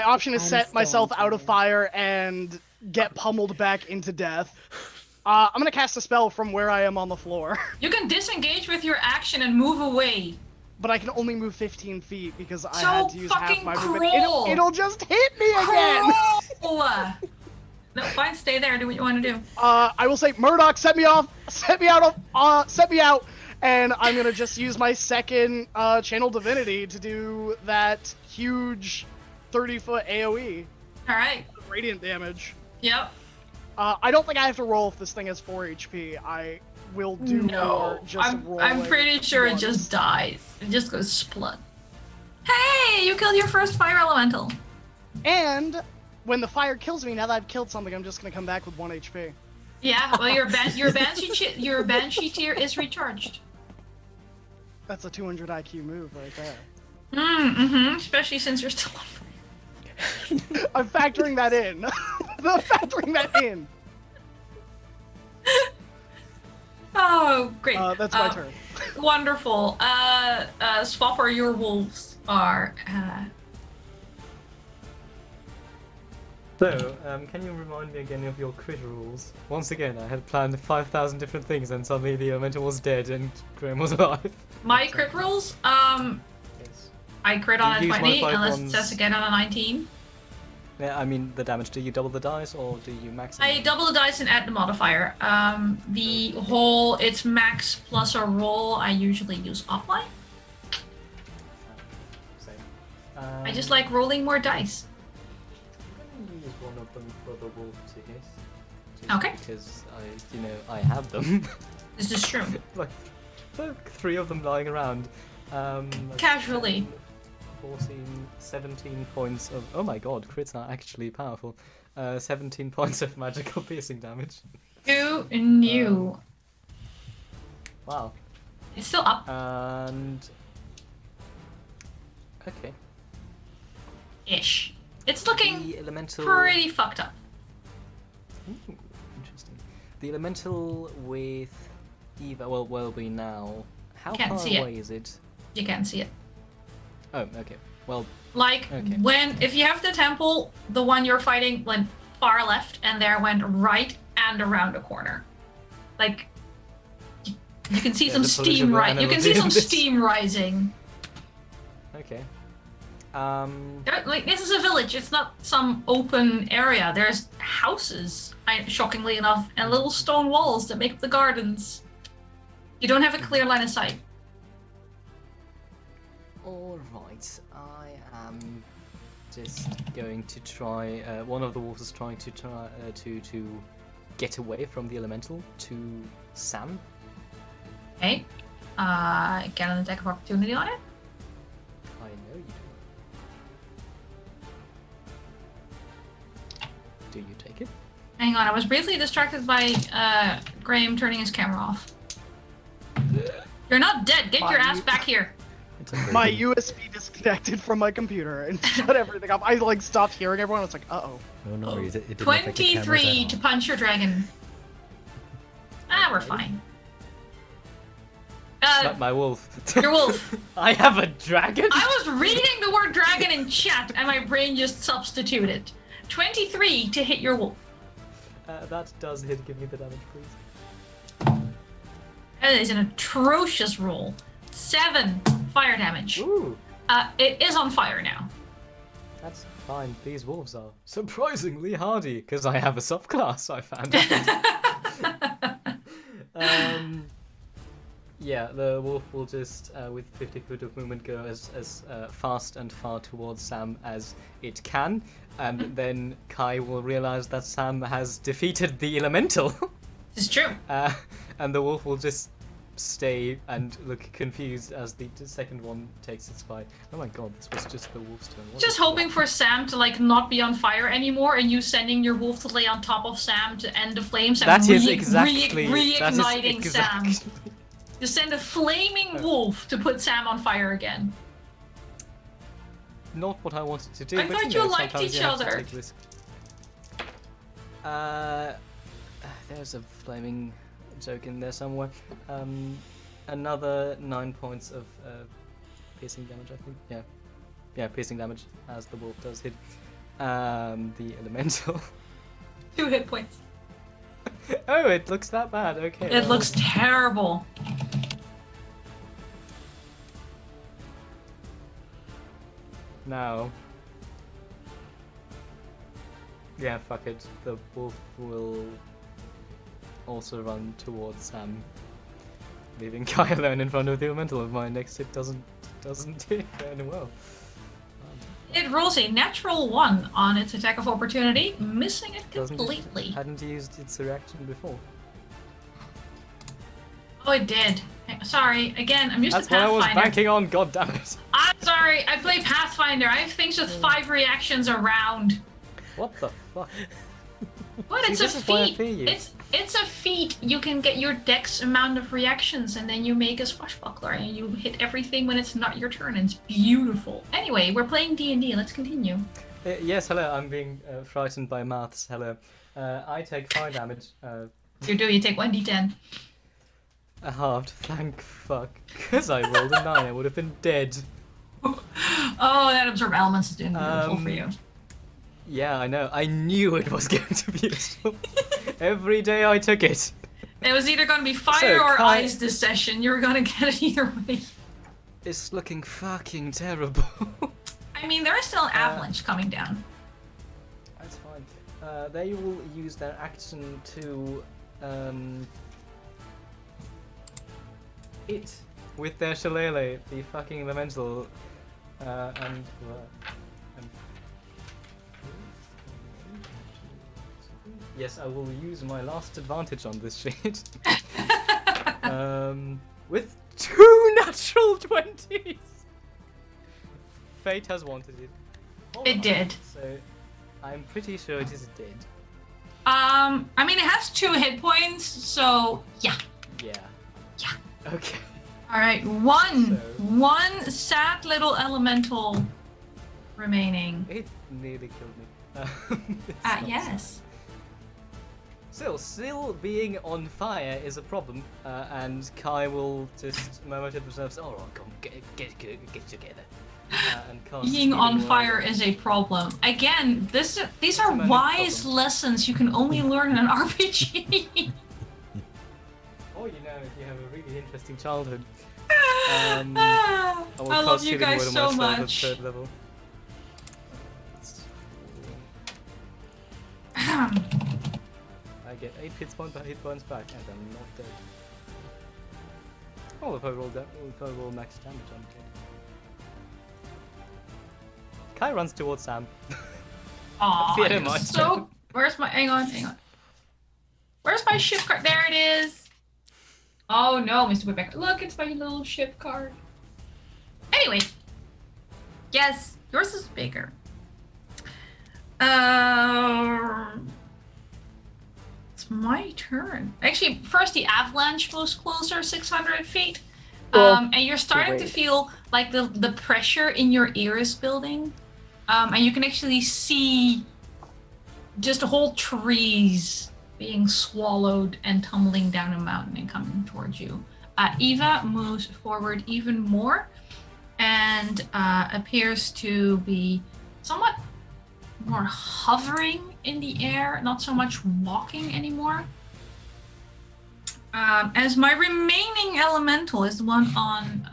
option is I'm set still myself on out of fire and get pummeled back into death. I'm gonna cast a spell from where I am on the floor, You can disengage with your action and move away. but I can only move 15 feet because I So had to use half fucking my movement. cruel. It'll just hit me again! Cruel. No, fine, stay there. Do what you want to do. I will say, Murdoch, set me out, and I'm gonna just use my second Channel Divinity to do that huge 30-foot AoE. All right. Radiant damage. Yep. I don't think I have to roll if this thing has 4 HP. I will do more just rolling. I'm pretty sure once. it just dies. It just goes splut. Hey, you killed your first fire elemental. And when the fire kills me, now that I've killed something, I'm just gonna come back with 1 HP. Yeah, well, your banshee tier is recharged. That's a 200 IQ move right there. Especially since you're still on. I'm factoring that in. I'm factoring that in. Oh, great. That's my turn. Wonderful. Swapper, your wolves are. So, can you remind me again of your crit rules? Once again, I had planned 5,000 different things, and suddenly the elemental was dead and Graham was alive. My crit rules. Yes. I crit on a You use 20 modified unless it ones. says again on a 19. Yeah, I mean the damage. Do you double the dice or do you max it? I double the dice and add the modifier. The whole it's max plus a roll. I usually use offline. Same. I just like rolling more dice. I'm gonna use one of them for the wolf to hit. Just Okay. Because I have them. This is true. like 3 of them lying around. Casually. 17 points of. Oh my god, crits are actually powerful. 17 points of magical piercing damage. Who knew? Wow. It's still up. And. Okay. Ish. It's looking The elemental. pretty fucked up. Ooh, interesting. The elemental with Eva, well, where we now? How Can't far see it. away is it? You can't see it. Oh, okay. Well, Like okay. if you have the temple, the one you're fighting went far left, and there went right and around a corner. Like you can see Yeah, some the steam political You can see analogy some of this. steam rising. Okay. Like this is a village. It's not some open area. There's houses, shockingly enough, and little stone walls that make up the gardens. You don't have a clear line of sight. Alright, I am just going to try, one of the wolves is trying to try to get away from the elemental to Sam. Okay. Get an attack of opportunity on it. I know you do. Do you take it? Hang on, I was briefly distracted by Graham turning his camera off. You're not dead. Get your ass back here. It's a My great- USB disconnected from my computer and shut everything off. I like stopped hearing everyone. I was like, uh-oh. Oh, no worries. It didn't affect the cameras 23 at to all. punch your dragon. We're fine. My wolf. Your wolf. I have a dragon? I was reading the word dragon in chat, and my brain just substituted. 23 to hit your wolf. That does hit. Give me the damage, please. That is an atrocious roll. 7 fire damage. Ooh, It is on fire now. that's fine. These wolves are surprisingly hardy, because I have a subclass, I found out. Yeah, the wolf will just, with 50 foot of movement, go as fast and far towards Sam as it can, and then Kai will realize that Sam has defeated the elemental, This is true. and the wolf will just stay and look confused as the second one takes its fight. Oh my god, this was just the wolf's turn. What Just the hoping fuck? for Sam to like not be on fire anymore, and you sending your wolf to lay on top of Sam to end the flames and That is exactly... reigniting that is Sam. exactly... To send a flaming wolf to put Sam on fire again. Not what I wanted to do. I but, thought you know, you liked sometimes each you have to other. take risk. There's a flaming joke in there somewhere. Another 9 points of piercing damage, I think. Yeah, piercing damage as the wolf does hit the elemental. 2 hit points. Oh, it looks that bad. Okay. It looks terrible. Now. Yeah, fuck it. The wolf will also run towards Sam, leaving Kai alone in front of the elemental. If my next hit doesn't hit very well. It rolls a natural 1 on its attack of opportunity, missing it Doesn't completely. hadn't used its reaction before. Oh, it did. Sorry, again, I'm used That's to what I was Pathfinder. banking on. God damn it! I'm sorry, I play Pathfinder. I have things with 5 reactions around. What the fuck? What? See, It's a this is why I feat. fear you. It's a feat. You can get your dex amount of reactions, and then you make a swashbuckler, and you hit everything when it's not your turn. And it's beautiful. Anyway, we're playing D&D. Let's continue. Yes, hello. I'm being frightened by maths. Hello. I take 5 damage. You do. You take 1d10. A halved. Thank fuck. Because I rolled a 9, I would have been dead. Oh, that absorb elements is doing beautiful for you. Yeah, I know. I knew it was going to be useful. Every day I took it. It was either going to be fire So, or Kai- ice this session. You were going to get it either way. It's looking fucking terrible. I mean, there is still an avalanche coming down. That's fine. They will use their action to hit with their shillelagh the fucking elemental, and yes, I will use my last advantage on this shit. With 2 natural 20s. Fate has wanted it. It did. So I'm pretty sure it is dead. I mean, it has 2 hit points, so yeah. Yeah. Yeah. Okay. All right, one sad little elemental remaining. It nearly killed me. It's not Yes. Still being on fire is a problem, and Kai will just murmur to themselves, "All right, come get together." And cast Being on healing fire word. is a problem. Again, these are a manic wise problem. lessons you can only learn in an RPG. Or if you have a really interesting childhood. I will love cast you healing guys word on so myself at much. 3rd level. I get 8 hit points back, and I'm not dead. Oh, if I roll max damage, I'm dead. Kai runs towards Sam. Aw, Fear you're monster. so. Where's my? Hang on. Where's my ship card? There it is. Oh no, Mr. Woodpecker. Look, it's my little ship card. Anyway, yes, yours is bigger. It's my turn. Actually, first the avalanche moves closer, 600 feet. And you're starting to Great. feel like the pressure in your ear is building. And you can actually see just whole trees being swallowed and tumbling down a mountain and coming towards you. Eva moves forward even more and appears to be somewhat more hovering in the air, not so much walking anymore. As my remaining elemental is the one on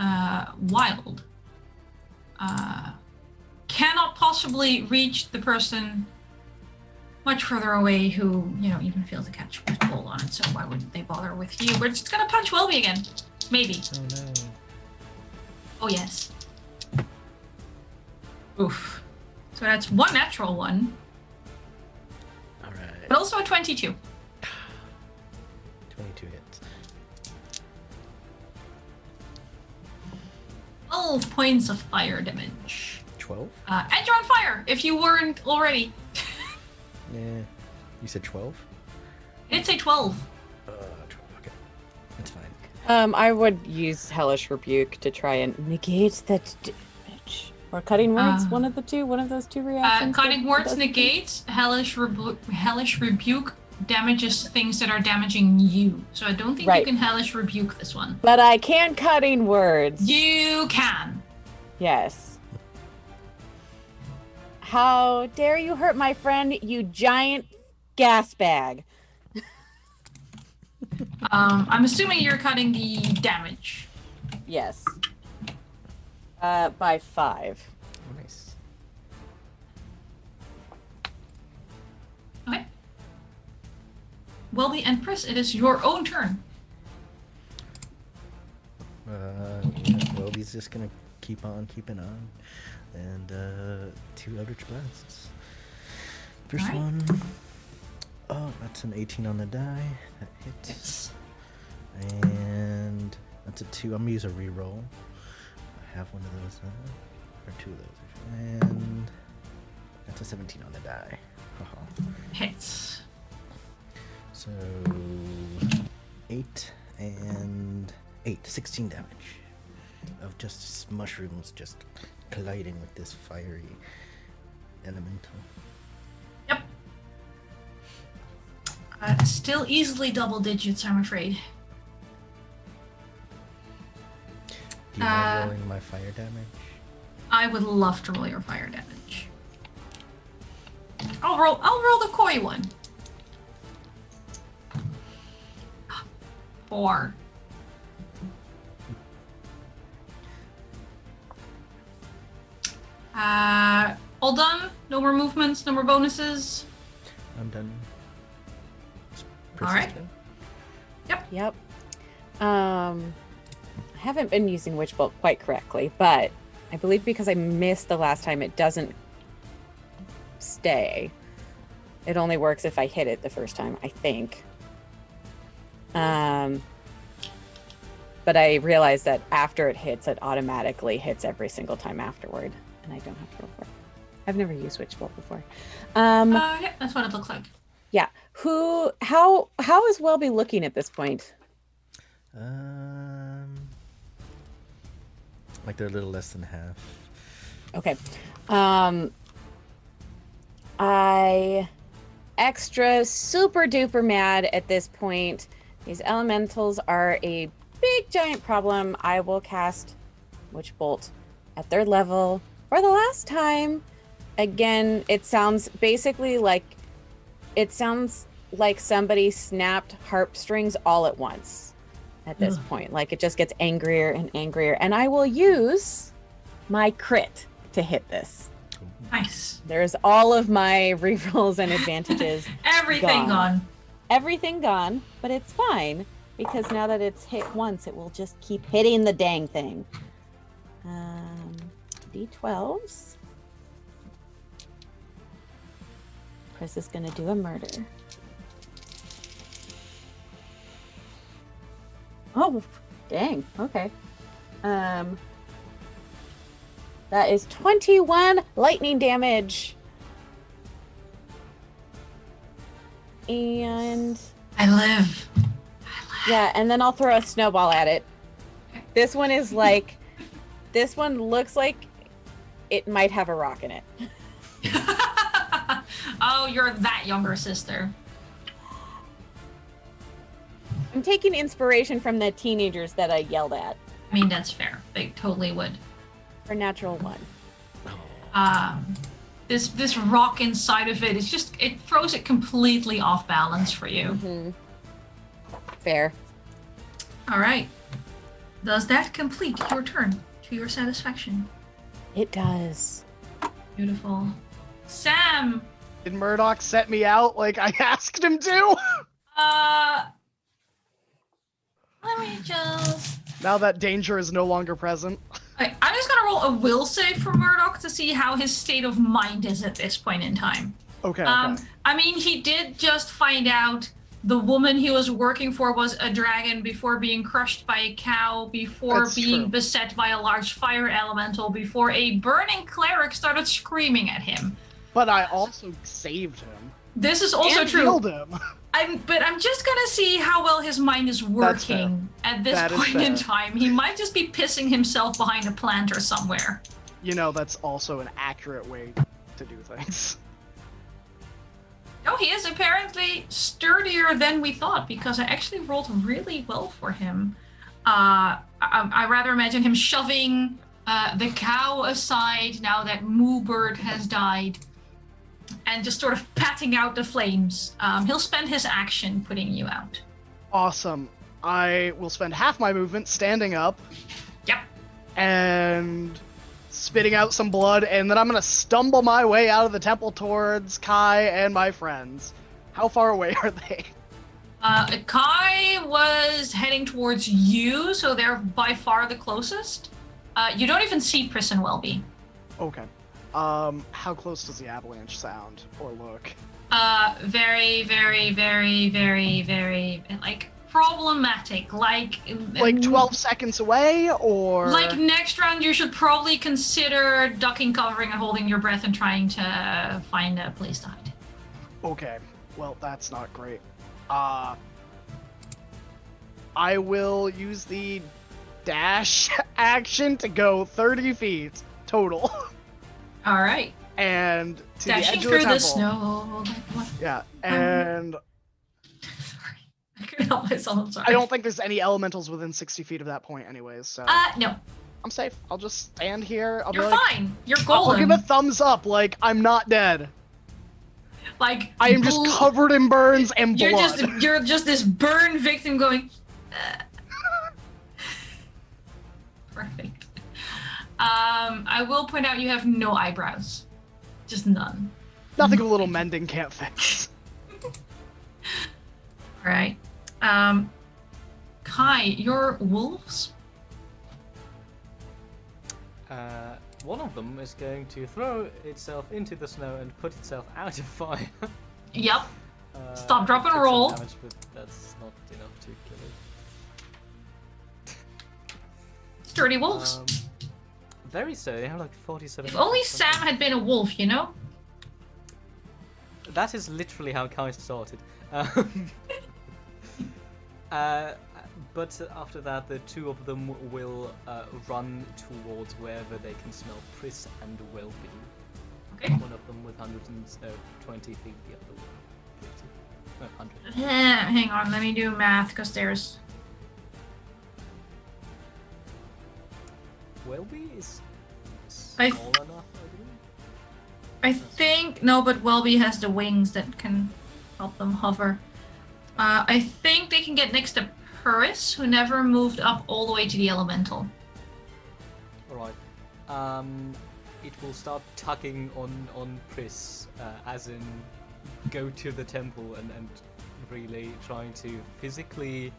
wild. Cannot possibly reach the person much further away who, even failed to catch with pull on it, so why wouldn't they bother with you? We're just gonna punch Welby again. Maybe. Oh no. Oh yes. Oof. So that's one natural one, Alright. but also a 22. 22 hits. 12 points of fire damage. 12? And you're on fire, if you weren't already. Yeah. You said 12? It's a 12. 12. Okay. That's fine. I would use Hellish Rebuke to try and negate that damage. Or Cutting Words, one of those two reactions. Cutting that Words does- negates, Hellish Rebuke damages things that are damaging you. So I don't think you Right. can Hellish Rebuke this one. But I can Cutting Words. You can. Yes. How dare you hurt my friend, you giant gas bag. I'm assuming you're cutting the damage. Yes. By 5. Nice. Okay. Well, the Empress, it is your own turn. Well, he's just gonna keep on keeping on. And 2 Eldritch Blasts. First Alright. one. Oh, that's an 18 on the die. That hits. Yes. And that's a 2. I'm gonna use a reroll. I have one of those, or 2 of those. Actually. And that's a 17 on the die. Haha. Hits. So 8 and 8, 16 damage of just mushrooms just colliding with this fiery elemental. Yep. Still easily double digits, I'm afraid. Do you mind rolling my fire damage? I would love to roll your fire damage. I'll roll the koi one. 4. All done? No more movements, no more bonuses? I'm done. All right. Yep. I haven't been using Witch Bolt quite correctly, but I believe because I missed the last time, it doesn't stay. It only works if I hit it the first time, I think. But I realized that after it hits, it automatically hits every single time afterward, and I don't have to roll for it. I've never used Witch Bolt before. Yeah, that's what it looks like. Yeah. How is Welby looking at this point? Like they're a little less than half. Okay. I extra super duper mad at this point. These elementals are a big giant problem. I will cast Witch Bolt at their level for the last time. Again, it sounds like somebody snapped harp strings all at once at this point. Like it just gets angrier and angrier. And I will use my crit to hit this. Nice. There's all of my rerolls and advantages. Everything gone. Everything gone, but it's fine because now that it's hit once, it will just keep hitting the dang thing. D12s. Chris is gonna do a murder. Oh, dang. Okay. That is 21 lightning damage. And I live. yeah, and then I'll throw a snowball at it. This one looks like it might have a rock in it. Oh, you're that younger sister. I'm taking inspiration from the teenagers that I yelled at. I mean, that's fair. They totally would. For natural 1. This rock inside of it is just, it throws it completely off balance for you. Mm-hmm. Fair. All right. Does that complete your turn to your satisfaction? It does. Beautiful. Sam! Did Murdoch set me out like I asked him to? Let me just... Now that danger is no longer present. Okay, I'm just gonna roll a will save for Murdoch to see how his state of mind is at this point in time. Okay. I mean, he did just find out the woman he was working for was a dragon before being crushed by a cow, before That's being true. beset by a large fire elemental, before a burning cleric started screaming at him. But I also saved him. This is also and true. Healed him. But I'm just gonna see how well his mind is working at this That is point in fair. time. He might just be pissing himself behind a plant or somewhere. You know, that's also an accurate way to do things. No, he is apparently sturdier than we thought because I actually rolled really well for him. I rather imagine him shoving the cow aside now that Moo Bird has died and just sort of patting out the flames. He'll spend his action putting you out. Awesome. I will spend half my movement standing up. Yep. And spitting out some blood, and then I'm gonna stumble my way out of the temple towards Kai and my friends. How far away are they? Kai was heading towards you, so they're by far the closest. You don't even see Pris and Welby. Okay. How close does the avalanche sound or look? Very, very, very, very, very, like, problematic. Like 12 seconds away, or? Like, next round, you should probably consider ducking, covering, and holding your breath and trying to find a place to hide. Okay. Well, that's not great. I will use the dash action to go 30 feet total. All right. And to Dashing the edge through of the the temple. snow. Yeah, and Sorry. I couldn't help myself. I'm sorry. I don't think there's any elementals within 60 feet of that point anyways, so No. I'm safe. I'll just stand here. I'll You're be like, fine. You're I'll golden. give a thumbs up, like, I'm not dead. Like, I am just covered in burns and You're blood. you're just this burn victim going. Perfect. I will point out you have no eyebrows, just none. Nothing a little mending can't fix. All right. Kai, your wolves. One of them is going to throw itself into the snow and put itself out of fire. Yep. Stop, drop, and Took some roll. Damage, but that's not enough to kill Sturdy it. wolves. Very sturdy. They have like 47. If only something. Sam had been a wolf, you know. That is literally how Kai started. But after that, the two of them will run towards wherever they can smell Pris and Welby. Okay. One of them with 120 feet, the other one. No, 100. Hang on, let me do math, because there's... Welby is I- small enough, I believe. I think... No, but Welby has the wings that can help them hover. I think they can get next to Purris, who never moved up all the way to the elemental. Alright. It will start tugging on Pris, as in go to the temple and really trying to physically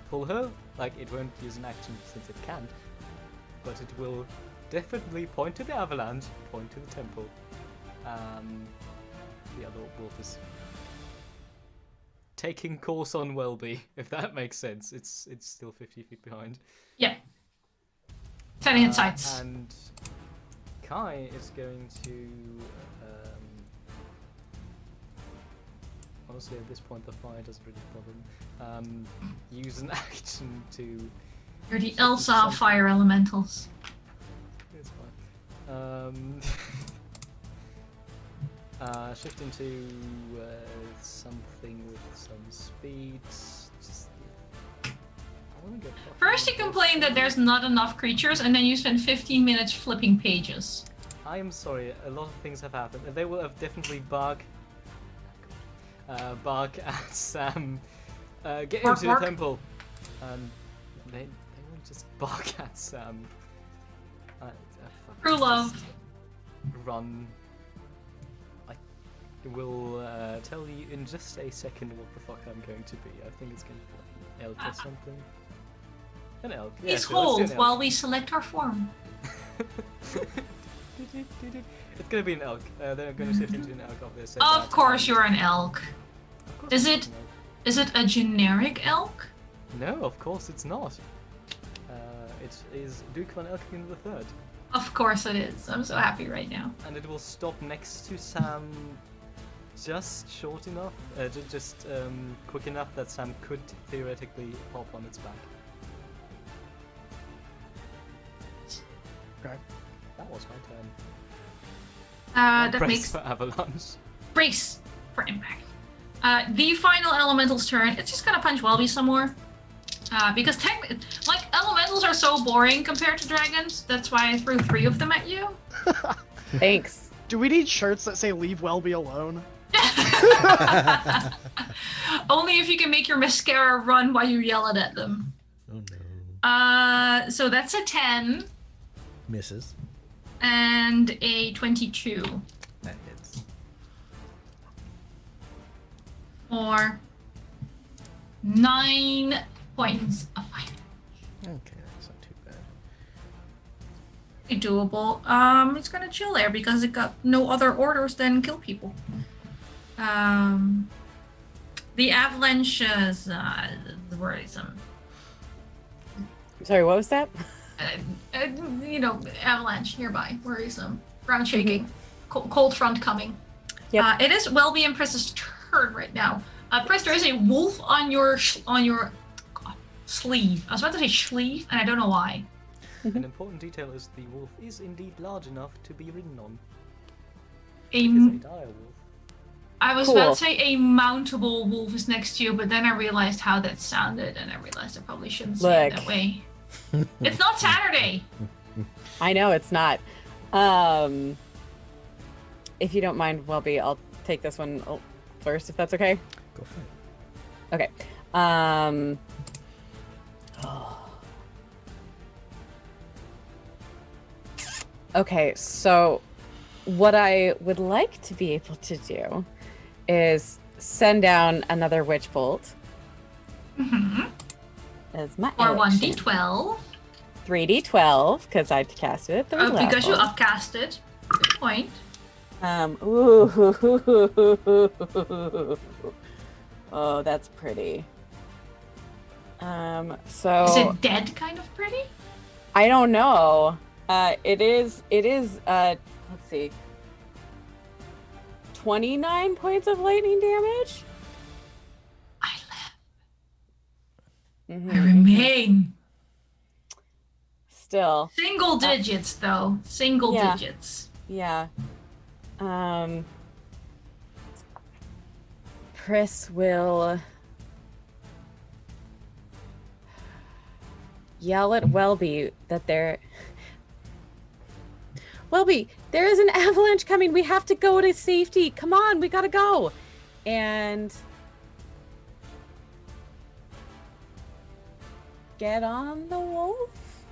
pull her. Like, it won't use an action since it can't, but it will definitely point to the avalanche, point to the temple. The other wolf is taking course on Welby, if that makes sense. It's still 50 feet behind. Yeah. Setting its sights. And Kai is going to honestly, at this point, the fire doesn't really bother him. Use an action to. You're the Elsa of fire elementals. It's fine. Shift into something with some speed. Just, I want to go. First you complain that there's not enough creatures, and then you spend 15 minutes flipping pages. I am sorry. A lot of things have happened. They will have definitely bark at Sam. Get Bark, into bark. the temple. They won't just bark at Sam. True love. Just run. I will tell you in just a second what the fuck I'm going to be. I think it's going to be an elk or something. An elk. Yeah, Please sure, let's do hold an elk. while we select our form. It's gonna be an elk. They're gonna shift into an elk of this. Of course you're an elk. Of course Is I'm it- an elk. Is it a generic elk? No, of course it's not. It is Duke van Elking III, Of course it is. I'm so happy right now. and it will stop next to Sam, just short enough, just quick enough that Sam could theoretically hop on its back. Okay. That was my turn. That Brace makes for avalanche. brace for impact. The final elemental's turn. It's just gonna punch Welby some more. Because like elementals are so boring compared to dragons. That's why I threw 3 of them at you. Thanks. Do we need shirts that say "Leave Welby alone"? Only if you can make your mascara run while you yell it at them. Oh no. So that's a 10 Misses. and a 22 That hits. for 9 points of fire. Okay, that's not too bad. Doable. It's gonna chill there because it got no other orders than kill people. The avalanche is worrisome. Sorry, what was that? Avalanche nearby, worrisome. Ground shaking, cold front coming. Yep. It is Welby and Press's turn right now. Press, there is a wolf on your sleeve. I was about to say sleeve, and I don't know why. An important detail is the wolf is indeed large enough to be ridden on. A It is a dire wolf. I was Cool. about to say a mountable wolf is next to you, but then I realized how that sounded, and I realized I probably shouldn't say it Look. that way. It's not Saturday! I know it's not. If you don't mind, Welby, I'll take this one first, if that's okay. Go for it. Okay. Okay, so what I would like to be able to do is send down another witch bolt Mm-hmm. as my Or action. 1d12. 3d12 because I casted it at 3rd level. Because you upcasted. Good point. Oh, that's pretty. Is So it dead kind of pretty? I don't know. It is let's see. 29 points of lightning damage. I live. Mhm. I remain. Still, Single digits, though. Single Yeah. digits. yeah. Pris will yell at Welby that Welby, there is an avalanche coming. We have to go to safety. Come on, we gotta go. And get on the wolf?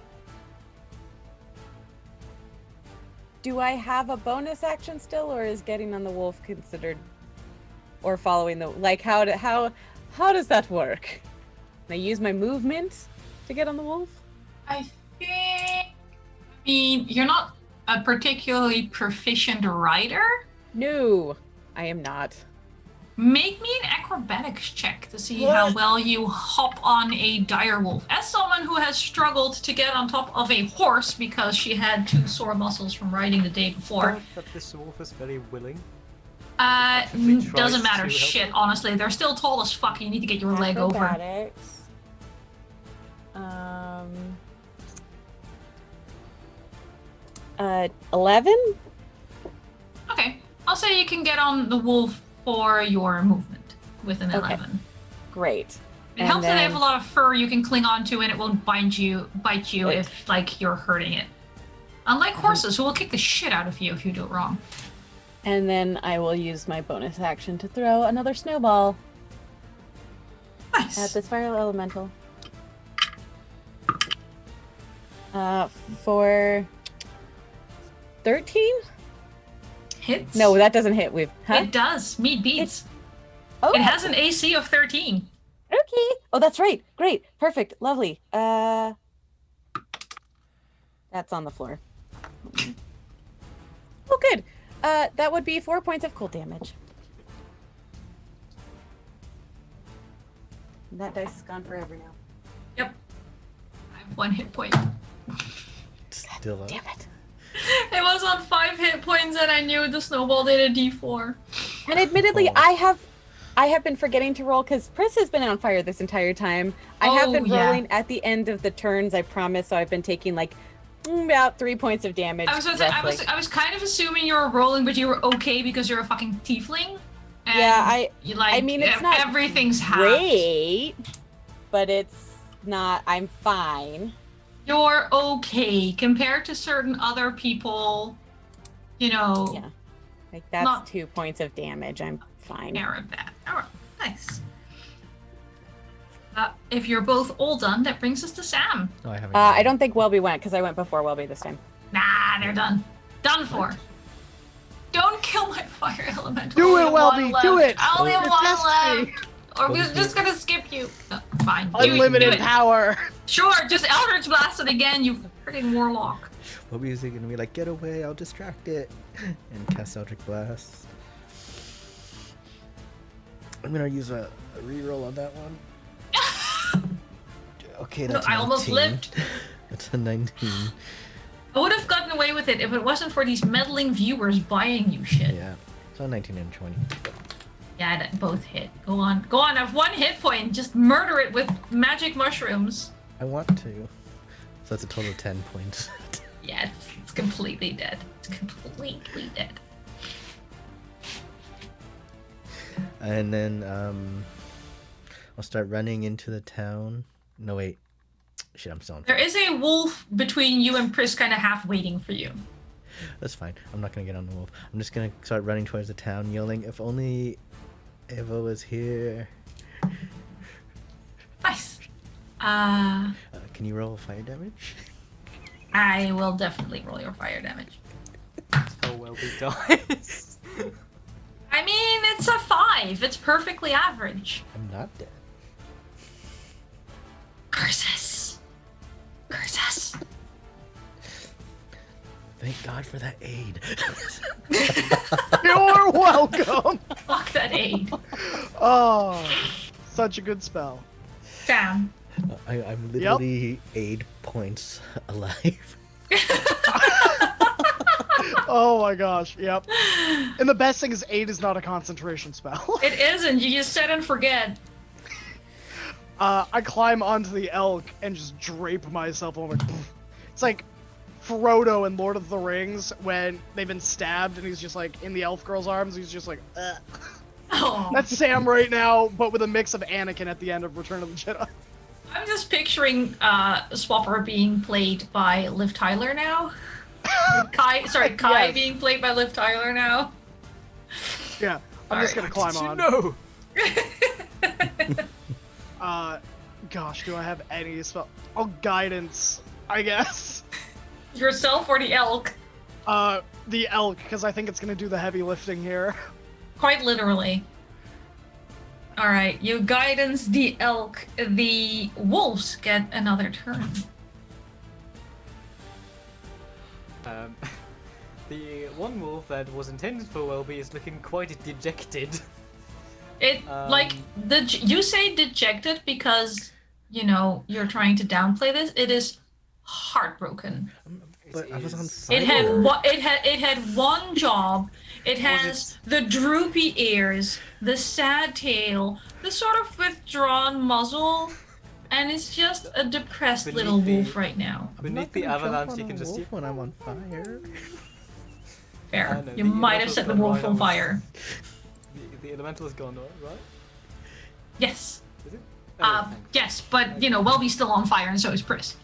Do I have a bonus action still, or is getting on the wolf considered, or following the, like, how does that work? Can I use my movement to get on the wolf? I mean, you're not a particularly proficient rider. No, I am not. Make me an acrobatics check to see how well you hop on a direwolf. As someone who has struggled to get on top of a horse because she had 2 sore muscles from riding the day before. But this wolf is very willing. Doesn't matter shit, honestly. They're still tall as fuck. You need to get your leg over. Acrobatics. 11? Okay. I'll say you can get on the wolf for your movement with an 11. Great. It helps that they have a lot of fur you can cling onto, and it won't bite you if, like, you're hurting it. Unlike horses, who will kick the shit out of you if you do it wrong. And then I will use my bonus action to throw another snowball Nice. at this fire elemental. For 13? Hits? No, that doesn't hit. It does. Meat beats. Oh, It has an AC of 13. okay. Oh, that's right. Great. Perfect. Lovely. That's on the floor. Oh, good. That would be 4 points of cold damage. That dice is gone forever now. Yep. I have 1 hit point. Still up. Damn it. It was on 5 hit points, and I knew the snowball did a D4. And admittedly, Oh. I have been forgetting to roll because Pris has been on fire this entire time. I have been rolling at the end of the turns, I promise. So I've been taking like about 3 points of damage. I was kind of assuming you were rolling, but you were okay because you're a fucking tiefling. And I mean, it's not everything's halved. great, but it's not. I'm fine. You're okay compared to certain other people. You know. Yeah, like that's Not- 2 points of damage. I'm fine. Care of that. All right, nice. If you're both all done, that brings us to Sam. No, I haven't. I don't think Welby went because I went before Welby this time. Nah, they're done. Done for. Don't kill my fire elemental. Do it, Only one Welby, left. do it. I only have You're one testing me. left. Or we're just gonna skip you. No, fine. Do Unlimited it. power. Sure, just Eldritch Blast it again, you freaking warlock. What was he gonna be like? Get away! I'll distract it, and cast Eldritch Blast. I'm gonna use a reroll on that one. Okay, that's I almost 19. lived. That's a 19. I would have gotten away with it if it wasn't for these meddling viewers buying you shit. Yeah, so 19 and 20. Yeah, that both hit. Go on. I have 1 hit point. Just murder it with magic mushrooms. I want to. So that's a total of 10 points. Yeah, it's completely dead. It's completely dead. And then I'll start running into the town. No, wait. Shit, I'm still on. There is a wolf between you and Pris kind of half waiting for you. That's fine. I'm not gonna get on the wolf. I'm just gonna start running towards the town, yelling, "If only Eva was here." Nice. Can you roll fire damage? I will definitely roll your fire damage. How well he dies. I mean, it's a 5. It's perfectly average. I'm not dead. Curses. Curses. Thank God for that aid. You're welcome. Fuck that aid. Oh, such a good spell. Sam. I'm literally 8 points alive. Oh my gosh, yep. And the best thing is 8 is not a concentration spell. It isn't. You just set and forget. I climb onto the elk and just drape myself over. It's like Frodo in Lord of the Rings when they've been stabbed and he's just like in the elf girl's arms. He's just like, ugh. Oh, That's Sam right now, but with a mix of Anakin at the end of Return of the Jedi. I'm just picturing Swapper being played by Liv Tyler now. Kai Yes. being played by Liv Tyler now. Yeah, I'm just gonna climb on. No. Gosh, do I have any spell? Oh, guidance, I guess. Yourself or the elk? The elk, because I think it's gonna do the heavy lifting here. Quite literally. Alright, you guidance the elk. The wolves get another turn. The one wolf that was intended for Welby is looking quite dejected. You say dejected because, you're trying to downplay this. It is heartbroken. But I was on fire. It had one job. It has the droopy ears, the sad tail, the sort of withdrawn muzzle, and it's just a depressed little wolf right now. Beneath the avalanche, you can just when I'm on fire. Fair. No, You the might have set the wolf on fire. The elemental is gone, right? Yes. Is it? Oh, thanks. Yes, but Welby's still on fire, and so is Pris.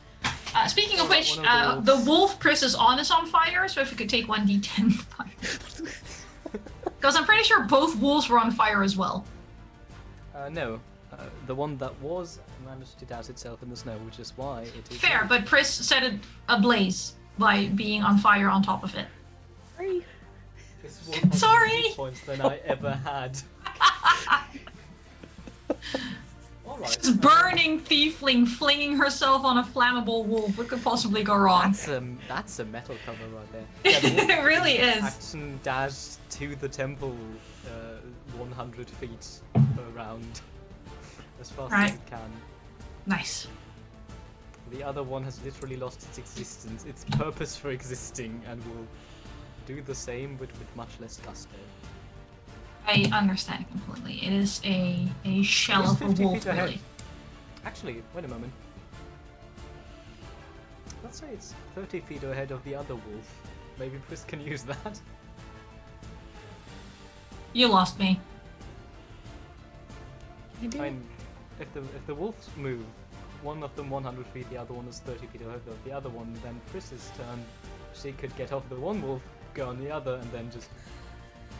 Speaking of which, one of the wolf Pris is on fire, so if we could take 1d10 fire. Because I'm pretty sure both wolves were on fire as well. No. The one that was managed to douse itself in the snow, which is why it is... Fair, but Pris set it ablaze by being on fire on top of it. Sorry. This wolf has Sorry. more hit points than I ever had. Alright. This burning thiefling flinging herself on a flammable wolf. What could possibly go wrong? That's a metal cover right there. Yeah, the wolf It really is. action dashed to the temple 100 feet around as fast as it can. Nice. The other one has literally lost its existence, its purpose for existing, and will do the same but with much less gusto. I understand completely. It is a shell of a 50 wolf, feet ahead. really. Actually, wait a moment. Let's say it's 30 feet ahead of the other wolf. Maybe Pris can use that. You lost me. I mean, if the wolves move, one of them 100 feet, the other one is 30 feet ahead of the other one, then Pris's turn, she could get off the one wolf, go on the other, and then just...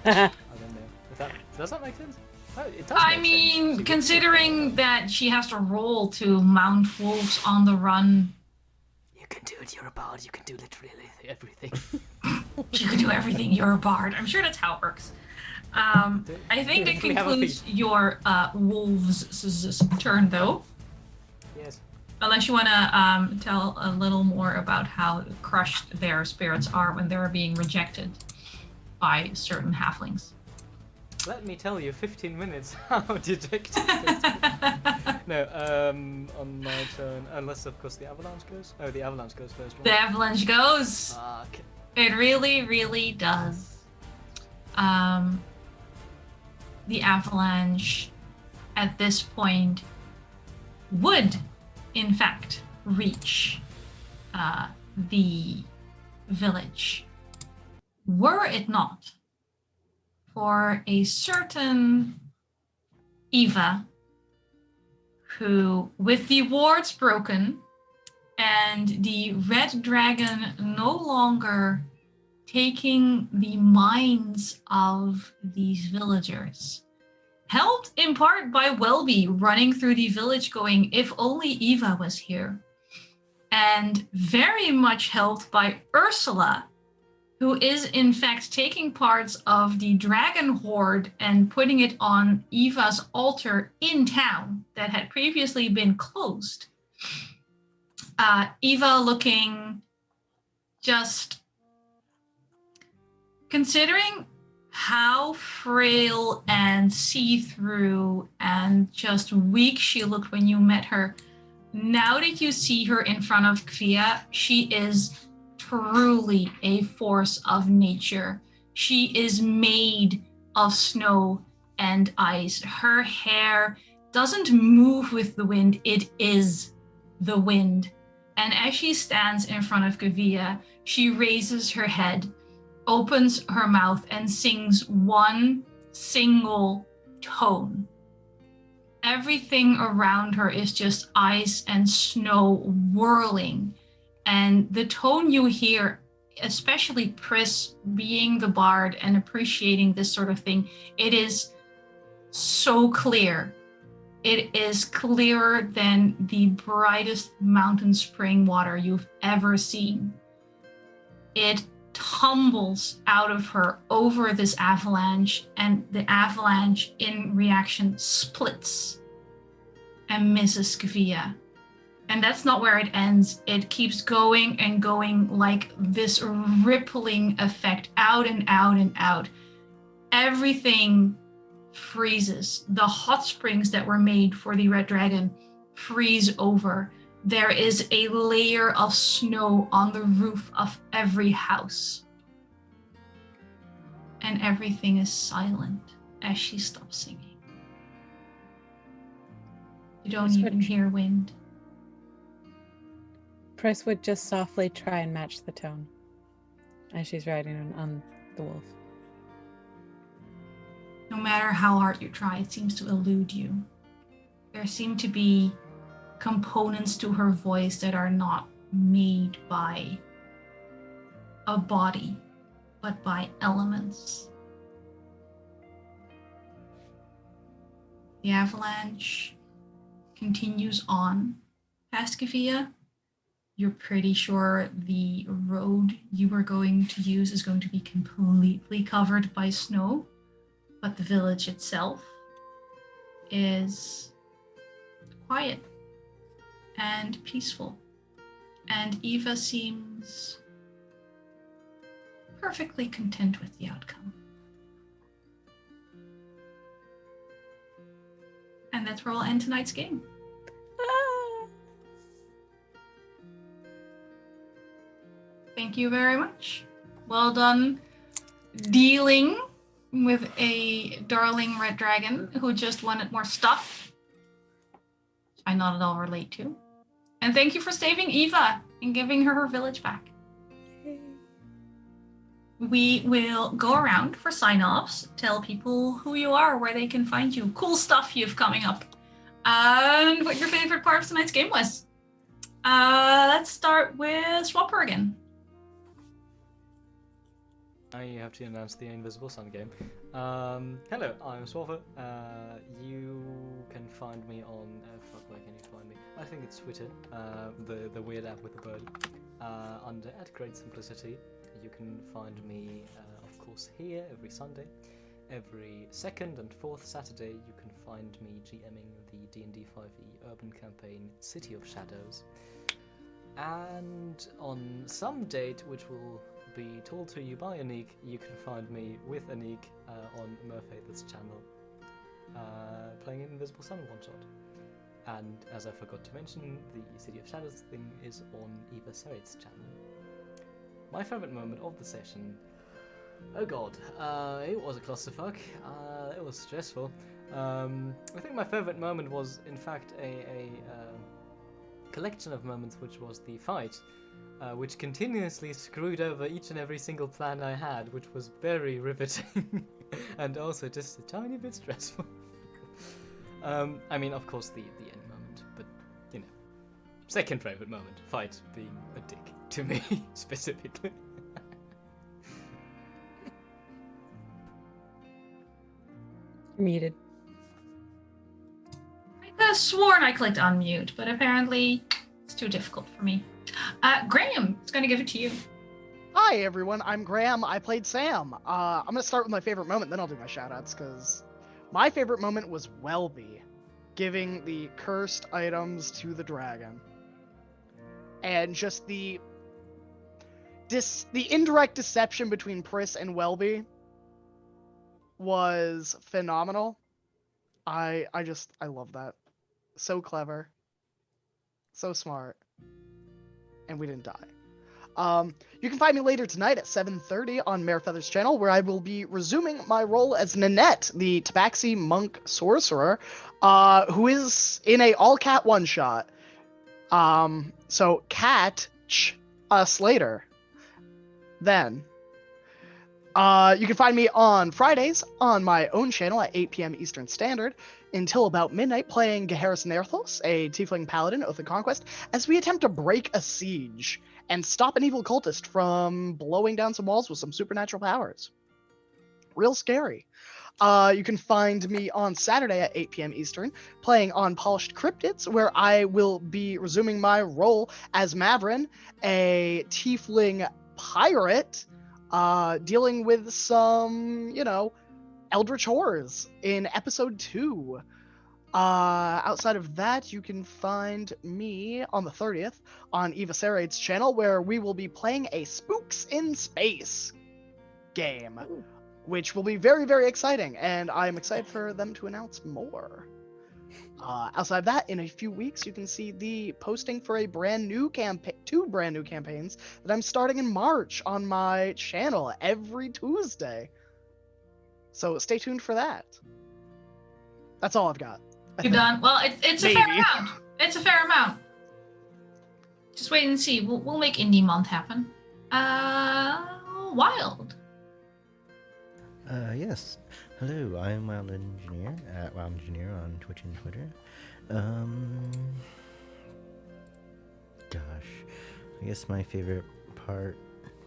I don't know. Does that make sense? Oh, it does I make mean, sense. considering that she has to roll to mount wolves on the run, You can do it, you're a bard, you can do literally everything. she could do everything. You're a bard. I'm sure that's how it works. I think that We have a concludes feat. your wolves' turn, though. Yes. Unless you want to tell a little more about how crushed their spirits are when they're being rejected by certain halflings. Let me tell you, 15 minutes, how dejected. No, on my turn, unless of course the avalanche goes. Oh, the avalanche goes first. Right? The avalanche goes. Fuck. It really, really does. The avalanche at this point would, in fact, reach the village, were it not for a certain Eva who, with the wards broken and the red dragon no longer taking the minds of these villagers, helped in part by Welby running through the village going, if only Eva was here, and very much helped by Ursula, who is in fact taking parts of the dragon hoard and putting it on Eva's altar in town that had previously been closed. Eva looking just... Considering how frail and see-through and just weak she looked when you met her, now that you see her in front of Kvia, she is truly a force of nature. She is made of snow and ice. Her hair doesn't move with the wind, it is the wind. And as she stands in front of Kvia, she raises her head, opens her mouth, and sings one single tone. Everything around her is just ice and snow whirling. And the tone you hear, especially Pris being the bard and appreciating this sort of thing, it is so clear. It is clearer than the brightest mountain spring water you've ever seen. It tumbles out of her over this avalanche, and the avalanche in reaction splits and misses Skavia. And that's not where it ends. It keeps going and going like this rippling effect out and out and out. Everything freezes. The hot springs that were made for the red dragon freeze over. There is a layer of snow on the roof of every house. And everything is silent as she stops singing. You don't even hear wind. Pris would just softly try and match the tone as she's riding on the wolf. No matter how hard you try, it seems to elude you. There seem to be components to her voice that are not made by a body, but by elements. The avalanche continues on past Kafia. You're pretty sure the road you were going to use is going to be completely covered by snow, but the village itself is quiet and peaceful. And Eva seems perfectly content with the outcome. And that's where we'll end tonight's game. Thank you very much. Well done dealing with a darling red dragon who just wanted more stuff. I not at all relate to. And thank you for saving Eva and giving her village back. We will go around for sign-offs, tell people who you are, where they can find you, cool stuff you've coming up, and what your favorite part of tonight's game was. Let's start with Swapper again. I have to announce the Invisible Sun game. Hello, I'm Swapper. You can find me on... where can you find me? I think it's Twitter, the weird app with the bird. Under @GreatSimplicity. You can find me, of course, here every Sunday. Every second and fourth Saturday, you can find me GMing the D&D 5e urban campaign City of Shadows. And on some date, which will be told to you by Anik, you can find me with Anik on Murphaith's channel, playing an Invisible Sun one-shot. And as I forgot to mention, the City of Shadows thing is on Eva Serit's channel. My favourite moment of the session, oh god, it was a clusterfuck, it was stressful. I think my favourite moment was in fact a collection of moments, which was the fight, which continuously screwed over each and every single plan I had, which was very riveting and also just a tiny bit stressful. I mean, of course, the end moment, but you know, second favourite moment, fight being a dick to me specifically. Muted. I could have sworn I clicked unmute, but apparently it's too difficult for me. Graham, it's going to give it to you. Hi everyone, I'm Graham. I played Sam. I'm gonna start with my favorite moment, then I'll do my shoutouts, because my favorite moment was Welby giving the cursed items to the dragon. And just the indirect deception between Pris and Welby was phenomenal. I love that. So clever. So smart. And we didn't die. You can find me later tonight at 7:30 on Marefeather's channel, where I will be resuming my role as Nanette, the Tabaxi monk sorcerer, who is in a all-cat one-shot. So catch us later. Then, You can find me on Fridays on my own channel at 8 p.m. Eastern Standard until about midnight playing Geharis Nerthos, a tiefling paladin, Oath of Conquest, as we attempt to break a siege and stop an evil cultist from blowing down some walls with some supernatural powers. Real scary. You can find me on Saturday at 8 p.m. Eastern playing on Polished Cryptids, where I will be resuming my role as Mavrin, a tiefling pirate, dealing with some, eldritch horrors in episode 2. Outside of that, you can find me on the 30th on Eva Sarade's channel, where we will be playing a Spooks in Space game, which will be very, very exciting, and I'm excited for them to announce more. Outside of that, in a few weeks, you can see the posting for a brand new campaign, 2 brand new campaigns that I'm starting in March on my channel every Tuesday. So stay tuned for that. That's all I've got. You're done. Well, it's a fair Maybe. amount. It's a fair amount. Just wait and see. We'll make Indie Month happen. Wild. Yes. Hello, I'm Wild Engineer at Wild Engineer on Twitch and Twitter. Gosh, I guess my favorite part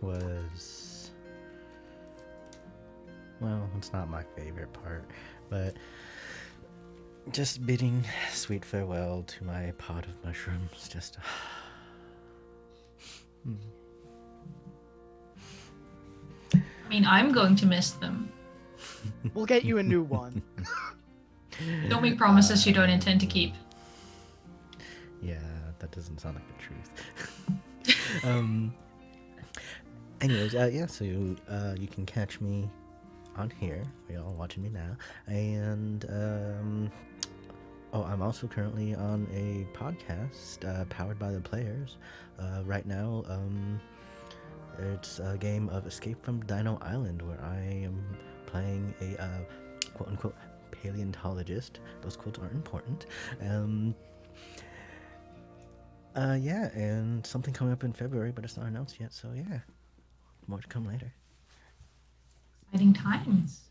was, well, it's not my favorite part, but just bidding sweet farewell to my pot of mushrooms. Just I mean, I'm going to miss them. We'll get you a new one. Don't make promises you don't intend to keep. Yeah, that doesn't sound like the truth. Anyways, yeah, so you can catch me on here. You're all watching me now. And, I'm also currently on a podcast powered by the players. Right now, it's a game of Escape from Dino Island, where I am playing a quote-unquote paleontologist. Those quotes aren't important. Yeah, and something coming up in February, but it's not announced yet, so yeah. More to come later. Exciting times.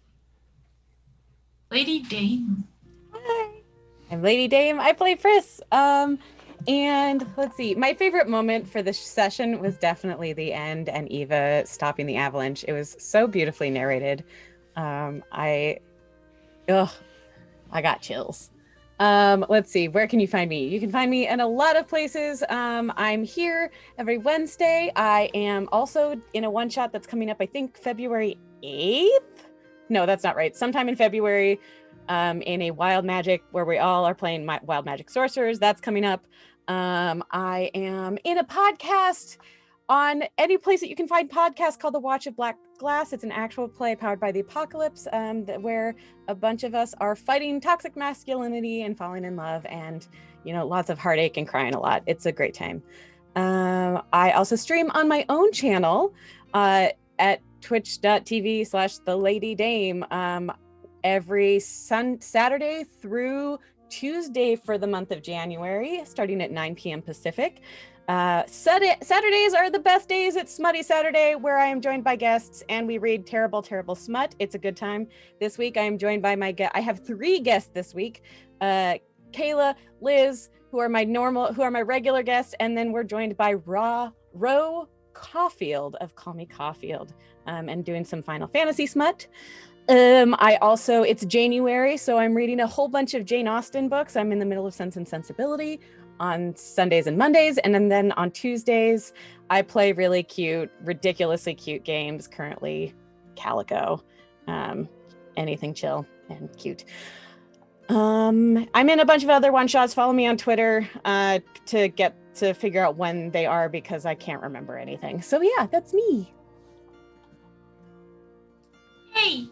Lady Dame. Hi, I'm Lady Dame. I play Friss. And let's see. My favorite moment for this session was definitely the end and Eva stopping the avalanche. It was so beautifully narrated. I got chills. Let's see. Where can you find me? You can find me in a lot of places. I'm here every Wednesday. I am also in a one-shot that's coming up, I think, February 8th? No, that's not right. Sometime in February, in a Wild Magic where we all are playing Wild Magic Sorcerers. That's coming up. I am in a podcast on any place that you can find podcasts called The Watch of Black Glass. It's an actual play powered by the apocalypse, where a bunch of us are fighting toxic masculinity and falling in love, and lots of heartache and crying a lot. It's a great time. I also stream on my own channel at twitch.tv/TheLadyDame every Saturday through Tuesday for the month of January, starting at 9 p.m. Pacific. Saturdays are the best days. It's Smutty Saturday, where I am joined by guests and we read terrible, terrible smut. It's a good time. This week I am joined by I have 3 guests this week. Kayla, Liz, who are my regular guests, and then we're joined by Ro Caulfield of Call Me Caulfield, and doing some Final Fantasy smut. It's January, so I'm reading a whole bunch of Jane Austen books. I'm in the middle of Sense and Sensibility on Sundays and Mondays, and then on Tuesdays I play really cute, ridiculously cute games, currently Calico. Anything chill and cute. I'm in a bunch of other one-shots. Follow me on Twitter to figure out when they are, because I can't remember anything. So yeah, that's me. Hey.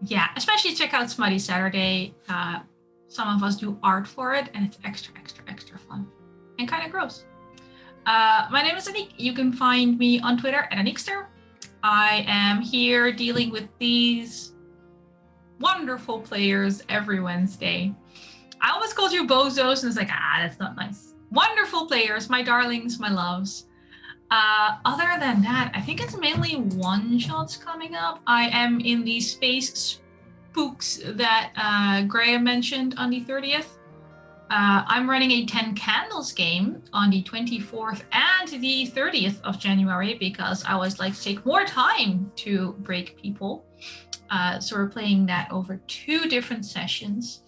Yeah, especially check out Smutty Saturday. Some of us do art for it, and it's extra, extra, extra fun and kind of gross. My name is Anik. You can find me on Twitter at Anikster. I am here dealing with these wonderful players every Wednesday. I always called you bozos, and it's like, that's not nice. Wonderful players, my darlings, my loves. Other than that, I think it's mainly one-shots coming up. I am in the Space Spooks that Graham mentioned on the 30th. I'm running a 10 Candles game on the 24th and the 30th of January because I always like to take more time to break people. So we're playing that over 2 different sessions.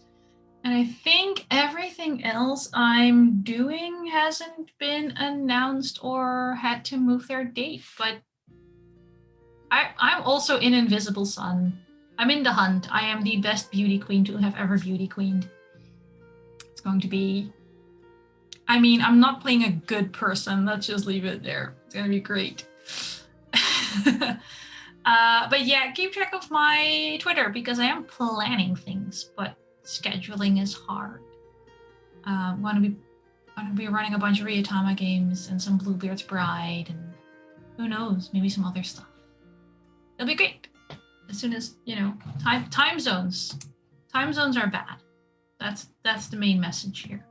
And I think everything else I'm doing hasn't been announced or had to move their date. But I'm also in Invisible Sun. I'm in the hunt. I am the best beauty queen to have ever beauty queened. It's going to be... I mean, I'm not playing a good person. Let's just leave it there. It's going to be great. But yeah, keep track of my Twitter because I am planning things, but scheduling is hard. I'm going to be running a bunch of Ryutama games and some Bluebeard's Bride and who knows, maybe some other stuff. It'll be great. As soon as, time zones. Time zones are bad. That's the main message here.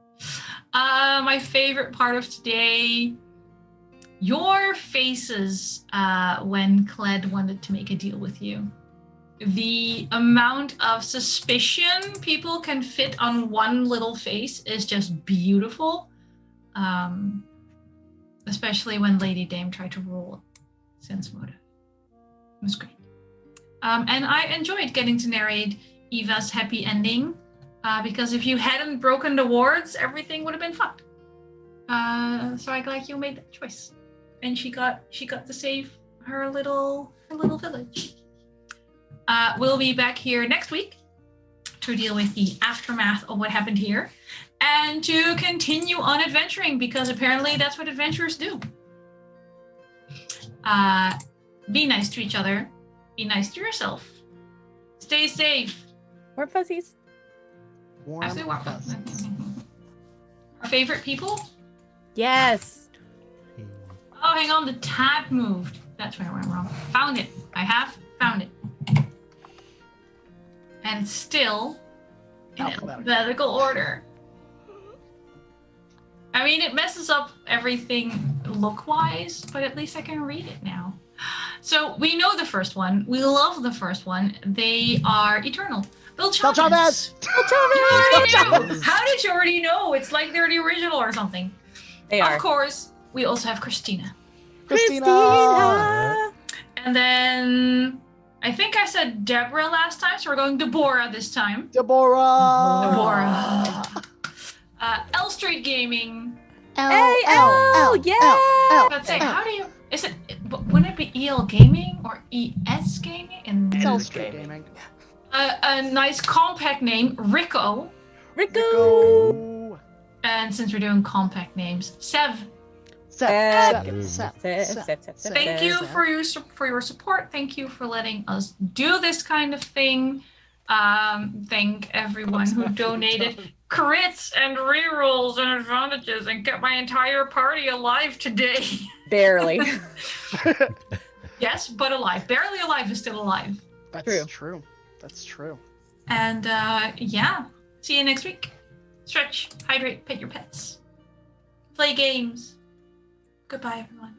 My favorite part of today, your faces when Kled wanted to make a deal with you. The amount of suspicion people can fit on one little face is just beautiful. Especially when Lady Dame tried to rule Sense Motive. It was great. And I enjoyed getting to narrate Eva's happy ending, because if you hadn't broken the wards, everything would have been fucked. So I'm glad you made that choice. And she got to save her little village. We'll be back here next week to deal with the aftermath of what happened here and to continue on adventuring because apparently that's what adventurers do. Be nice to each other. Be nice to yourself. Stay safe. Warm fuzzies. Actually, warm fuzzies. Our favorite people? Yes. Oh, hang on. The tab moved. That's where I went wrong. Found it. I have found it. And it's still in alphabetical order. I mean, it messes up everything look-wise, but at least I can read it now. So we know the first one. We love the first one. They are eternal. Bill Chavez. How did you already know? It's like they're the original or something. They are. Of course, we also have Christina. Christina. And then I think I said Deborah last time, so we're going Deborah this time. Deborah. L Street Gaming. L. Yeah. Let's say, how do you? Is it? Wouldn't it be EL Gaming or ES Gaming? And L Street Gaming. A nice compact name, Rico. Rico. And since we're doing compact names, Sev. Thank Thank you for your support. Thank you for letting us do this kind of thing. Thank everyone who donated crits and rerolls and advantages and kept my entire party alive today. Barely. Yes, but alive. Barely alive is still alive. That's true. That's true. And yeah, see you next week. Stretch, hydrate, pet your pets. Play games. Goodbye, everyone.